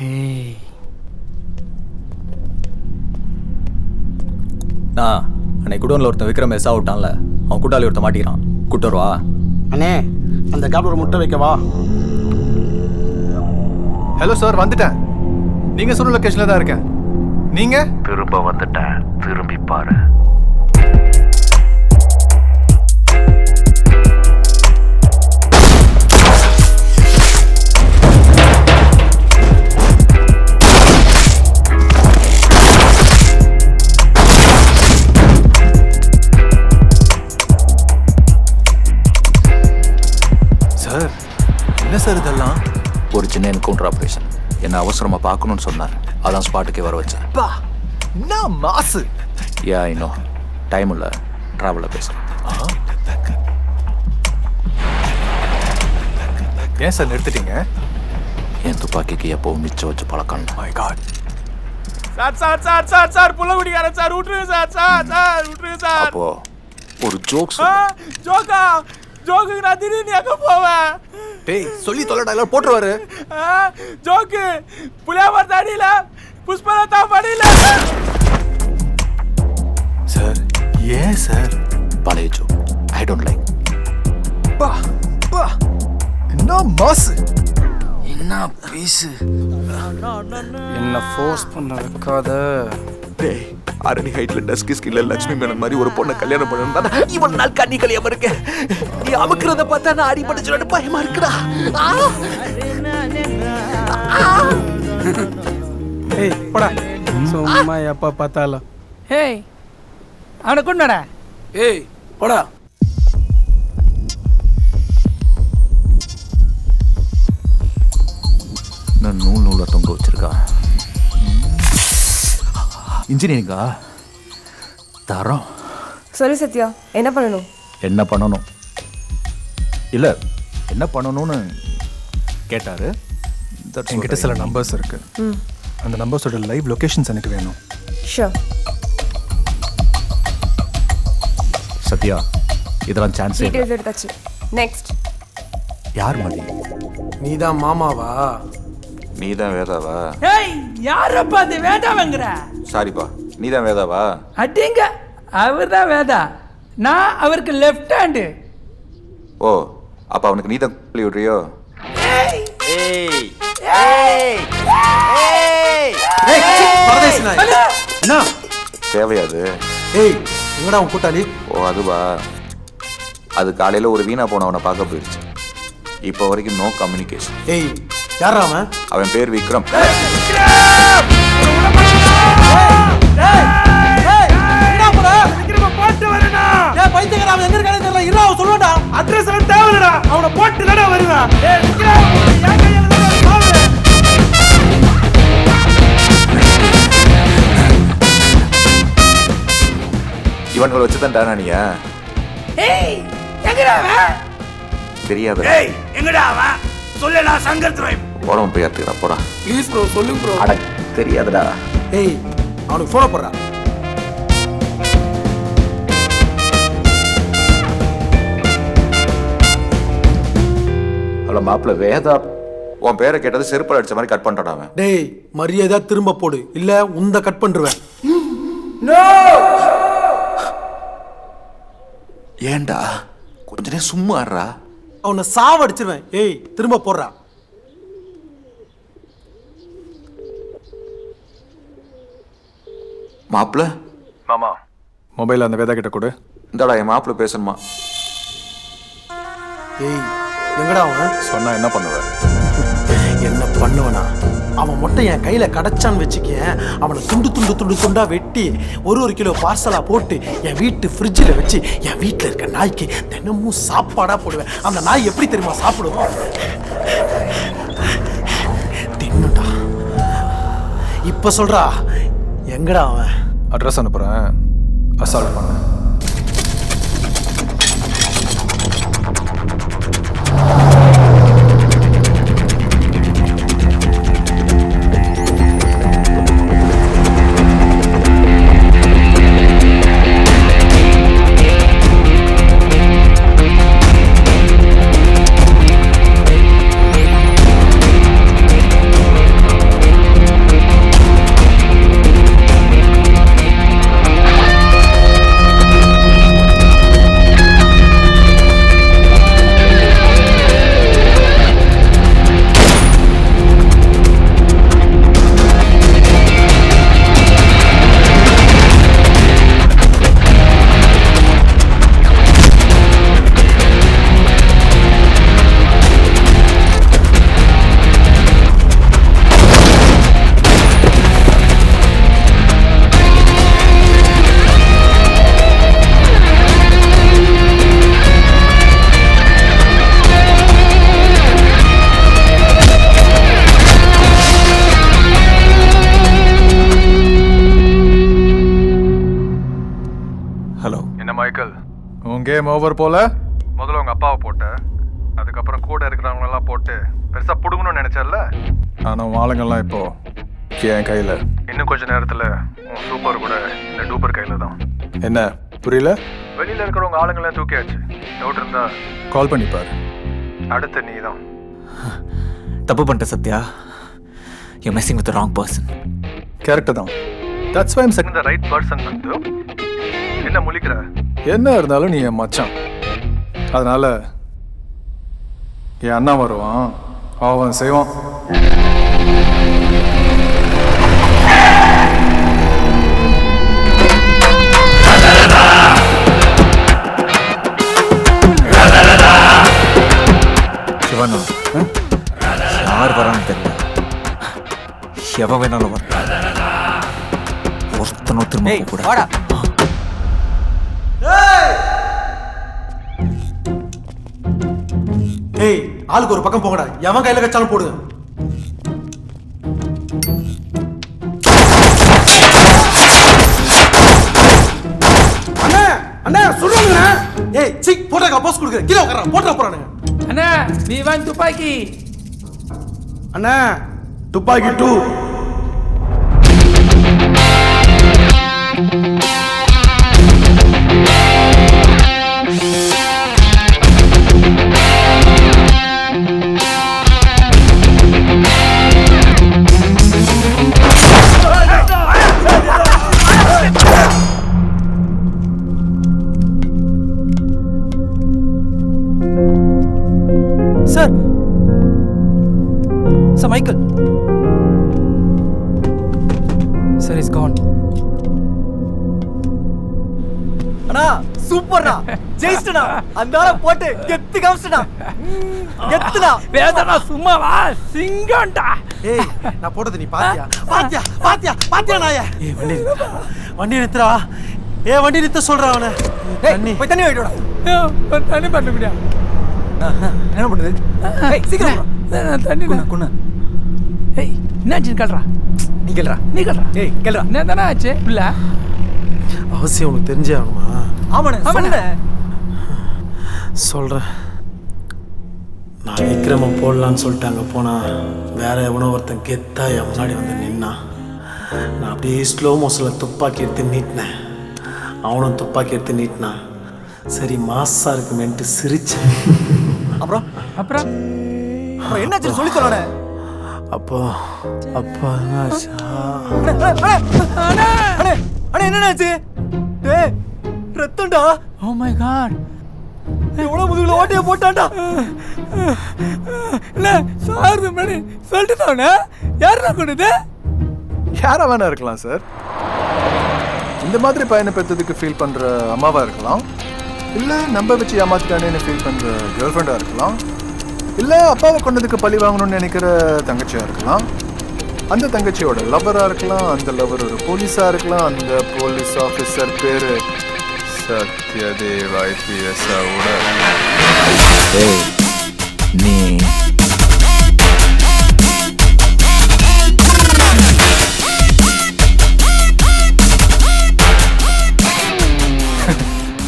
ஏய் நான் அன்னைக்கு குடோனில் ஒருத்தன் விக்ரம் எஸ் ஆகிட்டான்ல அவன் கூட்டாளி ஒருத்தன் மாட்டிக்கிறான் கூட்டு வருவா அண்ணே அந்த கேப்ல ஒரு முட்டை வைக்கவா? ஹலோ சார், வந்துட்டேன். நீங்க சொன்ன லொகேஷன்ல தான் இருக்கேன். நீங்க திரும்ப வந்துட்டேன், திரும்பி பாரு. சார், என்ன சார் இதெல்லாம்? ஒரு சின்ன என்கவுண்டர் ஆபரேஷன். என்ன அவசரமா பார்க்கணும்னு சொன்னார், அதான் ஸ்பாட்டுக்கே வர வச்சேன். என்ன மாசு? யா இன்னும் டைம் இல்லை, டிராவலில் பேசுகிறேன். ஏன் சார் நிறுத்திட்டீங்க? என் துப்பாக்கிக்கு எப்பவும் மிச்சம் வச்சு பழக்கம். My God. Sir sir sir sir sir புள்ள குடிக்காரன் சார், விட்டுருங்க சார் சார் சார் விட்டுருங்க சார். அப்போ ஒரு ஜோக்ஸ். ஜோக்கா? ஜோக்குக்கு நான் திடீர்னு எங்க போவேன்? டேய் சொல்லி தொலைடா, எல்லாம் போட்டுருவாரு. ஜோக்கு புளியாமர் தாடியில புஷ்பலதா படியில. சார் ஏன் சார்? பழைய ஜோக், ஐ டோன்ட் லைக். பா பா என்ன மாசு, என்ன பேசு, என்ன ஃபோர்ஸ் பண்ண வைக்காத. டேய், அரணி ஹைட்ல டஸ்கி ஸ்கின்ல லட்சுமி மேனன் மாதிரி ஒரு பொண்ணை கல்யாணம் பண்ணணும். இவன் நாள் கண்ணி கல்யாணம் இருக்க, நீ அமுக்கிறத பார்த்தா நான் அடிபட்டு பயமா இருக்குடா. ஏய் போடா, சும்மா எப்ப பார்த்தாலும். ஏய் அவனை கொண்டாடா. ஏய் போடா. நான் நூலை தொங்க வச்சிருக்கா. இன்ஜினியரிங்கா தரோம். சொல்லு சத்யா, என்ன பண்ணணும்? என்ன பண்ணணும் இல்லை, என்ன பண்ணணும்னு கேட்டாரு. என்கிட்ட சில நம்பர்ஸ் இருக்கு. அந்த நம்பர்ஸோட லைவ் லொகேஷன்ஸ் எனக்கு வேணும். ஷூர். சத்யா, இதெல்லாம் சான்ஸ் இல்லை. டீடைல்ஸ் எடுத்தாச்சு. நெக்ஸ்ட். யார் மதி? நீதான் மாமாவா? நீதான் வேதாவா? ஏய் யாரப்பா அது வேதாவங்கற? சாரிப்பா, நீதான் வேதாவா? அடிங்க, அவர்தான் வேதா, நான் அவருக்கு லெஃப்ட் ஹேண்ட். ஓ, அப்ப அவனுக்கு நீதான் சொல்லி விடுறியோ? ஏய் ஏய் ஏய் ஏய் பரதேசி நாய். என்ன தேவையாது? ஏய் எங்கடா உன் கூட்டாளி? ஓ அதுவா, அது காலையில ஒரு வீணா போனவனை பார்க்க போயிடுச்சு. இப்போ வரைக்கும் நோ கம்யூனிகேஷன். ஏய் யாரா அவன்? அவன் பேர் விக்ரம். அவனை போட்டு வருவேன். இவன்களை வச்சுதான் டானியா? தெரியாது. எங்கடா அவன்? சொல்ல, நான் சங்கர் துறை. போடவும் போய் எடுத்துக்கிறா போடா. ப்ளீஸ் ப்ரோ, சொல்லுங்க ப்ரோ. அட தெரியாதுடா. ஏய் அவனுக்கு போன போடுறா. ஹலோ மாப்பிள்ள வேதா, உன் பேரை கேட்டது செருப்பு அடிச்ச மாதிரி கட் பண்ணிட்டான் அவன். டேய் மரியாதை திரும்ப போடு, இல்ல உந்த கட் பண்ணிடுவேன். ஏண்டா கொஞ்ச நேரம் சும்மா ஆடுறா. அவனை சாவடிச்சிருவேன். ஏய் திரும்ப போடுறா. மாப்பிள்ள. மாமா மொபைல் அந்த வேதா கிட்ட கொடு. இந்தாடா என் மாப்பிள்ள பேசணுமா? ஏய் எங்கடா அவன்? சொன்னா என்ன பண்ணுவேன்? என்ன பண்ணுவனா? அவன் மட்டும் என் கையில கிடைச்சான்னு வச்சுக்க, அவனை துண்டு துண்டு துண்டு துண்டா வெட்டி ஒரு கிலோ பார்சலா போட்டு என் வீட்டு ஃப்ரிட்ஜில் வச்சு என் வீட்டில் இருக்க நாய்க்கு தினமும் சாப்பாடா போடுவேன். அந்த நாய் எப்படி தெரியுமா சாப்பிடுவோம்? தின்னுடா. இப்ப சொல்றா, எங்கடா அவன்? அட்ரஸ் அனுப்புறேன், அசால்ட் பண்ண. மைக்கேல் உன் கேம் ஓவர் போல. முதல்ல உங்க அப்பாவை போட்ட, அதுக்கப்புறம் கூட இருக்கிறவங்களெல்லாம் போட்டு பெருசா புடுங்கணும்னு நினைச்சல. ஆனா உன் ஆளுங்கெல்லாம் இப்போ என் கையில. இன்னும் கொஞ்ச நேரத்துல உன் சூப்பர் கூட இந்த டூப்பர் கையில தான். என்ன புரியல? வெளியில இருக்கிறவங்க ஆளுங்கெல்லாம் தூக்கியாச்சு. டவுட் இருந்தா கால் பண்ணிப்பாரு. அடுத்து நீ தான். தப்பு பண்ணிட்ட Sathya. You messing with wrong person. Correct தான். That's why I'm setting the right person. வந்து என்ன முழிக்கிற? என்ன இருந்தாலும் நீ என் மச்சான். அதனால என் அண்ணா வருவான், அவன் செய்வான். சிவனா யார் வரான்னு தெரியல. எவன் வேணாலும் வர. ஒருத்தனும் திரும்ப கூட. ஏய், ஆளுக்கு ஒரு பக்கம் போங்கடா. எவன் கையில கச்சாலும் போடு. அண்ணா அண்ணா சொல்லுங்க. ஏய் சி போட்டா போஸ் கொடுக்குற. கீழ உட்கார. போட்டா போறானே. அண்ணா we want துப்பாக்கி. அண்ணா துப்பாக்கி 2. Sir sir Michael sir is gone. அண்ணா சூப்பர்ண்ணா, ஜெயிச்சிட்டா. அந்த ஆளை போட்டு கெத்து காமிச்சிட்டா. கெத்துடா. வேதனா சும்மாவா? சிங்கம்டா. ஏய் நான் போட்டது நீ பாத்தியா? பாத்தியா பாத்தியா பாத்தியா நாயே? ஏய் வண்டி நிறுத்துடா. ஏய் வண்டி நிறுத்த சொல்றா அவனை. தண்ணி போய் தண்ணி வாங்கிட்டு வாடா. தண்ணி பண்ண முடியா? என்ன பண்ணுது? ஏய் சீக்கிரம் தண்ணி குண்ண. ஏய் என்னாச்சு கேள்றா. நீ கேள்றா. நீ கேள்றா. ஏய் கேள்றா. என்ன தானே ஆச்சு? இல்ல அவசியம் உனக்கு தெரிஞ்சே ஆகணுமா? ஆமாண்ணே சொல்லுண்ணே. சொல்றேன். நான் விக்ரமம் போடலான்னு சொல்லிட்டு அங்கே போனால் வேற எவனோ ஒருத்தன் கெத்தா என் முன்னாடி வந்து நின்னான். நான் அப்படியே ஸ்லோ மோஷனில் துப்பாக்கி எடுத்து நீட்டினேன். அவனும் துப்பாக்கி எடுத்து நீட்டினான். சரி மாசா இருக்குமேன்ட்டு சிரிச்சேன். அப்புறம் அப்புறம் அப்புறம் என்னாச்சு சொல்லி சொல்லணே. அப்போ அப்பா என்னாச்சா? அண்ணே அண்ணே என்னன்னாச்சு? டேய் ரத்தம்டா. Oh my God. எவ்வளோ முதுகுல ஓட்டையை போட்டான்டா. இல்ல சார் முன்னாடி சொல்லிட்டு யாரா கொடுது? யாரா வேணா இருக்கலாம் சார். இந்த மாதிரி பையனை பெற்றதுக்கு ஃபீல் பண்ற அம்மாவா இருக்கலாம், இல்ல நம்ப வச்சு ஏமாத்திட்டானேன்னு ஃபீல் பண்ற கேர்ள் ஃப்ரெண்டா இருக்கலாம், இல்ல அப்பாவை கொண்டதுக்கு பழி வாங்கணும்னு நினைக்கிற தங்கச்சியா இருக்கலாம், அந்த தங்கச்சியோட லவ்வரா இருக்கலாம், அந்த லவர் ஒரு போலீஸா இருக்கலாம், அந்த போலீஸ் ஆஃபீஸர் பேரு சத்யதேவ் IPS. நீ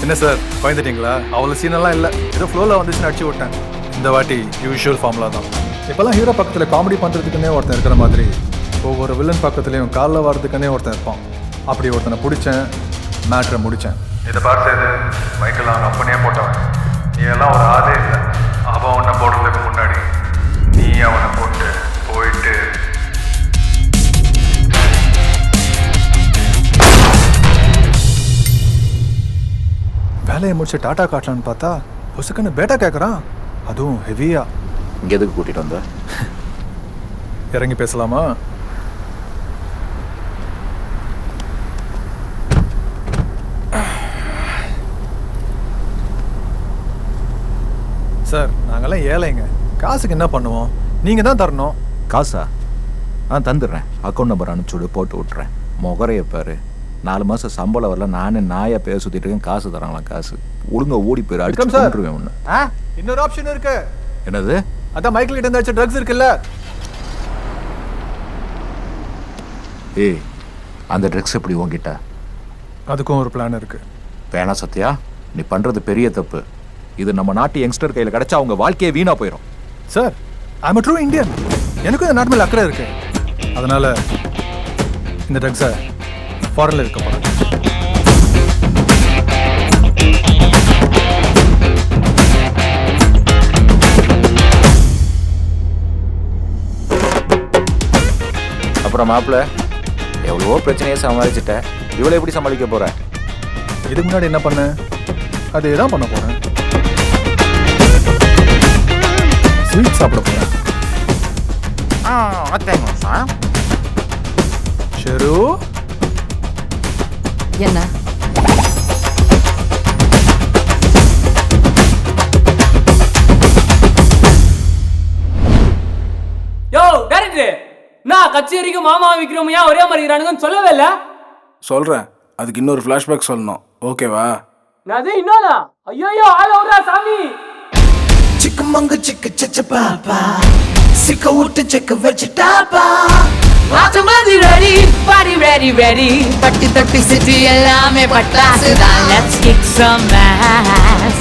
என்ன சார் பயந்துட்டீங்களா? அவ்வளோ சீனெல்லாம் இல்லை, ஏதோ ஃப்ளோவில் வந்துச்சுன்னு அடிச்சு விட்டேன். இந்த வாட்டி யூஷுவல் ஃபார்முலா தான். இப்போல்லாம் ஹீரோ பக்கத்தில் காமெடி பண்ணுறதுக்குன்னே ஒருத்தன் இருக்கிற மாதிரி ஒவ்வொரு வில்லன் பக்கத்துலேயும் காலில் வர்றதுக்குன்னே ஒருத்தன் இருப்பான். அப்படி ஒருத்தனை பிடிச்சேன், மேட்ரை முடித்தேன். இதை பார்த்து மைக்கேல் அவன் அப்பனே போட்டவன். நீ எல்லாம் ஒரு ஆளே இல்லை. அவன் உன்னை போடுறதுக்கு முன்னாடி நீ அவனை போட்டு போயிட்டு வேலையை முடிச்சு டாட்டா காட்டலான்னு பார்த்தா புசுக்குன்னு பேட்டா கேட்குறான், அதுவும் ஹெவியா. இங்கே எதுக்கு கூட்டிகிட்டு வந்த? இறங்கி பேசலாமா? சார் நாங்கெல்லாம் ஏழைங்க, காசுக்கு என்ன பண்ணுவோம்? நீங்கள் தான் தரணும். காசா? தந்துடுறேன். அக்கௌண்ட் நம்பர் அனுப்பிச்சுடு, போட்டு விட்றேன். முகரைய பாரு, 4 மாதம் சம்பளம் வரல, நானே நாயா பேர் சுற்றிட்டு இருக்கேன். காசு தராங்களா? காசு ஒழுங்கா ஓடி போயிரு, அடிச்சு கொண்டுருவேன் ஒன்று. இன்னொரு ஆப்ஷன் இருக்கு. என்னது? அதான் மைக்கேல் கிட்ட இருந்தாச்சும் ட்ரக்ஸ் இருக்குல்ல. ஏய் அந்த ட்ரக்ஸ் எப்படி உங்ககிட்ட? அதுக்கும் ஒரு பிளான் இருக்கு. வேணா சத்யா. நீ பண்றது பெரிய தப்பு. இது நம்ம நாட்டு யங்ஸ்டர் கையில் கிடைச்சா அவங்க வாழ்க்கையே வீணா போயிடும். Sir, I am true Indian. எனக்கும் இந்த நாட்டு மேல அக்கறை இருக்கு. அதனால இந்த ட்ரக்ஸை ஃபாரின்ல இருக்க போறேன். அப்புறம் மாப்பிள்ள, எவ்வளவோ பிரச்சனையை சமாளிச்சுட்ட, இவ்வளோ எப்படி சமாளிக்க போற? இதுக்கு முன்னாடி என்ன பண்ண, அதே தான் பண்ண போறேன். ஸ்வீட் சாப்பிட போறேன். ஷெரு, என்ன யோ டைரக்டர், நான் கச்சேரிக்கு மாமா விக்ரம் ஏன் ஒரே மாதிரி இருக்கானுங்கன்னு சொல்லவே இல்லை. சொல்கிறேன், அதுக்கு இன்னொரு ஃப்ளாஷ்பேக் சொல்லணும். ஓகேவா? அது இன்னொன்னா? ஐயோ ஆள விடுறா சாமி. சிக்கமங்க சிக்க சச்ச பாப்பா சிக்க விட்டு செக்க வச்சுட்டாப்பா ஆட்ட மாதிரி ரெடி பாடி ரெடி ரெடி பட்டி தட்டி சிட்டி எல்லாமே பட்டாசுதான். Let's kick some ass,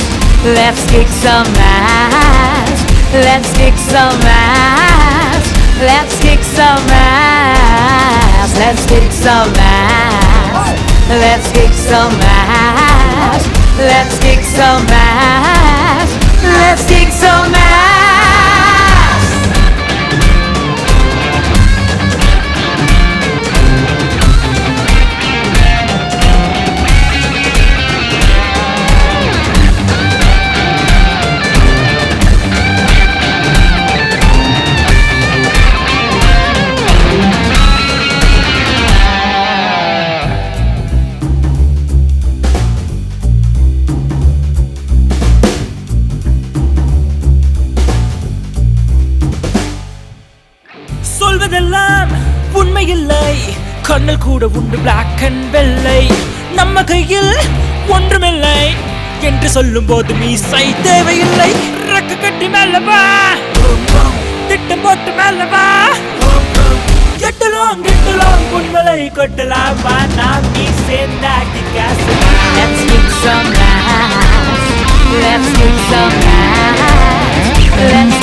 let's kick some ass, let's kick some ass, let's kick some ass, let's kick some ass, let's kick some ass, let's kick some ass, let's kick some ass. சொல்வதெல்லாம் உண்மை இல்லை, கண்ணல் கூட உண்டு பிளாக் அண்ட் வெள்ளை. நம்ம கையில் ஒன்றுமில்லை என்று சொல்லும் போது மீசை தேவையில்லை. ரக்க கட்டி மேலவா, திட்டம் போட்டு மேலவா, கெட்டலாம் கெட்டலாம் பொன்மலை கொட்டலாமா, நாம் நீ சேர்ந்தாக்கி காசு. Let's kick some ass, let's kick some ass, let's